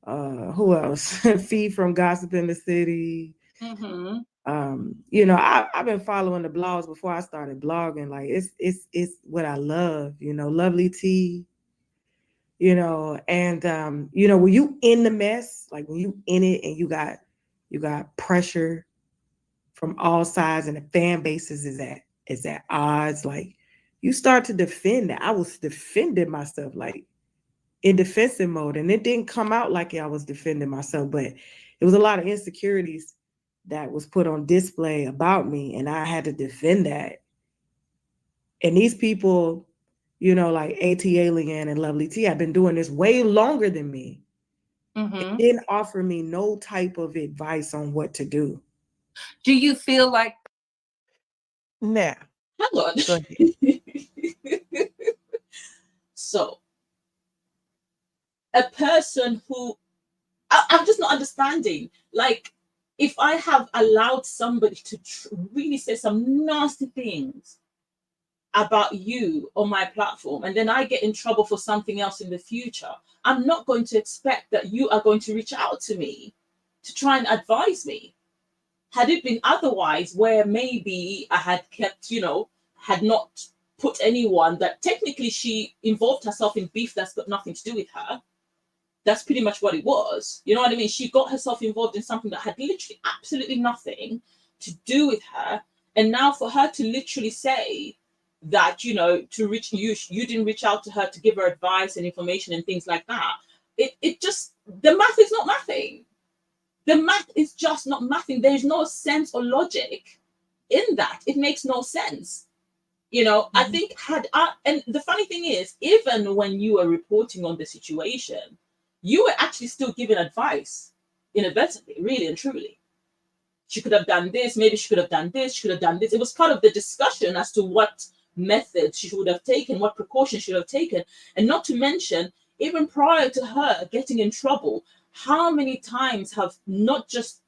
who else? Fee from Gossip in the City. Mm-hmm. I've been following the blogs before I started blogging. Like, it's what I love, Lovely T, and when you in the mess, like when you in it and you got pressure from all sides and the fan bases is at odds, like, you start to defend that. I was defending myself, like, in defensive mode, and it didn't come out like I was defending myself, but it was a lot of insecurities that was put on display about me, and I had to defend that. And these people, like ATLien and Lovely T, have been doing this way longer than me. Mm-hmm. It didn't offer me no type of advice on what to do. Do you feel like now? Hang on. Go ahead. So a person who I'm just not understanding, like, if I have allowed somebody to really say some nasty things about you on my platform, and then I get in trouble for something else in the future, I'm not going to expect that you are going to reach out to me to try and advise me. Had it been otherwise, where maybe I had kept, had not put anyone that technically she involved herself in beef that's got nothing to do with her. That's pretty much what it was. You know what I mean? She got herself involved in something that had literally absolutely nothing to do with her. And now for her to literally say that, to reach you didn't reach out to her to give her advice and information and things like that. It just, the math is not mathing. The math is just not mathing. There's no sense or logic in that. It makes no sense. You know, I think and the funny thing is, even when you were reporting on the situation, you were actually still giving advice inadvertently, really and truly. She could have done this, maybe she could have done this, she could have done this. It was part of the discussion as to what methods she would have taken, what precautions she would have taken. And not to mention, even prior to her getting in trouble, how many times have not just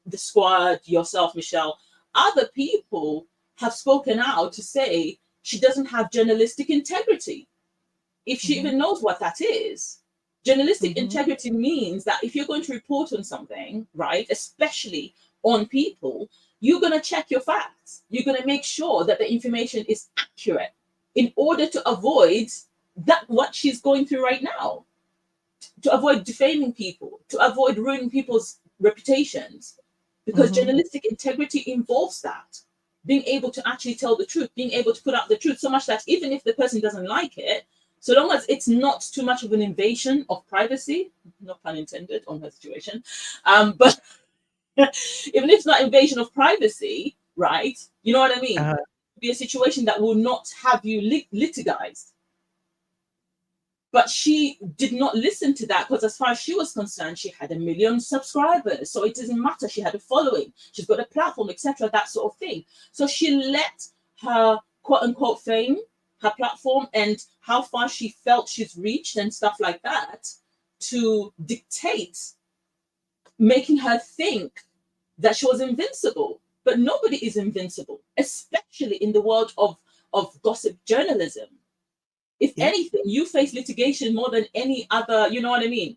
the squad, yourself, Michelle, other people have spoken out to say she doesn't have journalistic integrity, if she even knows what that is. Journalistic integrity means that if you're going to report on something, right, especially on people, you're going to check your facts. You're going to make sure that the information is accurate in order to avoid that what she's going through right now, to avoid defaming people, to avoid ruining people's reputations, because journalistic integrity involves that. Being able to actually tell the truth, being able to put out the truth, so much that even if the person doesn't like it, so long as it's not too much of an invasion of privacy, no pun intended on her situation, but even if it's not invasion of privacy, right? You know what I mean? It'll be a situation that will not have you litigized. But she did not listen to that, because as far as she was concerned, she had 1 million subscribers. So it doesn't matter. She had a following. She's got a platform, etc., that sort of thing. So she let her quote-unquote fame, her platform, and how far she felt she's reached and stuff like that to dictate, making her think that she was invincible. But nobody is invincible, especially in the world of gossip journalism. If anything, you face litigation more than any other, you know what I mean,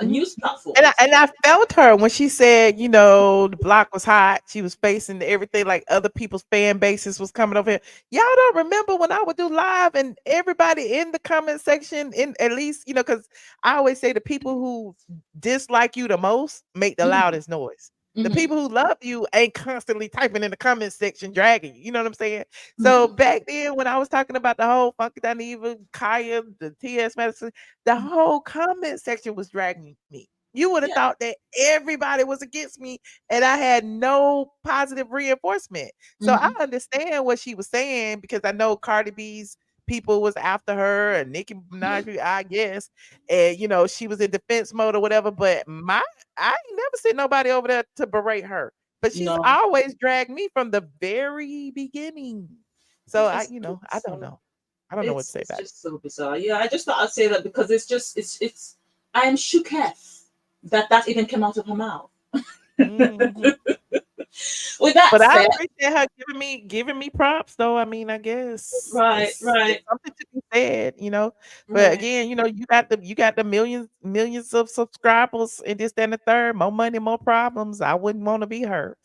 news platform. And I felt her when she said, you know, the block was hot. She was facing everything, like other people's fan bases was coming over here. Y'all don't remember when I would do live and everybody in the comment section, in at least, you know, because I always say the people who dislike you the most make the loudest noise. The people who love you ain't constantly typing in the comment section, dragging you. You know what I'm saying? So back then, when I was talking about the whole Funky Dineva, Kaya, the TS Medicine, the whole comment section was dragging me. You would have thought that everybody was against me and I had no positive reinforcement. So I understand what she was saying, because I know Cardi B's people was after her and Nicki Minaj, I guess, and you know, she was in defense mode or whatever. But I ain't never seen nobody over there to berate her, but she's always dragged me from the very beginning. So I don't know. I don't know what to say about it. It's just so bizarre. Yeah, I just thought I'd say that because it's I am shooketh that even came out of her mouth. With that But I said, appreciate her giving me props, though. I mean, I guess right. it's something to be said, you know. But again, you know, you got the millions of subscribers and this, that, and the third. More money, more problems. I wouldn't want to be her.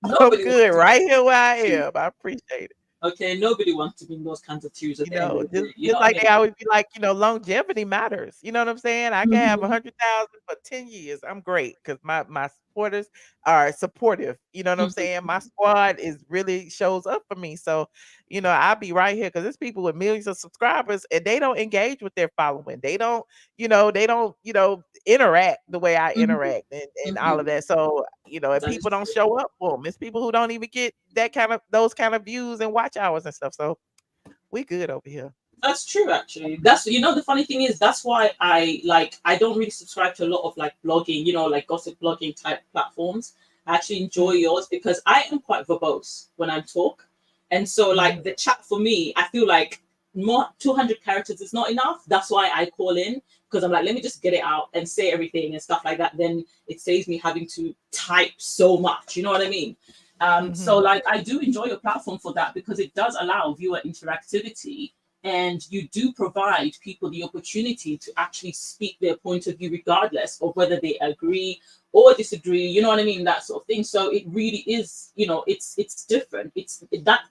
I'm good right here where I am. I appreciate it. Okay, nobody wants to be in those kinds of shoes. You know, just like they always be like, you know, longevity matters. You know what I'm saying? I can have 100,000 for 10 years. I'm great because my supporters are supportive. You know what I'm saying? My squad is really shows up for me. So, you know, I'll be right here because there's people with millions of subscribers and they don't engage with their following. They don't interact the way I interact and all of that. So, you know, if people don't show up for them, it's people who don't even get those kind of views and watch hours and stuff. So we good over here. That's true, actually. That's, you know, the funny thing is that's why I don't really subscribe to a lot of like blogging, you know, like gossip blogging type platforms. I actually enjoy yours because I am quite verbose when I talk. And so like the chat for me, I feel like more 200 characters is not enough. That's why I call in, because I'm like, let me just get it out and say everything and stuff like that. Then it saves me having to type so much. You know what I mean? So like I do enjoy your platform for that because it does allow viewer interactivity. And you do provide people the opportunity to actually speak their point of view, regardless of whether they agree or disagree. You know what I mean? That sort of thing. So it really is, you know, it's different.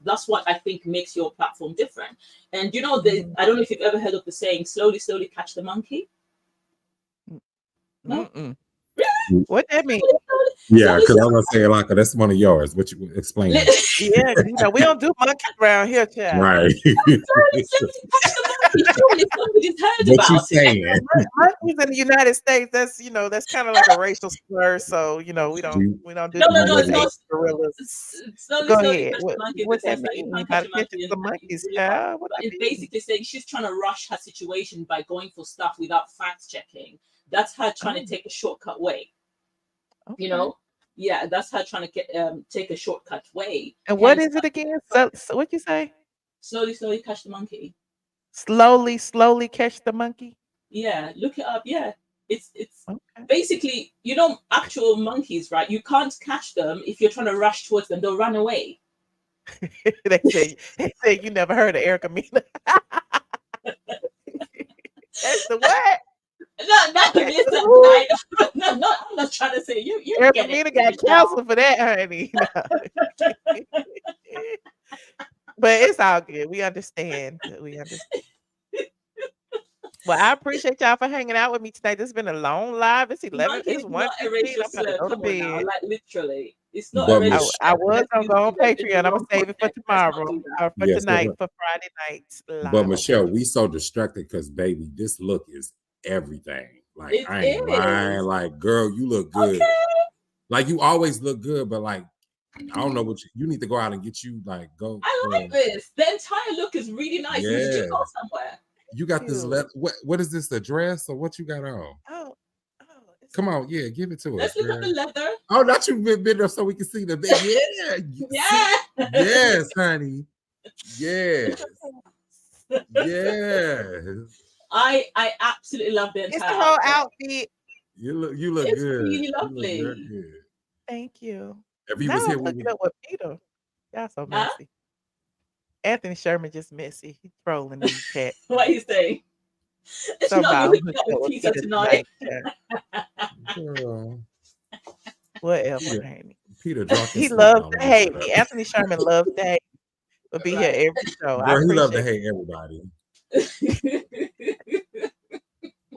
That's what I think makes your platform different. And you know, I don't know if you've ever heard of the saying, "Slowly, slowly catch the monkey." No? Really? What that mean? Yeah, because I was gonna say, like, that's one of yours. What you explain? Yeah, you know, we don't do monkeys around here, child. Right. surely somebody's heard What you about it. saying? Monkeys in the United States, that's kind of like a racial slur. So we don't Do we don't do No, too no, much no, with it's not. Asian gorillas. Slowly, Go slowly ahead. catch the monkey in the What that sense that you mean can't by catch a catching monkey and some you monkeys, really fast. child? What But that it's mean? basically saying she's trying to rush her situation by going for stuff without fact checking. That's her trying to Oh, take a shortcut way. You okay. know, yeah, that's her trying to take a shortcut way. And what Hence, is it again? So what you say? slowly, slowly catch the monkey. Slowly catch the monkey. Yeah, look it up. Yeah, it's Okay. basically actual monkeys, right? You can't catch them if you're trying to rush towards them. They'll run away. They say you never heard of Erica Mena. That's the what? No, no, That's the listen, who? no, I'm not trying to say you Erica get it, Mena got Michelle. canceled for that, honey. No. But it's all good. We understand. We understand. Well, I appreciate y'all for hanging out with me tonight. This has been a long live. It's 11. Monkey It's is not a 1:15. racial I'm about to slur. go to Come on now, bed. like literally, it's not a But racial I slur. was Let's gonna use go it on in the Patreon. I'm gonna wrong save it for context. Let's not tomorrow do that. or for yes, tonight for Friday nights but live on Michelle, Patreon. we so distracted because baby, this look is everything. Like It I ain't lying. is Like girl, you look good. okay. Like you always look good, but like I don't know what you need to go out and get you like go. I like this. The entire look is really nice. Did you Yeah, go somewhere? you got this. You. What is this? A dress or what you got on? Oh, it's Come on, yeah, give it to us, Let's look at girl. the leather. Oh, not you been there so we can see the big. Yeah, Yeah. yes, honey. Yes, yes. I absolutely love the it's entire the whole outfit. outfit. You look It's good. really You look very lovely. good. Thank you. If he Now was I'm here, we hooking would. up with Peter. Y'all so Huh? messy. Anthony Sherman just messy. He's trolling in the chat. What you say? It's not you Somehow I'm hooking hooking up up with with Peter Peter tonight. tonight. Girl, Whatever, Peter, honey. Peter drunk and He sleep. loves Now to let me hate shut me. up. Anthony Sherman loves to hate me. Will be here Right. every show. I Girl, he love to appreciate hate everybody.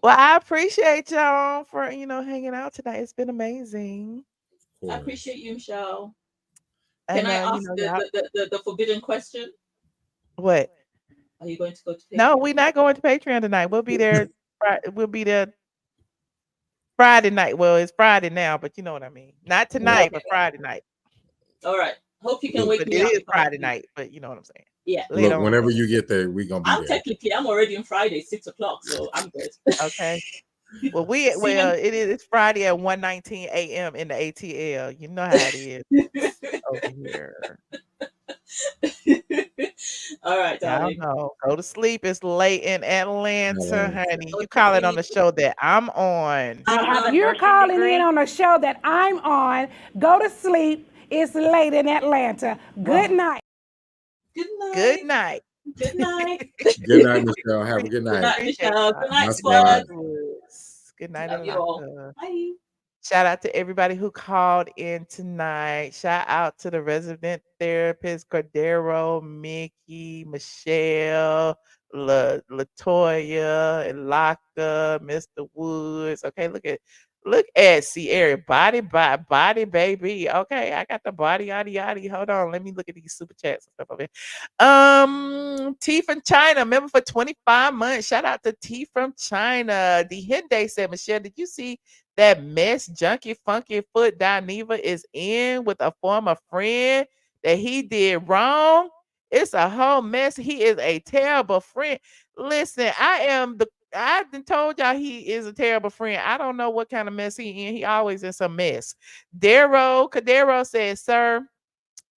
Well, I appreciate y'all for hanging out tonight. It's been amazing. Of I course. appreciate you, Michelle. Can And I ask y'all the forbidden question? what? Are you going to go to No, Patreon? we're not going to Patreon tonight. We'll be there. We'll be there Friday night. Well, it's Friday now, but you know what I mean. Not tonight, Okay. but Friday night. All right. Hope you can Look, wake But me it up is if I Friday sleep. night. But you know what I'm saying. Yeah. Later on. whenever you get there, we gonna be I'm there. already on Friday, 6 o'clock, so I'm good. Okay. Well, See you. it's Friday at 1:19 a.m. in the ATL. You know how it is over here. All right, Y'all darling. know. Go to sleep. It's late in Atlanta, Atlanta. honey. Go You to call it on sleep. the show that I'm on. You're calling in on a show that I'm on. Go to sleep. It's late in Atlanta. Good night. Good Good night. night. Good night. Good night, Michelle. Have a good Good night. night, Appreciate Michelle. y'all. Good night, My squad. squad. Good night, Love you all. Atlanta. Bye. Shout out to everybody who called in tonight. Shout out to the resident therapist, Cordero, Mickey, Michelle, Latoya, and Laka, Mr. Woods. Okay, look at Ciara, body, baby. Okay, I got the body, yada yada. Hold on, let me look at these super chats and stuff over here. T from China, member for 25 months. Shout out to T from China. The Hyundai said, Michelle, did you see that mess junkie funky foot Dineva is in with a former friend that he did wrong? It's a whole mess. He is a terrible friend. Listen, I done told y'all he is a terrible friend. I don't know what kind of mess he in. He always in some mess. Cadero says, sir,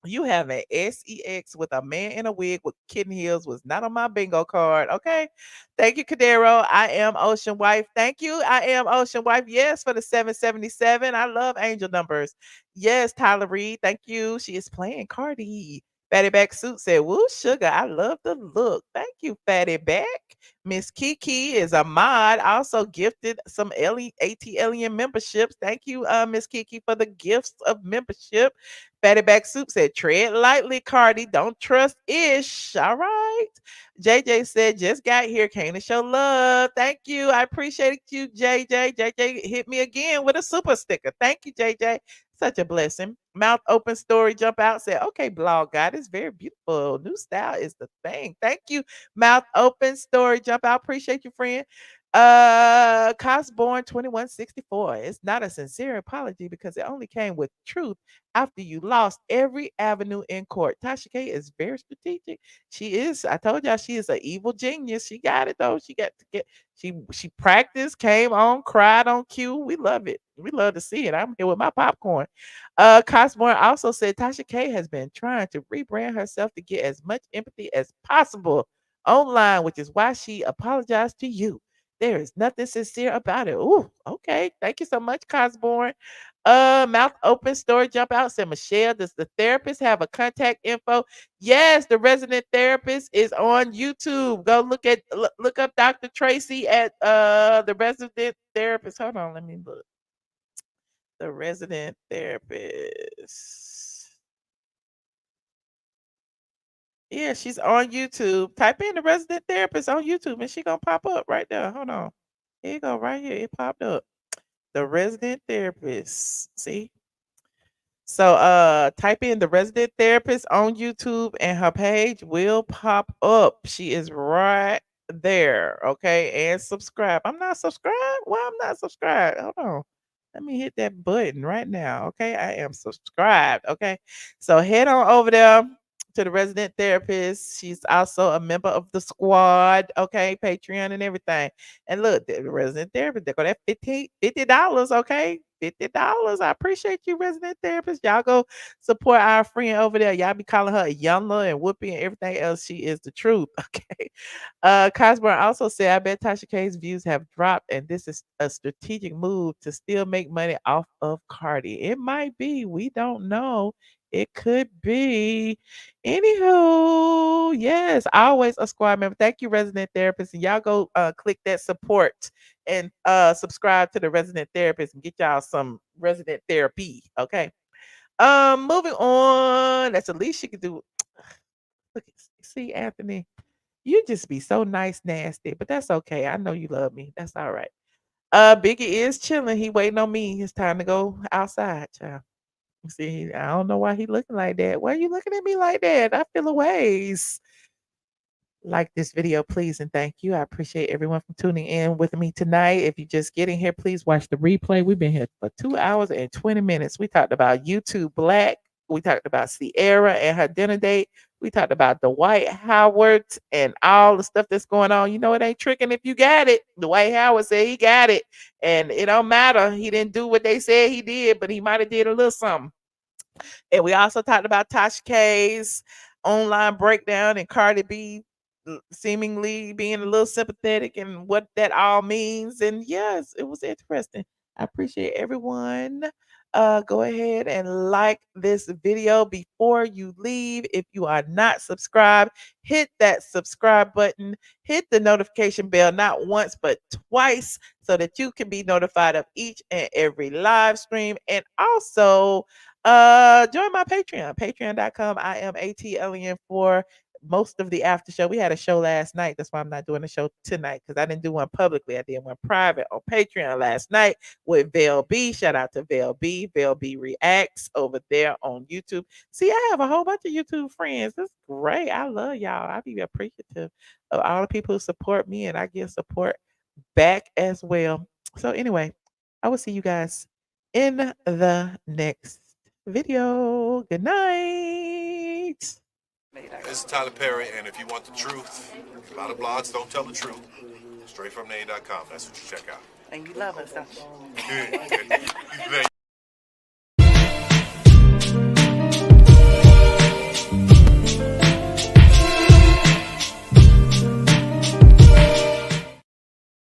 you have an sex with a man in a wig with kitten heels was not on my bingo card. Okay. Thank you, Cadero. I am Ocean Wife. Thank you. I am Ocean Wife. Yes, for the 777. I love angel numbers. Yes, Tyler Reed. Thank you. She is playing Cardi. Fatty Back Suit said, woo, sugar. I love the look. Thank you, Fatty Back. Miss Kiki is a mod. Also gifted some ATLien memberships. Thank you, Miss Kiki, for the gifts of membership. Fatty Back Soup said, tread lightly, Cardi. Don't trust Ish. All right. JJ said, just got here. Came to show love. Thank you. I appreciate you, JJ. JJ hit me again with a super sticker. Thank you, JJ. Such a blessing. Mouth open story jump out said, okay, blog God is very beautiful. New style is the thing. Thank you. Mouth open story jump out. Appreciate you, friend. Cosborn 2164. It's not a sincere apology because it only came with truth after you lost every avenue in court. Tasha K is very strategic. She is. I told y'all she is an evil genius. She got it though. She got to get. She practiced, came on, cried on cue. We love it. We love to see it. I'm here with my popcorn. Cosborn also said Tasha K has been trying to rebrand herself to get as much empathy as possible online, which is why she apologized to you. There is nothing sincere about it. Ooh, okay. Thank you so much, Cosborn. Mouth open story jump out said Michelle, does the therapist have a contact info? Yes, the resident therapist is on YouTube. Go look up Dr. Tracy at the resident therapist. Hold on, let me look. The resident therapist. Yeah, she's on YouTube. Type in the resident therapist on YouTube and she gonna pop up right there. Hold on. Here you go, right here. It popped up. The resident therapist. See? So type in the resident therapist on YouTube and her page will pop up. She is right there. Okay. And subscribe. I'm not subscribed. Why I'm not subscribed? Hold on. Let me hit that button right now. Okay. I am subscribed. Okay. So head on over there to the resident therapist. She's also a member of the squad. Okay. Patreon and everything. And look, the resident therapist, they go that $50. Okay. $50. I appreciate you, resident therapist. Y'all go support our friend over there. Y'all be calling her Yumla and Whoopi and everything else. She is the truth. Okay. Cosburn also said, I bet Tasha K's views have dropped, and this is a strategic move to still make money off of Cardi. It might be. We don't know. It could be. Anywho, yes, always a squad member. Thank you, resident therapist. And y'all go click that support and subscribe to the resident therapist and get y'all some resident therapy. Okay. Moving on. That's the least you can do. Look, see, Anthony, you just be so nice, nasty, but that's okay. I know you love me. That's all right. Biggie is chilling. He waiting on me. It's time to go outside, child. See, I don't know why he looking like that. Why are you looking at me like that? I feel a ways. Like this video, please, and thank you. I appreciate everyone for tuning in with me tonight. If you're just getting here, please watch the replay. We've been here for 2 hours and 20 minutes. We talked about YouTube Black. We talked about Ciara and her dinner date. We talked about Dwight Howard and all the stuff that's going on. You know, it ain't tricking if you got it. Dwight Howard said he got it, and it don't matter. He didn't do what they said he did, but he might have did a little something. And we also talked about Tasha K's online breakdown and Cardi B seemingly being a little sympathetic and what that all means. And yes, it was interesting. I appreciate everyone. Go ahead and like this video before you leave. If you are not subscribed, hit that subscribe button, hit the notification bell, not once, but twice, so that you can be notified of each and every live stream. And also, join my Patreon, patreon.com. I am ATLien for most of the after show. We had a show last night. That's why I'm not doing a show tonight, because I didn't do one publicly. I did one private on Patreon last night with Vel B. Shout out to Vel B. Vel B Reacts over there on YouTube. See, I have a whole bunch of YouTube friends. That's great. I love y'all. I be appreciative of all the people who support me, and I give support back as well. So anyway, I will see you guys in the next video. Good night. This is Tyler Perry, and if you want the truth, a lot of blogs don't tell the truth. Straight from the A.com. That's what you check out. And you love us, don't you?